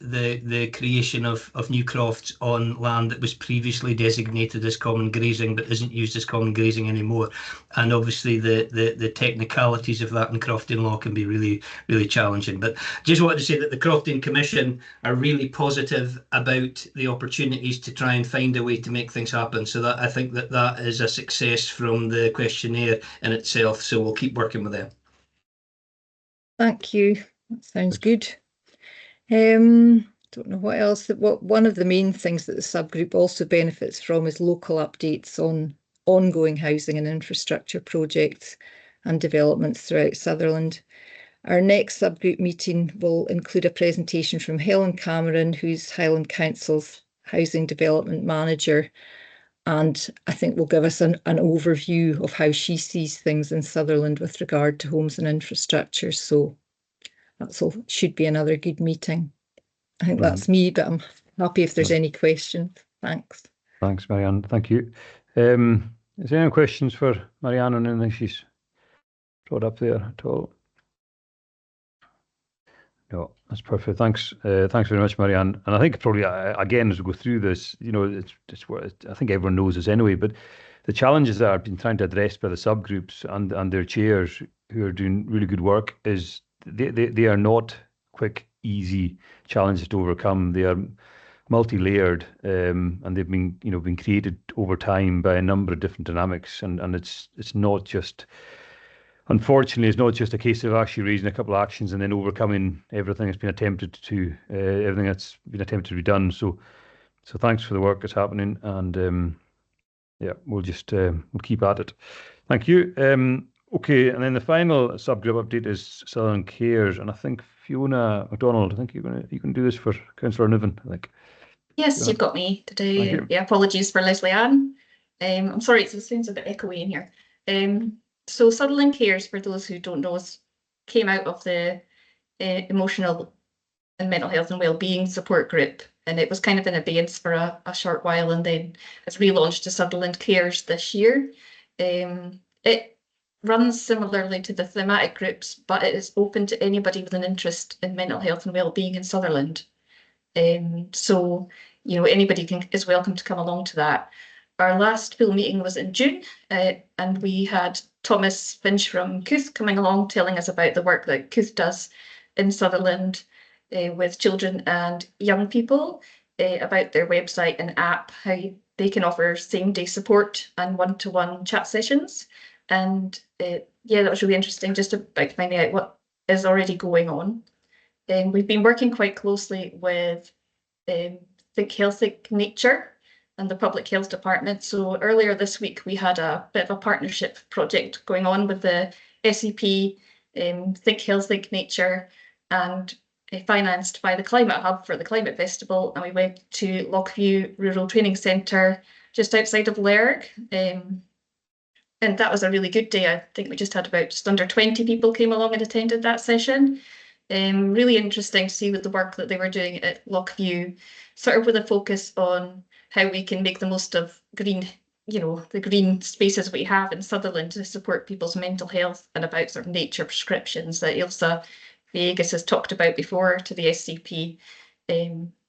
L: the creation of new crofts on land that was previously designated as common grazing but isn't used as common grazing anymore. And obviously the technicalities of that in crofting law can be really challenging. But just wanted to say that the Crofting Commission are really positive about the opportunities to try and find a way to make things happen. So that I think that is a success from the questionnaire in itself. So we'll keep working with them.
M: Thank you. That sounds good. Don't know what else. One of the main things that the subgroup also benefits from is local updates on ongoing housing and infrastructure projects and developments throughout Sutherland. Our next subgroup meeting will include a presentation from Helen Cameron, who's Highland Council's Housing Development Manager, and I think will give us an overview of how she sees things in Sutherland with regard to homes and infrastructure. So that should be another good meeting. I think that's me, but I'm happy if there's any questions. Thanks.
C: Thanks, Marianne. Thank you. Is there any questions for Marianne on anything she's brought up there at all? No, that's perfect. Thanks. Thanks very much, Marianne. And I think probably, again, as we go through this, you know, it's what I think everyone knows this anyway, but the challenges that have been trying to address by the subgroups and their chairs who are doing really good work is they are not quick, easy challenges to overcome. They are multi-layered, and they've been created over time by a number of different dynamics, and it's not just, unfortunately, it's not just a case of actually raising a couple of actions and then overcoming everything that's been attempted to be done. So thanks for the work that's happening, and yeah, we'll keep at it. Thank you. Okay, and then the final subgroup update is Sutherland Cares, and I think Fiona MacDonald, I think you can do this for Councillor Niven, I think.
K: Yes,
C: Fiona.
K: you've got me to do. Yeah, apologies for Leslie Ann. I'm sorry, it sounds a bit echoey in here. So Sutherland Cares, for those who don't know, came out of the emotional and mental health and wellbeing support group, and it was kind of in abeyance for a short while, and then it's relaunched to Sutherland Cares this year. It runs similarly to the thematic groups, but it is open to anybody with an interest in mental health and wellbeing in Sutherland. So, you know, anybody is welcome to come along to that. Our last full meeting was in June, and we had Thomas Finch from Cooth coming along, telling us about the work that Cooth does in Sutherland with children and young people, about their website and app, how they can offer same-day support and one-to-one chat sessions. And yeah, that was really interesting, just about finding out what is already going on. We've been working quite closely with Think Health, Think Nature and the Public Health Department. So earlier this week, we had a bit of a partnership project going on with the SCP, Think Health, Think Nature, and financed by the Climate Hub for the Climate Festival. And we went to Lochview Rural Training Centre just outside of Lerg. And that was a really good day. I think we just had just under 20 people came along and attended that session. Really interesting to see with the work that they were doing at Lochview, sort of with a focus on how we can make the most of green, you know, the green spaces we have in Sutherland to support people's mental health, and about sort of nature prescriptions that Ilsa Viegas has talked about before to the SCP.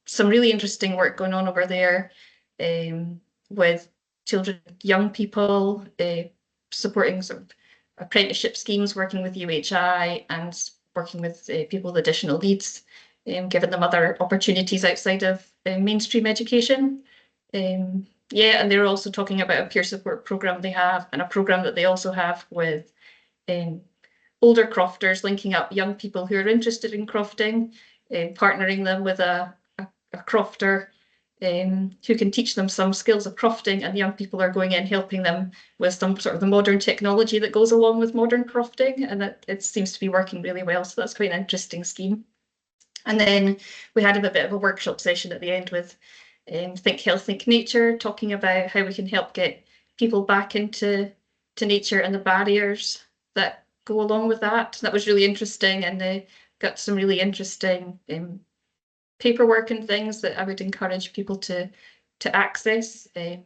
K: Some really interesting work going on over there with children, young people, supporting sort of apprenticeship schemes, working with UHI and working with people with additional needs, giving them other opportunities outside of mainstream education. Yeah, and they're also talking about a peer support program they have, and a program that they also have with older crofters, linking up young people who are interested in crofting, partnering them with a crofter who can teach them some skills of crofting, and the young people are going in helping them with some sort of the modern technology that goes along with modern crofting, and that it seems to be working really well. So that's quite an interesting scheme. And then we had a bit of a workshop session at the end with Think Health, Think Nature, talking about how we can help get people back into nature and the barriers that go along with that. That was really interesting, and got some really interesting paperwork and things that I would encourage people to access. Yeah,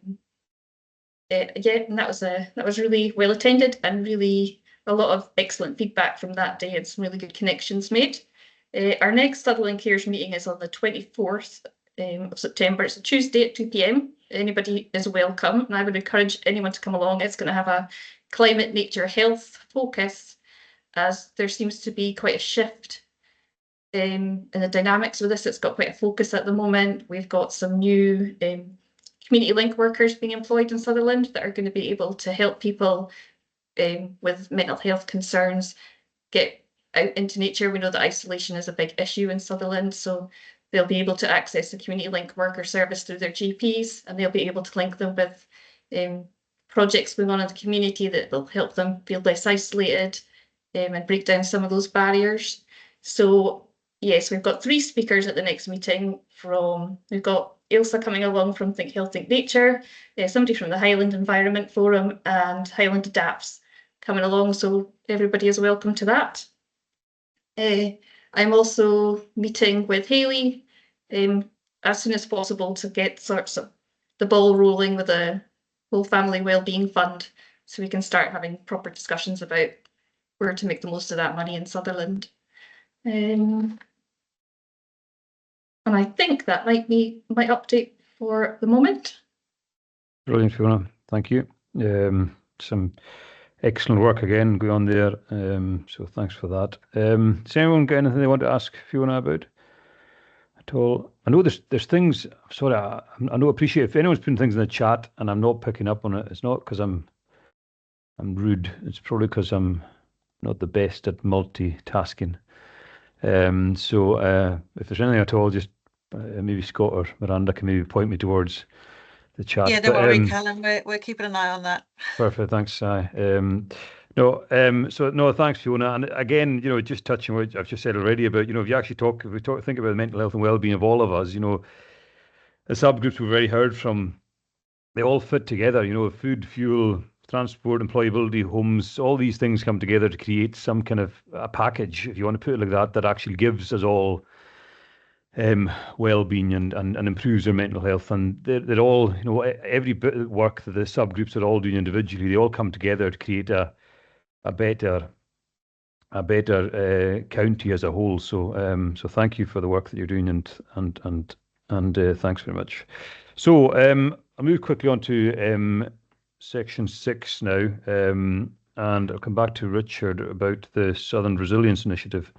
K: and that was really well attended and really a lot of excellent feedback from that day and some really good connections made. Our next Sutherland Cares meeting is on the 24th of September. It's a Tuesday at 2 p.m. Anybody is welcome, and I would encourage anyone to come along. It's going to have a climate, nature, health focus, as there seems to be quite a shift in the dynamics with this. It's got quite a focus at the moment. We've got some new community link workers being employed in Sutherland that are going to be able to help people with mental health concerns get out into nature. We know that isolation is a big issue in Sutherland, so they'll be able to access the community link worker service through their GPs, and they'll be able to link them with projects going on in the community that will help them feel less isolated and break down some of those barriers. So yes, we've got 3 speakers at the next meeting. We've got Ailsa coming along from Think Health, Think Nature, somebody from the Highland Environment Forum, and Highland Adapts coming along, so everybody is welcome to that. I'm also meeting with Hayley as soon as possible to get sorts of the ball rolling with a whole family wellbeing fund, so we can start having proper discussions about where to make the most of that money in Sutherland. And I think that might be my update for the moment.
C: Brilliant, Fiona. Thank you. Some excellent work again going on there. So thanks for that. Does anyone got anything they want to ask Fiona about at all? I know there's things. Sorry, I don't appreciate if anyone's putting things in the chat and I'm not picking up on it. It's not because I'm rude. It's probably because I'm not the best at multitasking. So if there's anything at all, just maybe Scott or Miranda can maybe point me towards the chat.
E: Yeah, don't worry, Callum. We're keeping an eye on that.
C: Perfect, thanks. So thanks, Fiona. And again, just touching what I've just said already about, if you actually think about the mental health and well-being of all of us, the subgroups we've already heard from, they all fit together. Food, fuel, transport, employability, homes, all these things come together to create some kind of a package, if you want to put it like that, that actually gives us all well-being and improves their mental health. And they're all, every bit of work that the subgroups are all doing individually, they all come together to create a better county as a whole. So thank you for the work that you're doing, and thanks very much. So I'll move quickly on to section 6 now, and I'll come back to Richard about the Southern Resilience Initiative.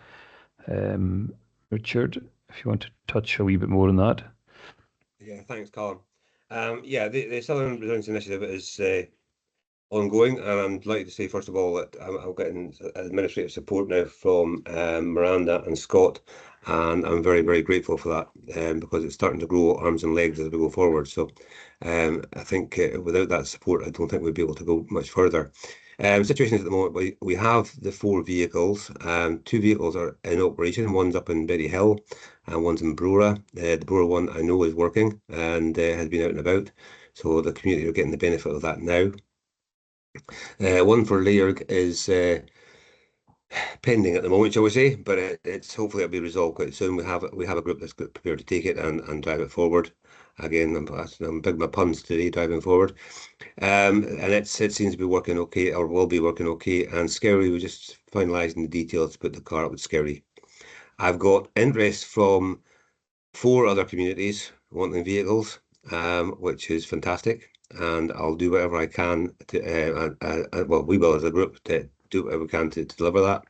C: Richard, if you want to touch a wee bit more on that.
G: Yeah, thanks, Colin. The Southern Resilience Initiative is ongoing, and I'd like to say, first of all, that I'm getting administrative support now from Miranda and Scott, and I'm very, very grateful for that, because it's starting to grow arms and legs as we go forward. So I think without that support, I don't think we'd be able to go much further. Situations at the moment, we have the 4 vehicles. 2 vehicles are in operation. One's up in Berry Hill and one's in Brora. The Brora one I know is working and has been out and about, so the community are getting the benefit of that now. One for Lairg is pending at the moment, shall we say, but it's hopefully it'll be resolved quite soon. We have a group that's prepared to take it and drive it forward. Again, I'm big my puns today, driving forward. And it seems to be working okay, or will be working okay. And Skerry, we're just finalising the details to put the car up with Skerry. I've got interest from 4 other communities wanting vehicles, which is fantastic. And I'll do whatever I can to, well, we will as a group to do whatever we can to deliver that.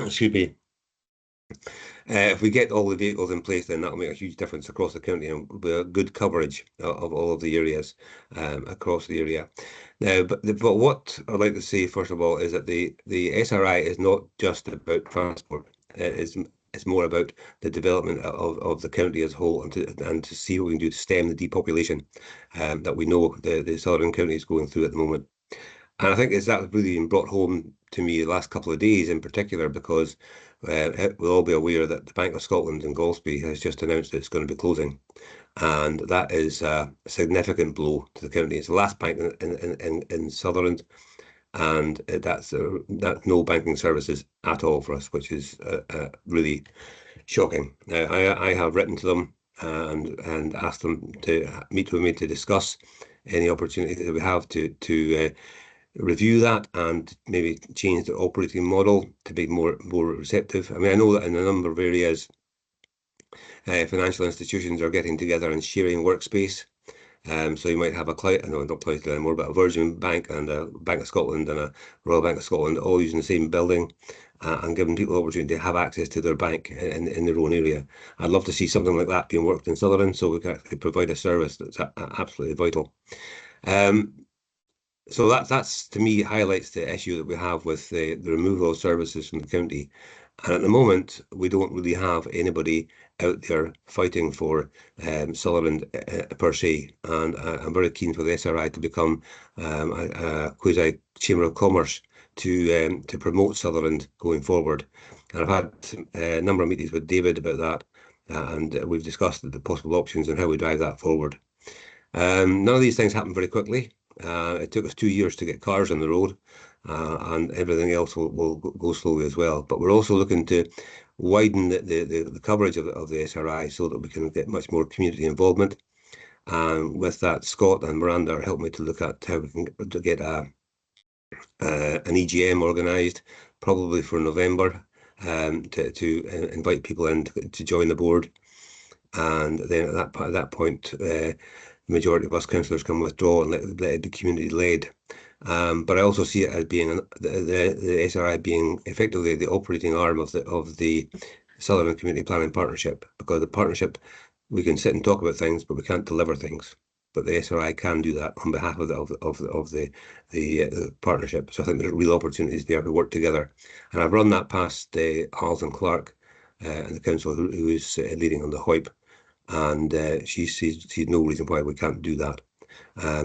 G: Excuse me. If we get all the vehicles in place, then that will make a huge difference across the county, and will be a good coverage of all of the areas across the area. Now, but what I'd like to say first of all is that the SRI is not just about transport. It's more about the development of the county as a whole, and to see what we can do to stem the depopulation that we know the southern county is going through at the moment. And I think that's really been brought home to me the last couple of days in particular, because we'll all be aware that the Bank of Scotland in Golspie has just announced that it's going to be closing. And that is a significant blow to the county. It's the last bank in Sutherland, and that's no banking services at all for us, which is really shocking. Now, I have written to them and asked them to meet with me to discuss any opportunities that we have to review that and maybe change the operating model to be more receptive. I mean, I know that in a number of areas, financial institutions are getting together and sharing workspace. So you might have a client, no, not Clyde anymore, but a Virgin Bank and a Bank of Scotland and a Royal Bank of Scotland all using the same building and giving people the opportunity to have access to their bank in their own area. I'd love to see something like that being worked in Sutherland, so we can actually provide a service that's absolutely vital. So that's to me highlights the issue that we have with the removal of services from the county. And at the moment, we don't really have anybody out there fighting for Sutherland per se. And I'm very keen for the SRI to become a quasi Chamber of Commerce to promote Sutherland going forward. And I've had a number of meetings with David about that, and we've discussed the possible options and how we drive that forward. None of these things happen very quickly. It took us 2 years to get cars on the road, and everything else will go slowly as well. But we're also looking to widen the coverage of the SRI so that we can get much more community involvement. And with that, Scott and Miranda are helping me to look at how we can get an EGM organised, probably for November, to invite people in to join the board. And then at that point, the majority of us councillors can withdraw and let it be community led. But I also see it as being the SRI being effectively the operating arm of the Sutherland Community Planning Partnership, because the partnership, we can sit and talk about things, but we can't deliver things. But the SRI can do that on behalf of the partnership. So I think there's real opportunities there to work together. And I've run that past Alton Clark and the council who is leading on the HOIP. And she sees no reason why we can't do that.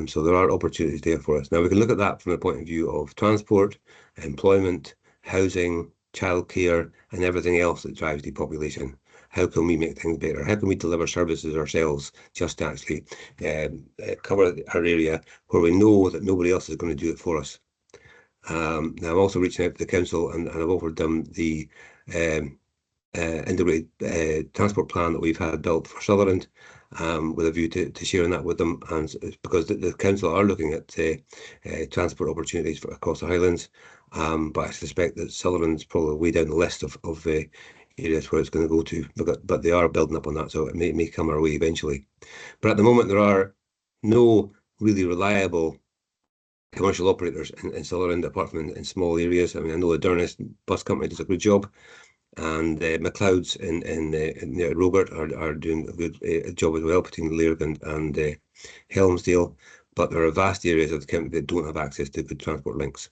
G: So there are opportunities there for us. Now we can look at that from the point of view of transport, employment, housing, childcare, and everything else that drives depopulation. How can we make things better? How can we deliver services ourselves just to actually cover our area where we know that nobody else is going to do it for us? Now I'm also reaching out to the council and I've offered them the integrated transport plan that we've had built for Sutherland, with a view to sharing that with them, and because the council are looking at transport opportunities across the Highlands, but I suspect that Sutherland's probably way down the list of areas where it's going to go to, but they are building up on that, so it may come our way eventually. But at the moment there are no really reliable commercial operators in Sutherland apart from in small areas. I mean, I know the Durness bus company does a good job, and McLeod's in Robert are doing a good job as well, between Lairg and Helmsdale. But there are vast areas of the county that don't have access to good transport links.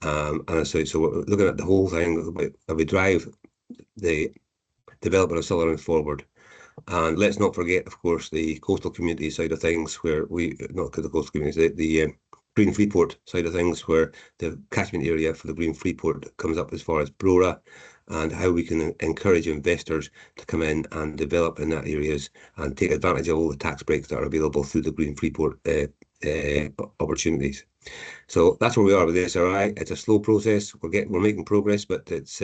G: And so we're looking at the whole thing, how we drive the development of Sutherland forward. And let's not forget, of course, the coastal community side of things, where not the coastal communities, the Green Freeport side of things, where the catchment area for the Green Freeport comes up as far as Brora, and how we can encourage investors to come in and develop in that areas and take advantage of all the tax breaks that are available through the Green Freeport opportunities. So that's where we are with the SRI. It's a slow process. We're making progress, but it's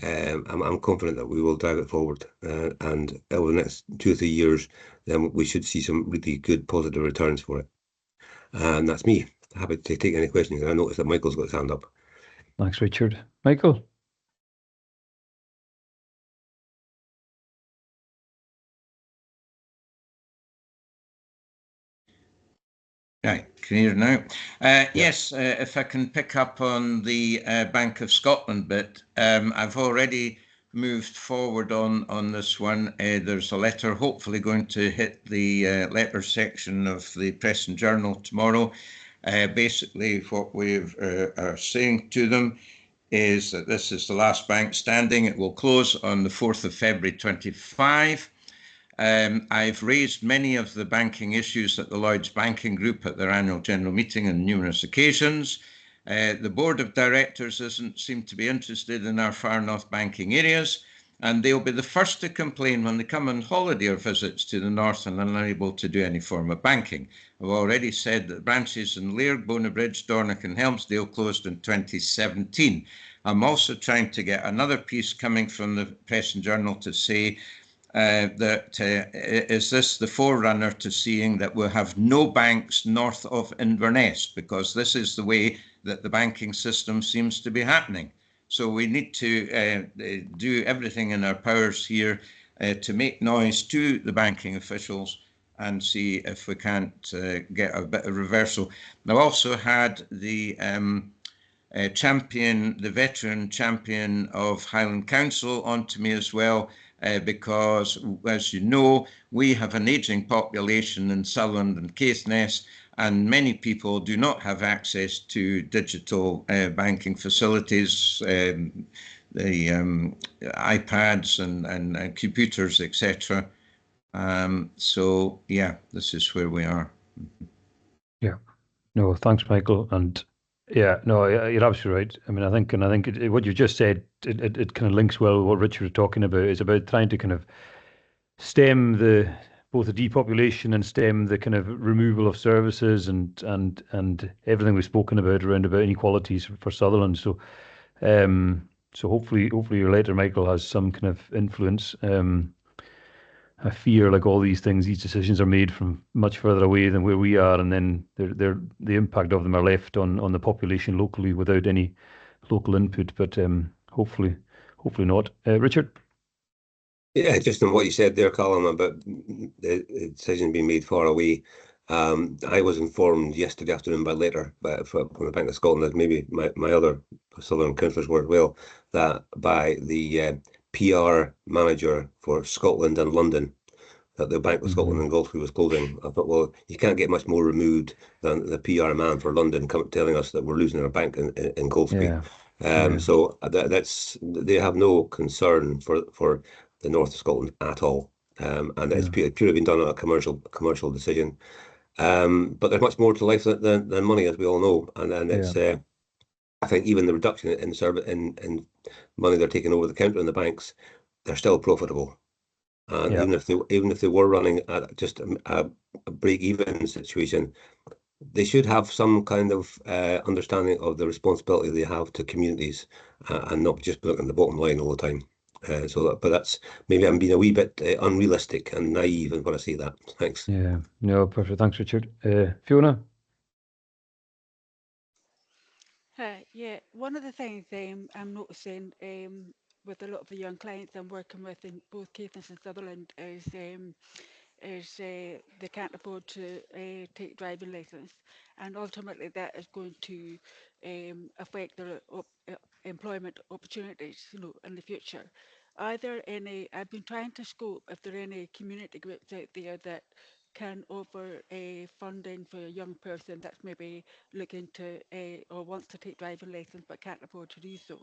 G: I'm confident that we will drive it forward, and over the next 2 or 3 years, then we should see some really good positive returns for it. And that's me. Happy to take any questions. And I noticed that Michael's got his hand up.
C: Thanks, Richard. Michael.
A: Right, can you hear now? Yes, if I can pick up on the Bank of Scotland bit, I've already moved forward on this one. There's a letter hopefully going to hit the letter section of the Press and Journal tomorrow. Basically, what we are saying to them is that this is the last bank standing. It will close on the 4th of February 25. I've raised many of the banking issues at the Lloyds Banking Group at their annual general meeting on numerous occasions. The board of directors doesn't seem to be interested in our far north banking areas, and they'll be the first to complain when they come on holiday or visits to the north and are unable to do any form of banking. I've already said that branches in Lairg, Bonabridge, Dornoch and Helmsdale closed in 2017. I'm also trying to get another piece coming from the Press and Journal to say that is this the forerunner to seeing that we'll have no banks north of Inverness, because this is the way that the banking system seems to be happening. So we need to do everything in our powers here to make noise to the banking officials and see if we can't get a bit of reversal. I've also had the the veteran champion of Highland Council onto me as well, because, as you know, we have an ageing population in Sutherland and Caithness, and many people do not have access to digital banking facilities, the iPads and computers, etc. So yeah, this is where we are.
C: Yeah. No, thanks, Michael. And yeah, no, you're absolutely right. I mean, I think what you just said, it kind of links well with what Richard was talking about. It's about trying to kind of stem both the depopulation and stem the kind of removal of services and everything we've spoken about around about inequalities for Sutherland. So so hopefully your letter, Michael, has some kind of influence. I fear, like all these things, these decisions are made from much further away than where we are, and then the impact of them are left on the population locally without any local input. But hopefully not. Richard?
G: Yeah, just on what you said there, Callum, about the decision being made far away. I was informed yesterday afternoon by letter from the Bank of Scotland, as maybe my other Southern councillors were as well, that by the PR manager for Scotland and London, that the Bank of Scotland and Golspie was closing. I thought, well, you can't get much more removed than the PR man for London telling us that we're losing our bank in Golspie.
C: Yeah.
G: So that's they have no concern for the north of Scotland at all, and it's purely been done on a commercial decision. But there's much more to life than money, as we all know, and it's. I think even the reduction in money they're taking over the counter in the banks, they're still profitable. And even if they were running at just a break-even situation, they should have some kind of understanding of the responsibility they have to communities, and not just looking at the bottom line all the time. But that's maybe I'm being a wee bit unrealistic and naive when I say that. Thanks.
C: Yeah. No, perfect. Thanks, Richard. Fiona?
J: Yeah, one of the things I'm noticing with a lot of the young clients I'm working with in both Caithness and Sutherland is they can't afford to take driving lessons, and ultimately that is going to affect their employment opportunities, in the future. Are there any? I've been trying to scope if there are any community groups out there that can offer a funding for a young person that's maybe looking to or wants to take driving lessons but can't afford to do so.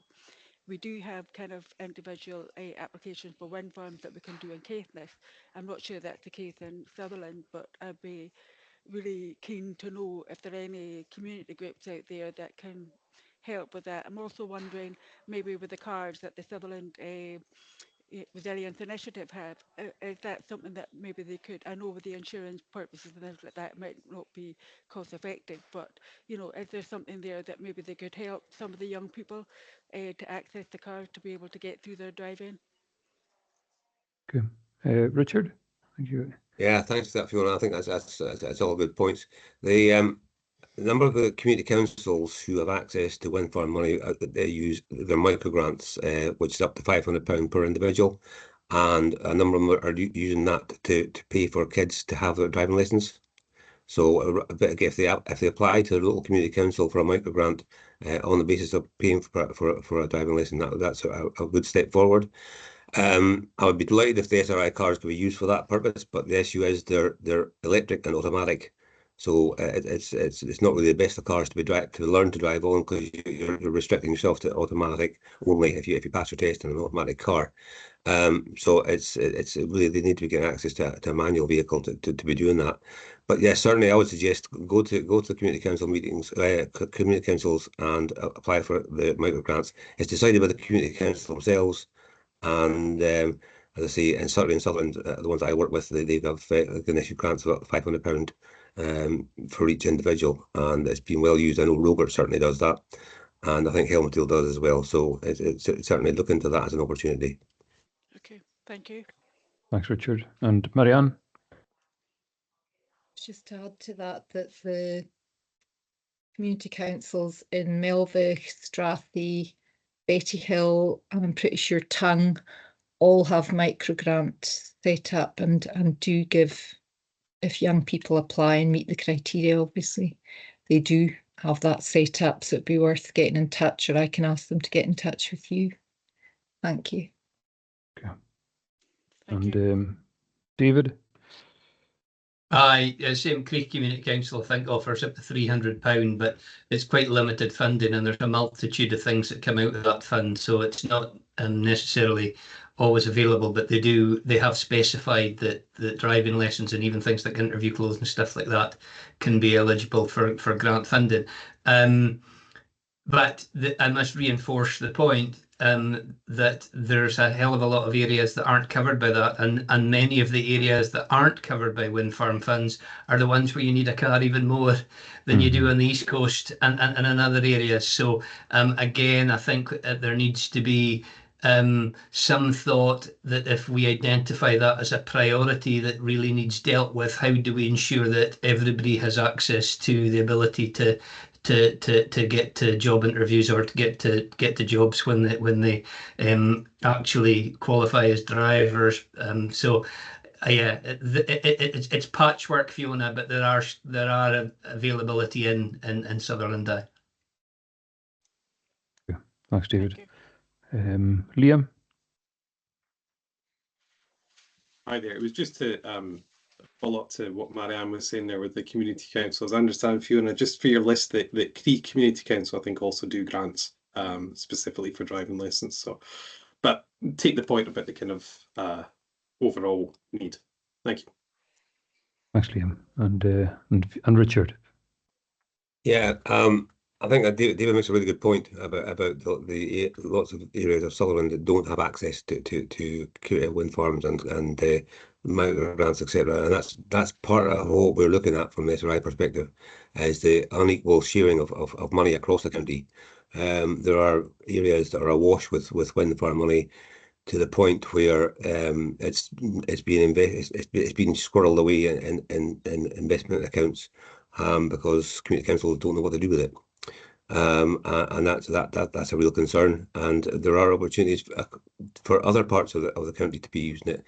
J: We do have kind of individual applications for wind farms that we can do in Caithness. I'm not sure that's the case in Sutherland, but I'd be really keen to know if there are any community groups out there that can help with that. I'm also wondering, maybe with the cards that the Sutherland Resilience Initiative have, is that something that maybe they could, I know with the insurance purposes and things like that, it might not be cost effective, but is there something there that maybe they could help some of the young people to access the cars to be able to get through their driving?
C: Okay. Richard? Thank you.
G: Yeah, thanks for that, Fiona. I think that's all good points. The number of the community councils who have access to wind farm money, they use their microgrants, which is up to £500 per individual, and a number of them are using that to pay for kids to have their driving lessons. So if they apply to the local community council for a microgrant on the basis of paying for a driving lesson, that's a good step forward. I would be delighted if the SRI cars could be used for that purpose, but the issue is they're electric and automatic, so it's not really the best of cars to learn to drive on, because you're restricting yourself to automatic only if you pass your test in an automatic car. So it's really, they need to be getting access to a manual vehicle to be doing that. But yeah, certainly I would suggest go to the community council meetings, community councils, and apply for the microgrants. It's decided by the community council themselves. And as I say, and certainly in Sutherland, the ones I work with, they have can issue grants of £500 for each individual, and it's been well used. I know Robert certainly does that, and I think Helmuthiel does as well. So it's certainly look into that as an opportunity.
J: Okay, thank you.
C: Thanks, Richard. And Marianne?
M: Just to add to that, that the community councils in Melville, Strathy, Betty Hill, and I'm pretty sure Tongue all have micro grants set up and do give, if young people apply and meet the criteria, obviously, they do have that set up. So it'd be worth getting in touch, or I can ask them to get in touch with you. Thank you.
C: Okay. And David?
L: Aye, same Creek Community Council, I think, offers up to £300, but it's quite limited funding, and there's a multitude of things that come out of that fund, so it's not necessarily always available. But they have specified that the driving lessons and even things like interview clothes and stuff like that can be eligible for grant funding. But I must reinforce the point that there's a hell of a lot of areas that aren't covered by that, and many of the areas that aren't covered by wind farm funds are the ones where you need a car even more than you do on the East Coast and in other areas. So again, I think there needs to be some thought that if we identify that as a priority that really needs dealt with, how do we ensure that everybody has access to the ability to get to job interviews or to get to jobs when they actually qualify as drivers. So yeah, it's patchwork, Fiona, but there are availability in Sutherland.
C: Yeah. Thanks, David. Liam?
N: Hi there. It was just to follow up to what Marianne was saying there with the community councils. I understand, Fiona, just for your list, that Creek Community Council, I think, also do grants specifically for driving lessons. So, but take the point about the kind of overall need. Thank you.
C: Thanks, Liam. And Richard?
G: Yeah, I think that David makes a really good point about the lots of areas of Sutherland that don't have access to wind farms and micro grants, etc. And that's part of what we're looking at from the SRI perspective, is the unequal sharing of money across the county. There are areas that are awash with wind farm money, to the point where it's being squirreled away in investment accounts because community councils don't know what to do with it. And that's a real concern, and there are opportunities for other parts of the county to be using it.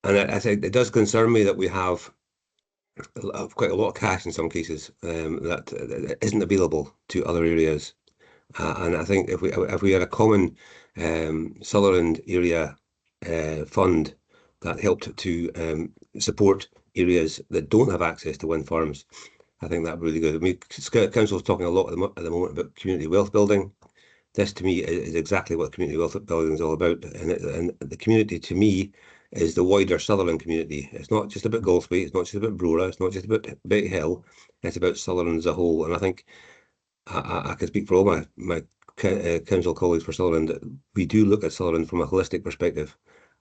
G: And I think it does concern me that we have quite a lot of cash in some cases that isn't available to other areas. And I think if we had a common Sutherland area fund that helped to support areas that don't have access to wind farms, I think that'd be really good. I mean, Council's talking a lot at the moment about community wealth building. This, to me, is exactly what community wealth building is all about. And the community, to me, is the wider Sutherland community. It's not just about Golspie, it's not just about Brora, it's not just about Betty Hill, it's about Sutherland as a whole. And I think I can speak for all my council colleagues for Sutherland. We do look at Sutherland from a holistic perspective,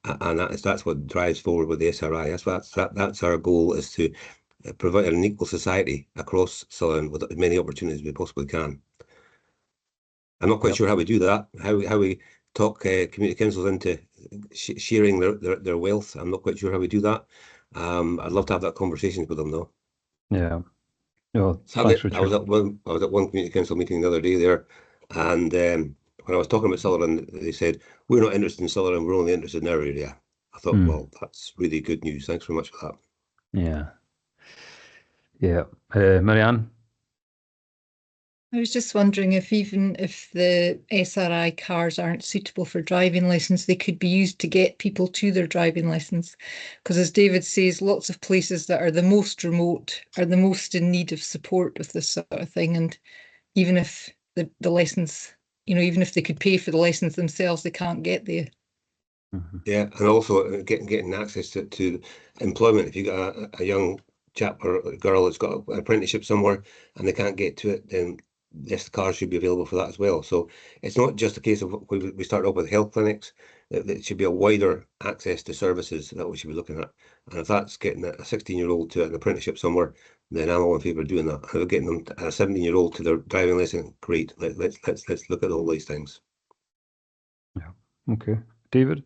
G: and that's what drives forward with the SRI. That's our goal, is to provide an equal society across Sutherland with as many opportunities as we possibly can. I'm not quite sure how we do that, how we talk community councils into sharing their wealth. I'm not quite sure how we do that. I'd love to have that conversation with them, though.
C: Yeah. Oh,
G: Sadly,
C: thanks, Richard.
G: I was at one community council meeting the other day there, and when I was talking about Sutherland, they said, "We're not interested in Sutherland, we're only interested in our area." I thought, well, that's really good news. Thanks very much for that.
C: Yeah. Yeah. Marianne?
M: I was just wondering if even if the SRI cars aren't suitable for driving lessons, they could be used to get people to their driving lessons. Because as David says, lots of places that are the most remote are the most in need of support with this sort of thing. And even if the lessons, even if they could pay for the lessons themselves, they can't get there.
G: Yeah, and also getting access to employment. If you got a young chap or a girl that's got an apprenticeship somewhere and they can't get to it, then yes, the cars should be available for that as well. So it's not just a case of we start off with health clinics. It should be a wider access to services that we should be looking at. And if that's getting a 16-year-old to an apprenticeship somewhere, then I'm all in favour of doing that. And getting them a 17-year-old to their driving lesson, great. Let's look at all these things.
C: Yeah. Okay, David.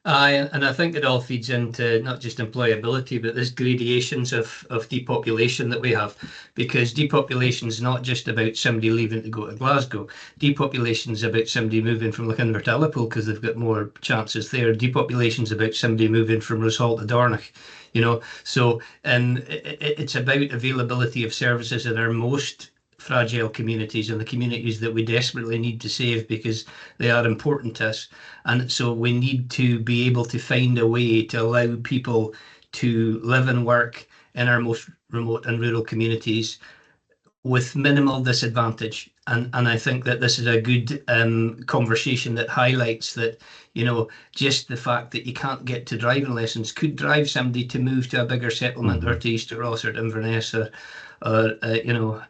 L: Aye, and I think it all feeds into not just employability, but there's gradations of depopulation that we have, because depopulation is not just about somebody leaving to go to Glasgow. Depopulation is about somebody moving from like Invertalipool because they've got more chances there. Depopulation is about somebody moving from Rosshall to Dornoch, you know. So, and it's about availability of services in our most fragile communities and the communities that we desperately need to save because they are important to us. And so we need to be able to find a way to allow people to live and work in our most remote and rural communities with minimal disadvantage. And I think that this is a good conversation that highlights that, you know, just the fact that you can't get to driving lessons could drive somebody to move to a bigger settlement or to East Ross or to Inverness or you know,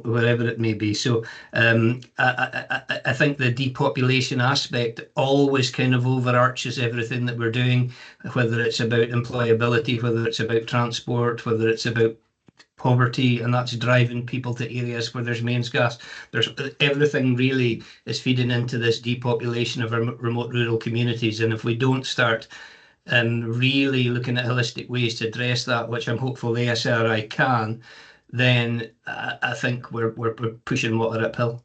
L: wherever it may be. So I think the depopulation aspect always kind of overarches everything that we're doing, whether it's about employability, whether it's about transport, whether it's about poverty, and that's driving people to areas where there's mains gas. There's everything really is feeding into this depopulation of our remote rural communities. And if we don't start really looking at holistic ways to address that, which I'm hopeful the SRI can, then I think we're pushing water uphill.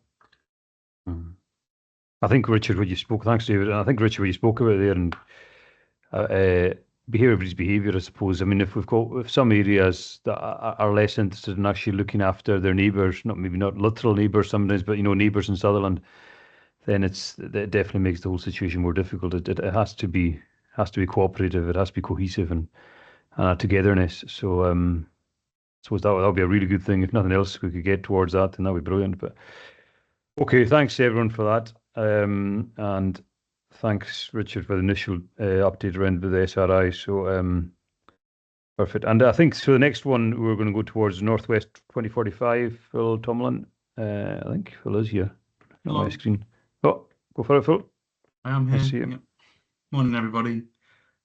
C: I think, Richard, what you spoke, thanks, David. And I think, Richard, what you spoke about there, and everybody's behaviour, I suppose. I mean, if some areas that are less interested in actually looking after their neighbours, maybe not literal neighbours sometimes, but, you know, neighbours in Sutherland, then it definitely makes the whole situation more difficult. It has to be cooperative. It has to be cohesive and a togetherness. So I suppose that would be a really good thing. If nothing else, we could get towards that, and that would be brilliant. But okay, thanks everyone for that, and thanks Richard for the initial update around the SRI. So perfect. And I think so. The next one we're going to go towards Northwest 2045. Phil Tomlin, I think Phil is here on my screen. Oh, go for it, Phil.
O: I am here.
C: I see you.
O: Yeah. Morning, everybody.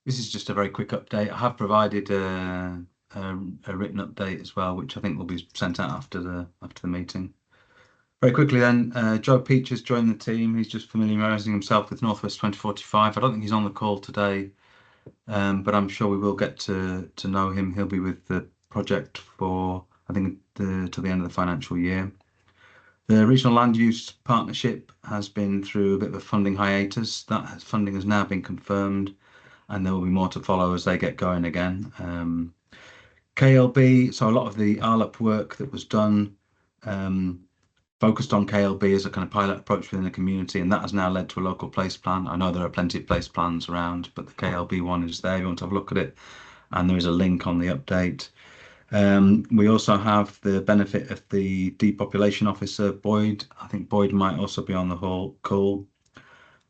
O: This is just a very quick update. I have provided a written update as well, which I think will be sent out after the meeting. Very quickly then, Joe Peach has joined the team. He's just familiarising himself with Northwest 2045. I don't think he's on the call today, but I'm sure we will get to know him. He'll be with the project for, I think, to the end of the financial year. The Regional Land Use Partnership has been through a bit of a funding hiatus. That funding has now been confirmed, and there will be more to follow as they get going again. KLB, so a lot of the RLUP work that was done focused on KLB as a kind of pilot approach within the community, and that has now led to a local place plan. I know there are plenty of place plans around, but the KLB one is there if you want to have a look at it, and there is a link on the update. We also have the benefit of the depopulation officer, Boyd. I think Boyd might also be on the call.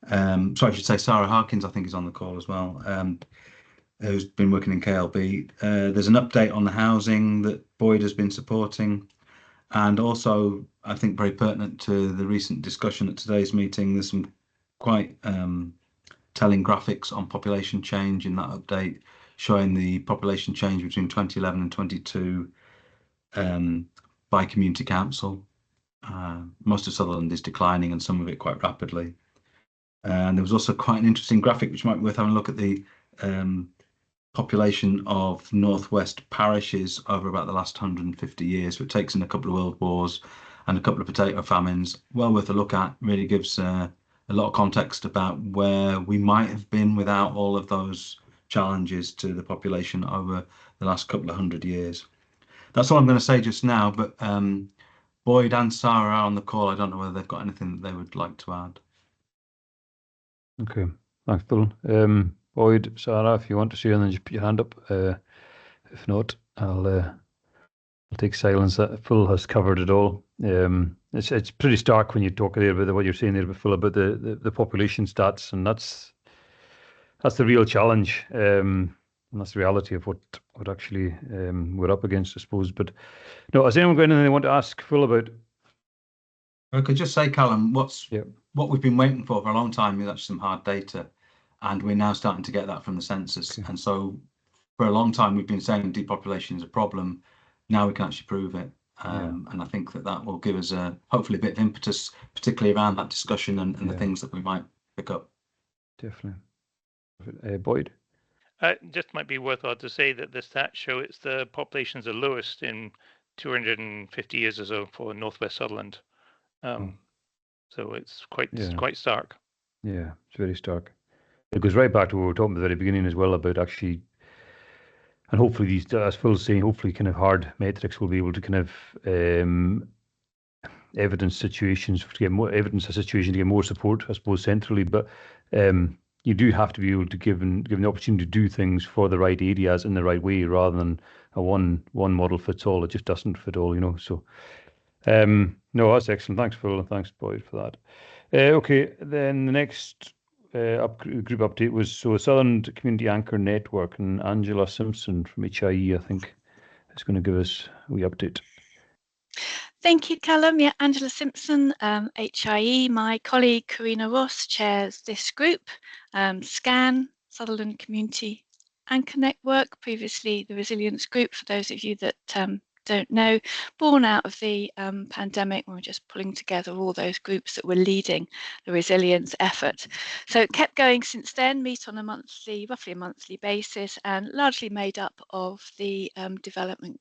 O: Sorry, I should say Sarah Harkins, I think, is on the call as well, who's been working in KLB. There's an update on the housing that Boyd has been supporting. And also, I think very pertinent to the recent discussion at today's meeting, there's some quite telling graphics on population change in that update, showing the population change between 2011 and 22 by community council. Most of Sutherland is declining, and some of it quite rapidly. And there was also quite an interesting graphic which might be worth having a look at, the population of Northwest parishes over about the last 150 years. So it takes in a couple of world wars and a couple of potato famines. Well worth a look at. Really gives a lot of context about where we might have been without all of those challenges to the population over the last couple of 100 years. That's all I'm going to say just now, but Boyd and Sarah are on the call. I don't know whether they've got anything that they would like to add.
C: Okay, thanks, Phil. Boyd, Sarah, if you want to say anything, just put your hand up. If not, I'll take silence. Phil has covered it all. It's pretty stark when you talk there about what you're saying there, Phil, about the population stats, and that's the real challenge. And that's the reality of what actually we're up against, I suppose. But no, has anyone got anything they want to ask Phil about?
O: I could just say, Callum, what we've been waiting for a long time is actually some hard data, and we're now starting to get that from the census. Okay. And so for a long time we've been saying depopulation is a problem. Now we can actually prove it, and I think that will give us hopefully a bit of impetus, particularly around that discussion and the things that we might pick up.
C: Definitely. Boyd?
P: Just might be worthwhile to say that the stats show it's the population's the lowest in 250 years or so for Northwest Sutherland. So it's quite stark.
C: Yeah, it's very stark. It goes right back to what we were talking at the very beginning as well about actually, and hopefully these, as Phil's saying, hopefully kind of hard metrics will be able to kind of evidence situations to get more evidence, a situation to get more support, I suppose, centrally. But you do have to be able to give the opportunity to do things for the right areas in the right way, rather than a one model fits all. It just doesn't fit all, you know. So no, that's excellent. Thanks, Phil, and thanks, Boyd, for that. Okay, then the next group update was Sutherland Community Anchor Network, and Angela Simpson from HIE, I think, is going to give us a wee update.
Q: Thank you, Callum. Yeah, Angela Simpson, HIE. My colleague Karina Ross chairs this group, SCAN, Sutherland Community Anchor Network, previously the Resilience Group, for those of you that don't know, born out of the pandemic. We're just pulling together all those groups that were leading the resilience effort. So it kept going since then, meet on a roughly a monthly basis, and largely made up of the development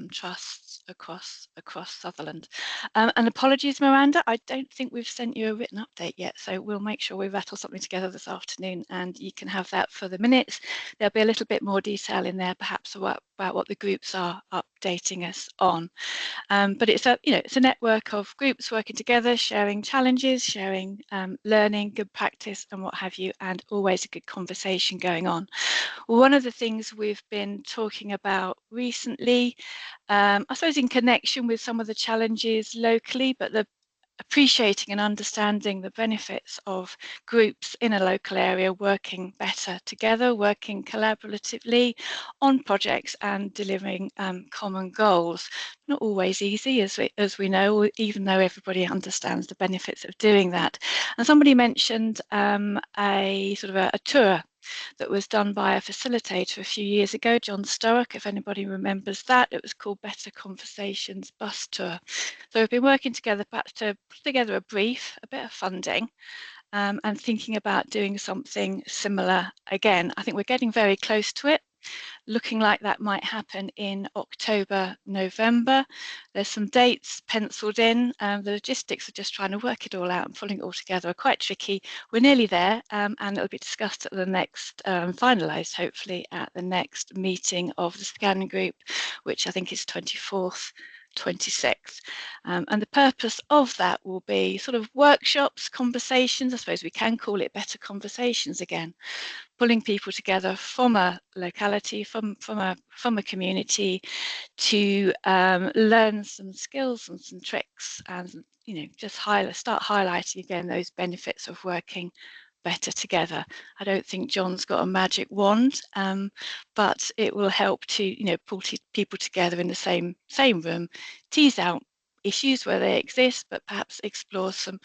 Q: trusts across Sutherland. And apologies, Miranda, I don't think we've sent you a written update yet, so we'll make sure we rattle something together this afternoon, and you can have that for the minutes. There'll be a little bit more detail in there, perhaps about what the groups are updating us on. But it's a network of groups working together, sharing challenges, sharing learning, good practice, and what have you, and always a good conversation going on. One of the things we've been talking about recently, I suppose in connection with some of the challenges locally, but the appreciating and understanding the benefits of groups in a local area working better together, working collaboratively on projects and delivering common goals. Not always easy, as we know, even though everybody understands the benefits of doing that. And somebody mentioned a sort of a tour that was done by a facilitator a few years ago, John Sturrock, if anybody remembers that. It was called Better Conversations Bus Tour. So we've been working together perhaps to put together a brief, a bit of funding, and thinking about doing something similar again. I think we're getting very close to it. Looking like that might happen in October, November. There's some dates penciled in. The logistics of just trying to work it all out and pulling it all together are quite tricky. We're nearly there, and it'll be discussed at the next, finalised hopefully at the next meeting of the scanning group, which I think is 24th, 26th. And the purpose of that will be sort of workshops, conversations. I suppose we can call it better conversations again, pulling people together from a locality, from a community, to learn some skills and some tricks, and just start highlighting again those benefits of working better together. I don't think John's got a magic wand, but it will help to pull people together in the same room, tease out issues where they exist, but perhaps explore some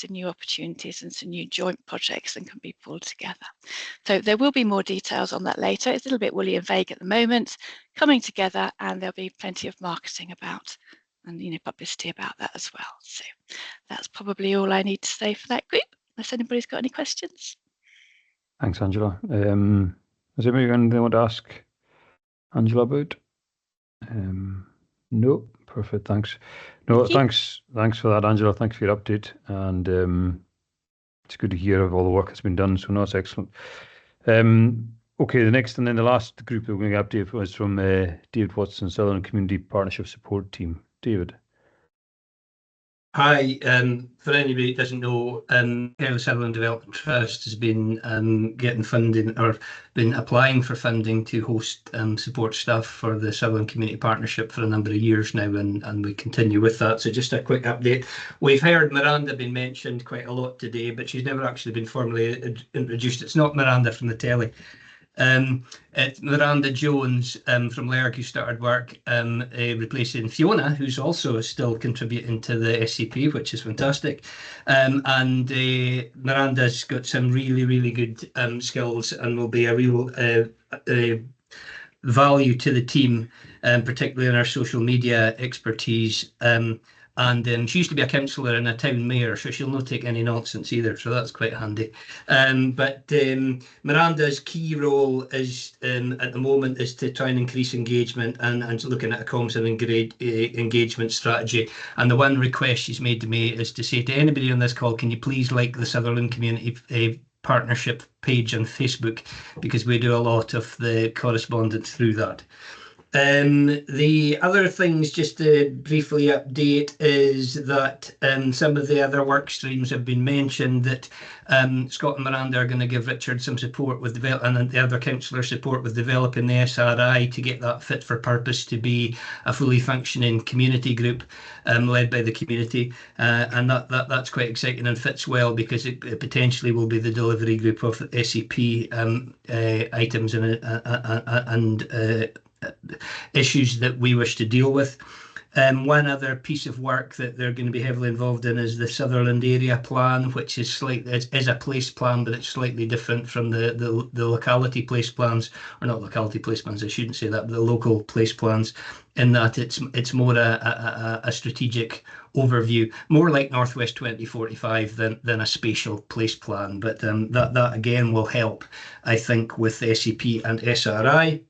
Q: new opportunities and some new joint projects that can be pulled together. So there will be more details on that later. It's a little bit woolly and vague at the moment, coming together, and there'll be plenty of marketing about and publicity about that as well. So that's probably all I need to say for that group, unless anybody's got any questions.
C: Thanks, Angela. Has anybody got anything they want to ask Angela about? No, perfect. Thanks. No, thanks for that, Angela. Thanks for your update, and it's good to hear of all the work that's been done. So no, it's excellent. Okay, the next and then the last group that we're going to update was from David Watson, Sutherland Community Partnership Support Team. David.
L: Hi, for anybody that doesn't know, Sutherland Development Trust has been getting funding, or been applying for funding to host support staff for the Sutherland Community Partnership for a number of years now, and we continue with that. So just a quick update. We've heard Miranda being mentioned quite a lot today, but she's never actually been formally introduced. It's not Miranda from the telly. It's Miranda Jones from Lerg, who started work replacing Fiona, who's also still contributing to the SCP, which is fantastic. And Miranda's got some really good skills and will be a real value to the team, particularly in our social media expertise. And she used to be a councillor and a town mayor, so she'll not take any nonsense either. So that's quite handy. But Miranda's key role is at the moment is to try and increase engagement and looking at a comms and engagement strategy. And the one request she's made to me is to say to anybody on this call, can you please like the Sutherland Community Partnership page on Facebook, because we do a lot of the correspondence through that. The other things, just to briefly update, is that some of the other work streams have been mentioned, that Scott and Miranda are going to give Richard some support with and the other councillor support with developing the SRI to get that fit for purpose to be a fully functioning community group led by the community, and that's quite exciting and fits well, because it potentially will be the delivery group of SCP items and issues that we wish to deal with. One other piece of work that they're going to be heavily involved in is the Sutherland Area Plan, which is is a place plan, but it's slightly different from the locality place plans, or not locality place plans, I shouldn't say that, but the local place plans, in that it's more a strategic overview, more like Northwest 2045 than a spatial place plan. But that again will help, I think, with SCP and SRI.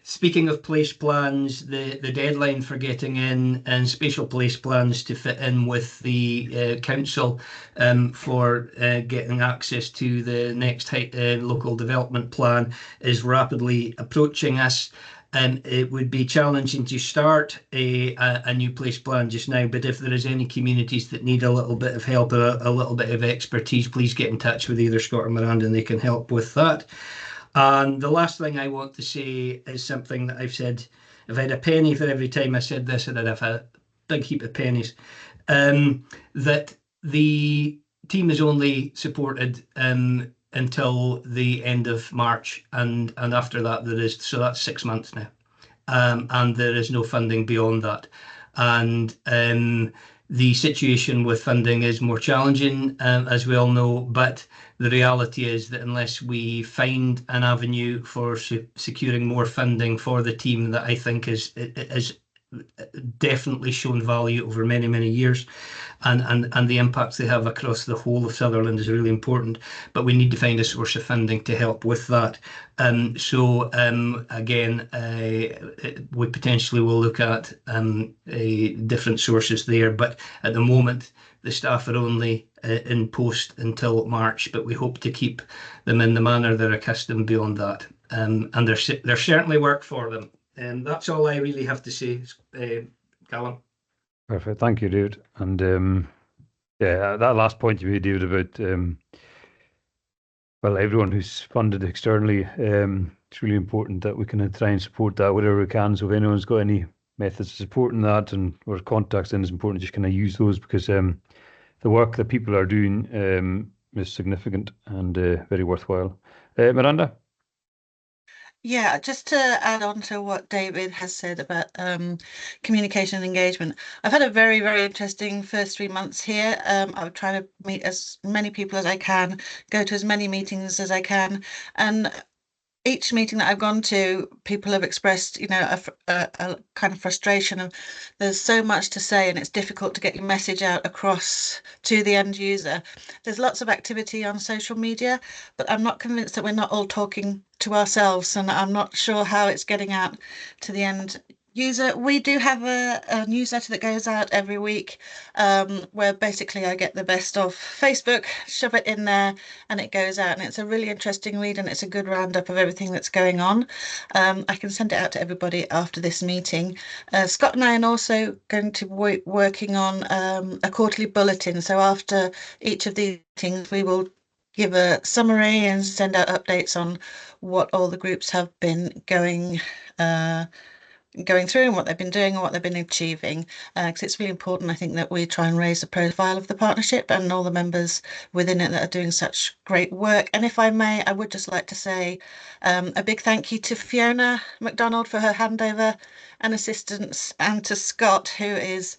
L: Speaking of place plans, the deadline for getting in and spatial place plans to fit in with the council for getting access to the next local development plan is rapidly approaching us. It would be challenging to start a new place plan just now, but if there is any communities that need a little bit of help or a little bit of expertise, please get in touch with either Scott or Miranda and they can help with that. And the last thing I want to say is something that I've said. If I had a penny for every time I said this, I'd have a big heap of pennies. That the team is only supported until the end of March, and after that there is, so that's 6 months now, and there is no funding beyond that. And the situation with funding is more challenging, as we all know, but the reality is that unless we find an avenue for securing more funding for the team that I think is definitely shown value over many, many years, and the impacts they have across the whole of Sutherland is really important, but we need to find a source of funding to help with that. Again, we potentially will look at different sources there, but at the moment the staff are only in post until March, but we hope to keep them in the manner they're accustomed beyond that, and there's certainly work for them. And that's all I really have to say, Callum.
C: Perfect, thank you, David. And yeah, that last point you made, David, about well, everyone who's funded externally, it's really important that we can try and support that wherever we can. So if anyone's got any methods of supporting that and or contacts, then it's important to just kind of use those, because the work that people are doing is significant and very worthwhile. Miranda?
E: Yeah, just to add on to what David has said about communication and engagement. I've had a very, very interesting first 3 months here. I'm trying to meet as many people as I can, go to as many meetings as I can, and each meeting that I've gone to, people have expressed, you know, a kind of frustration of there's so much to say and it's difficult to get your message out across to the end user. There's lots of activity on social media, but I'm not convinced that we're not all talking to ourselves, and I'm not sure how it's getting out to the end user. We do have a newsletter that goes out every week, where basically I get the best of Facebook, shove it in there, and it goes out, and it's a really interesting read, and it's a good roundup of everything that's going on. I can send it out to everybody after this meeting. Scott and I are also going to be working on a quarterly bulletin, so after each of these meetings we will give a summary and send out updates on what all the groups have been going through and what they've been doing and what they've been achieving, because it's really important, I think, that we try and raise the profile of the partnership and all the members within it that are doing such great work. And if I may, I would just like to say a big thank you to Fiona MacDonald for her handover and assistance, and to Scott, who is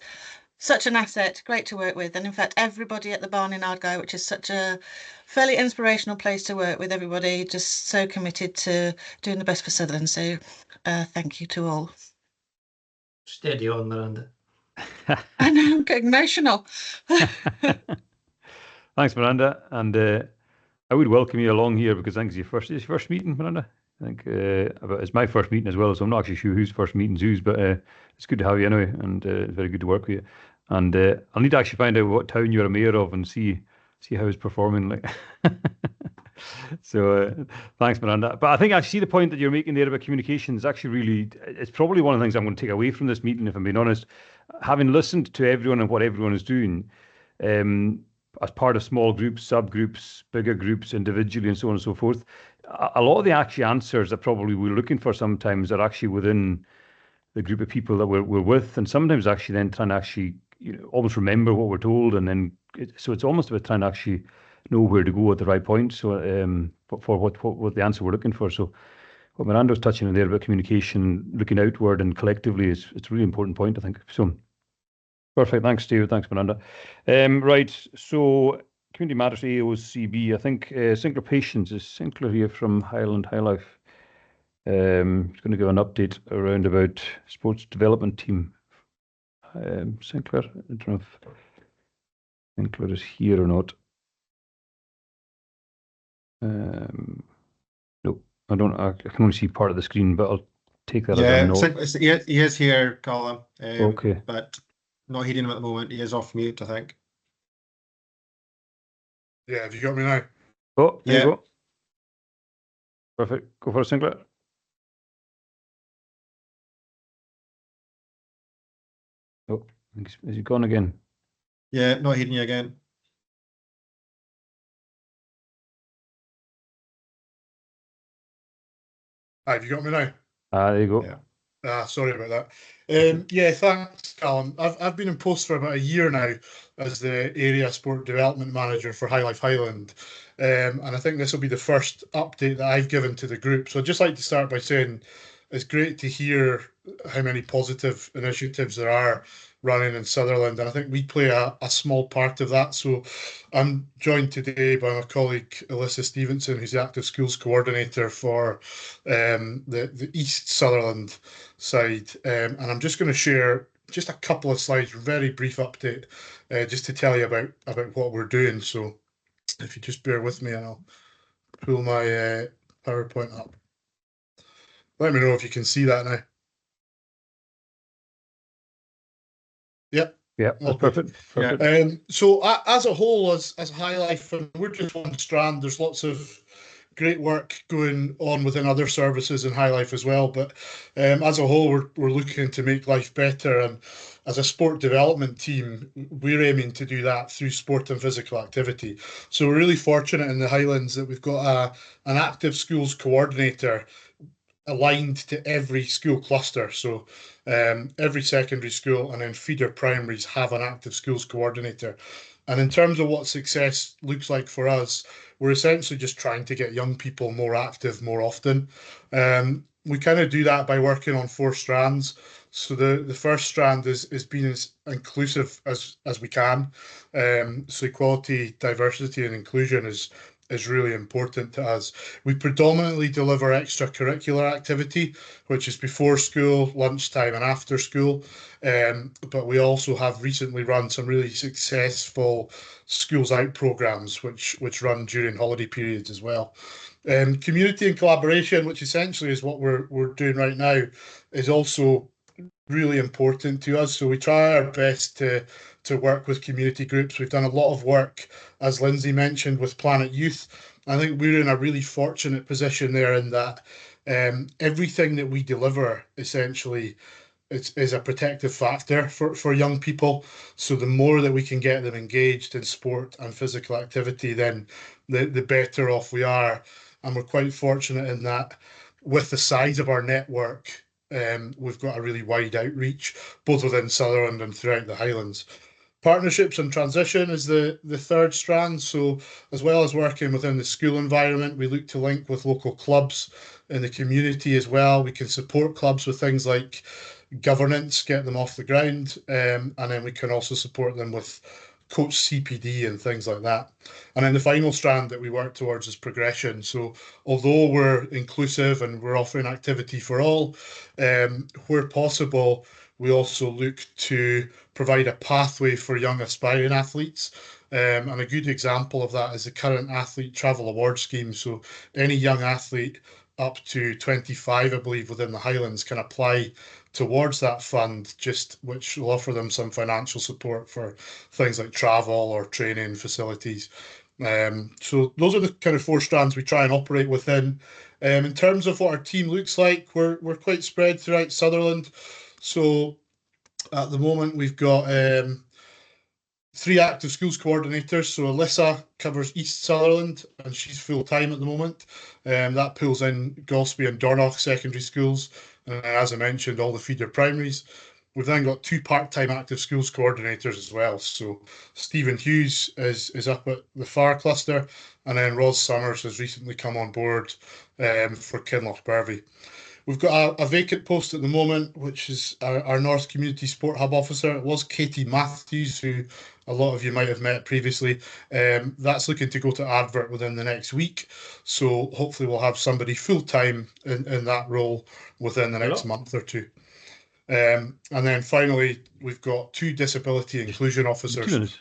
E: such an asset, great to work with, and in fact everybody at the barn in Ardguy, which is such a fairly inspirational place to work with, everybody just so committed to doing the best for Sutherland. So thank you to all.
L: Steady on, Miranda.
E: I know, I'm getting emotional.
C: Thanks, Miranda. And I would welcome you along here because I think it's your first meeting, Miranda. I think it's my first meeting as well, so I'm not actually sure whose first meeting's whose, but it's good to have you anyway, and it's very good to work with you. And I'll need to actually find out what town you're a mayor of and see how it's performing. Like, so thanks, Miranda. But I think I see the point that you're making there about communication is actually really, it's probably one of the things I'm going to take away from this meeting, if I'm being honest. Having listened to everyone and what everyone is doing, as part of small groups, subgroups, bigger groups, individually, and so on and so forth, a lot of the actual answers that probably we're looking for sometimes are actually within the group of people that we're with, and sometimes actually then trying to actually, almost remember what we're told, and then so it's almost about trying to actually know where to go at the right point. So for what the answer we're looking for. So what Miranda was touching on there about communication, looking outward and collectively, it's a really important point, I think. So perfect. Thanks, Steve. Thanks, Miranda. Right. So Community Matters AOCB. I think Sinclair Patience is Sinclair here from Highland Highlife. He's going to give an update around about sports development team. Sinclair, I don't know if Sinclair is here or not. No, I don't. I can only see part of the screen, but I'll take that as a note.
D: He is here, Colin.
C: Okay.
D: But not hearing him at the moment. He is off mute, I think.
R: Yeah, have you got me now?
C: Oh, there you go. Perfect. Go for it, Sinclair. Oh, is he gone again?
D: Yeah, not hearing you again.
R: Have you got me now?
C: There you go.
D: Yeah.
R: Sorry about that. Yeah, thanks, Callum. I've been in post for about a year now as the area sport development manager for Highlife Highland, and I think this will be the first update that I've given to the group. So I'd just like to start by saying it's great to hear how many positive initiatives there are running in Sutherland, and I think we play a small part of that. So I'm joined today by my colleague Alyssa Stevenson, who's the Active Schools Coordinator for the East Sutherland side, and I'm just going to share just a couple of slides, very brief update, just to tell you about what we're doing. So if you just bear with me, and I'll pull my PowerPoint up. Let me know if you can see that now. Yep.
C: Yeah, that's perfect.
R: So as a whole, as Highlife, we're just one strand. There's lots of great work going on within other services in Highlife as well. But as a whole, we're looking to make life better. And as a sport development team, we're aiming to do that through sport and physical activity. So we're really fortunate in the Highlands that we've got an active schools coordinator aligned to every school cluster. So every secondary school and then feeder primaries have an active schools coordinator. And in terms of what success looks like for us, we're essentially just trying to get young people more active more often. We kind of do that by working on 4 strands. So the first strand is being as inclusive as we can. So equality, diversity, and inclusion is really important to us. We predominantly deliver extracurricular activity, which is before school, lunchtime, and after school. But we also have recently run some really successful schools out programs, which run during holiday periods as well. Community and collaboration, which essentially is what we're doing right now, is also really important to us. So we try our best to work with community groups. We've done a lot of work, as Lindsay mentioned, with Planet Youth. I think we're in a really fortunate position there in that everything that we deliver essentially is a protective factor for young people. So the more that we can get them engaged in sport and physical activity, then the better off we are. And we're quite fortunate in that with the size of our network, we've got a really wide outreach, both within Sutherland and throughout the Highlands. Partnerships and transition is the third strand. So as well as working within the school environment, we look to link with local clubs in the community as well. We can support clubs with things like governance, get them off the ground, and then we can also support them with coach CPD and things like that. And then the final strand that we work towards is progression. So although we're inclusive and we're offering activity for all, where possible, we also look to provide a pathway for young aspiring athletes. And a good example of that is the current Athlete Travel Award Scheme. So any young athlete up to 25, I believe, within the Highlands can apply towards that fund, which will offer them some financial support for things like travel or training facilities. So those are the kind of 4 strands we try and operate within. In terms of what our team looks like, we're quite spread throughout Sutherland. So at the moment, we've got 3 active schools coordinators. So Alyssa covers East Sutherland, and she's full-time at the moment. That pulls in Golspie and Dornoch secondary schools, and as I mentioned, all the feeder primaries. We've then got 2 part-time active schools coordinators as well. So Stephen Hughes is up at the Far cluster, and then Ros Summers has recently come on board for Kinloch Bervie. We've got a vacant post at the moment, which is our North Community Sport Hub officer. It was Katie Matthews, who a lot of you might have met previously. That's looking to go to advert within the next week. So hopefully we'll have somebody full-time in that role within the next month or 2. And then finally, we've got 2 disability inclusion officers,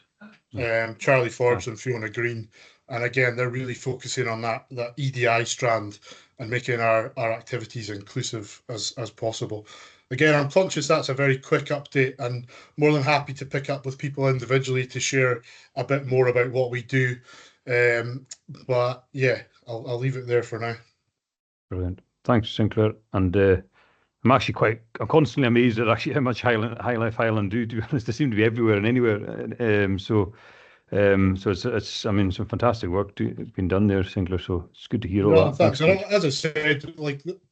R: Charlie Forbes and Fiona Green. And again, they're really focusing on that EDI strand and making our activities inclusive as possible. Again, I'm conscious that's a very quick update, and more than happy to pick up with people individually to share a bit more about what we do. But yeah, I'll leave it there for now.
C: Brilliant. Thanks, Sinclair. And I'm constantly amazed at actually how much Highlife Highland do. To be honest, they seem to be everywhere and anywhere. So it's some fantastic work been done there, Sinclair. So it's good to hear all that.
R: Thanks. And as I said,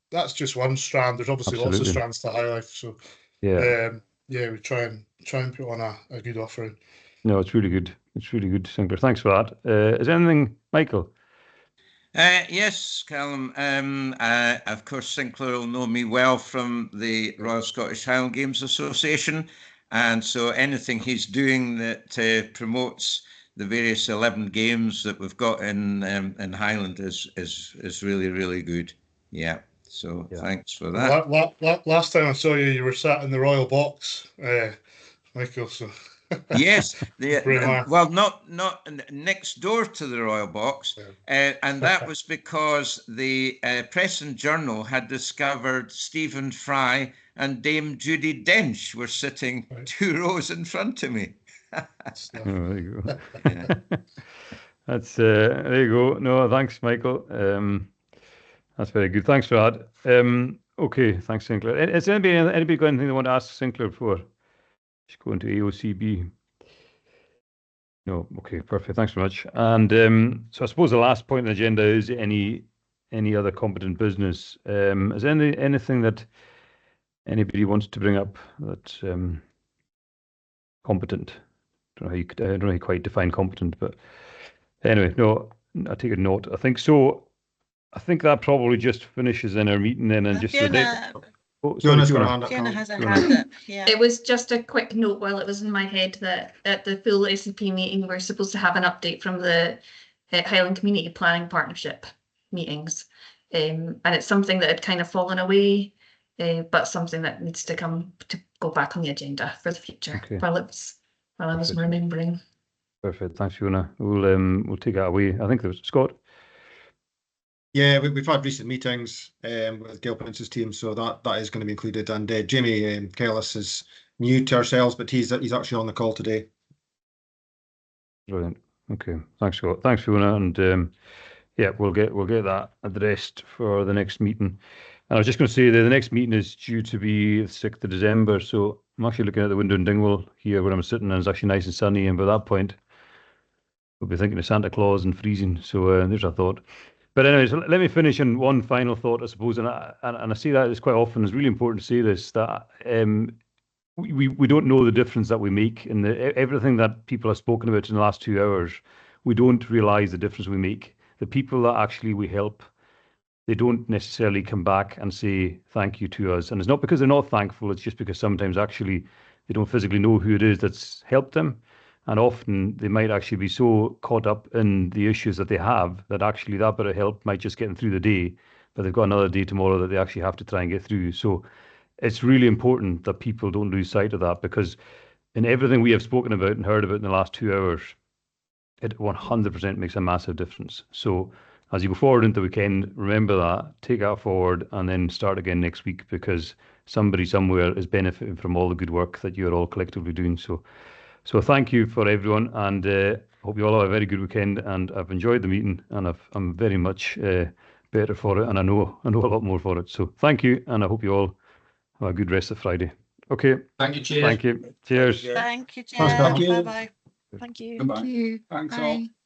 R: that's just one strand. There's obviously lots of strands to Highlife. So we try and put on a good offering.
C: No, it's really good. It's really good, Sinclair. Thanks for that. Is there anything, Michael?
A: Yes, Callum. Of course, Sinclair will know me well from the Royal Scottish Highland Games Association, and so anything he's doing that promotes the various 11 games that we've got in Highland is really, really good. Yeah. So thanks for that.
R: Last time I saw you, you were sat in the Royal Box, Michael. So.
A: Yes, well, not next door to the Royal Box, and that was because the Press and Journal had discovered Stephen Fry and Dame Judy Dench were sitting 2 rows in front of me.
C: There you go. That's there you go. No, thanks, Michael. That's very good. Thanks for that. Okay, thanks, Sinclair. Has anybody got anything they want to ask Sinclair before? Just go into AOCB. No, okay, perfect. Thanks very much. And so I suppose the last point on the agenda is any other competent business. Is there anything that anybody wants to bring up that's competent? I don't know how you quite define competent, but anyway, no, I take a note. I think that probably just finishes in our meeting then, and just
E: Fiona has a hand up. Yeah.
K: It was just a quick note while it was in my head that at the full SCP meeting, we're supposed to have an update from the Highland Community Planning Partnership meetings. And it's something that had kind of fallen away, but something that needs to go back on the agenda for the future while I was remembering.
C: Perfect. Thanks, Fiona. We'll take that away. I think there was Scott.
D: Yeah, we've had recent meetings with Gail Prince's team, so that is going to be included. And Jamie Kellis is new to ourselves, but he's actually on the call today.
C: Brilliant. Okay, thanks, Scott. Thanks, Fiona. And yeah, we'll get that addressed for the next meeting. And I was just going to say that the next meeting is due to be the 6th of December. So I'm actually looking at the window in Dingwall here where I'm sitting, and it's actually nice and sunny. And by that point, we'll be thinking of Santa Claus and freezing. So there's a thought. But anyways, let me finish on one final thought, I suppose, and I see that it's quite often. It's really important to say this, that we don't know the difference that we make in everything that people have spoken about in the last 2 hours. We don't realise the difference we make. The people that actually we help, they don't necessarily come back and say thank you to us. And it's not because they're not thankful, it's just because sometimes actually they don't physically know who it is that's helped them. And often they might actually be so caught up in the issues that they have that actually that bit of help might just get them through the day, but they've got another day tomorrow that they actually have to try and get through. So it's really important that people don't lose sight of that, because in everything we have spoken about and heard about in the last 2 hours, it 100% makes a massive difference. So as you go forward into the weekend, remember that, take that forward, and then start again next week, because somebody somewhere is benefiting from all the good work that you're all collectively doing. So thank you for everyone, and hope you all have a very good weekend. And I've enjoyed the meeting, and I'm very much better for it, and I know a lot more for it. So thank you, and I hope you all have a good rest of Friday. Okay.
L: Thank you. Cheers.
C: Thank you. Cheers.
E: Thank you.
D: Thank you.
E: Bye bye.
B: Thank you.
R: Goodbye.
B: Thank you.
R: Thanks
B: Bye.
R: all.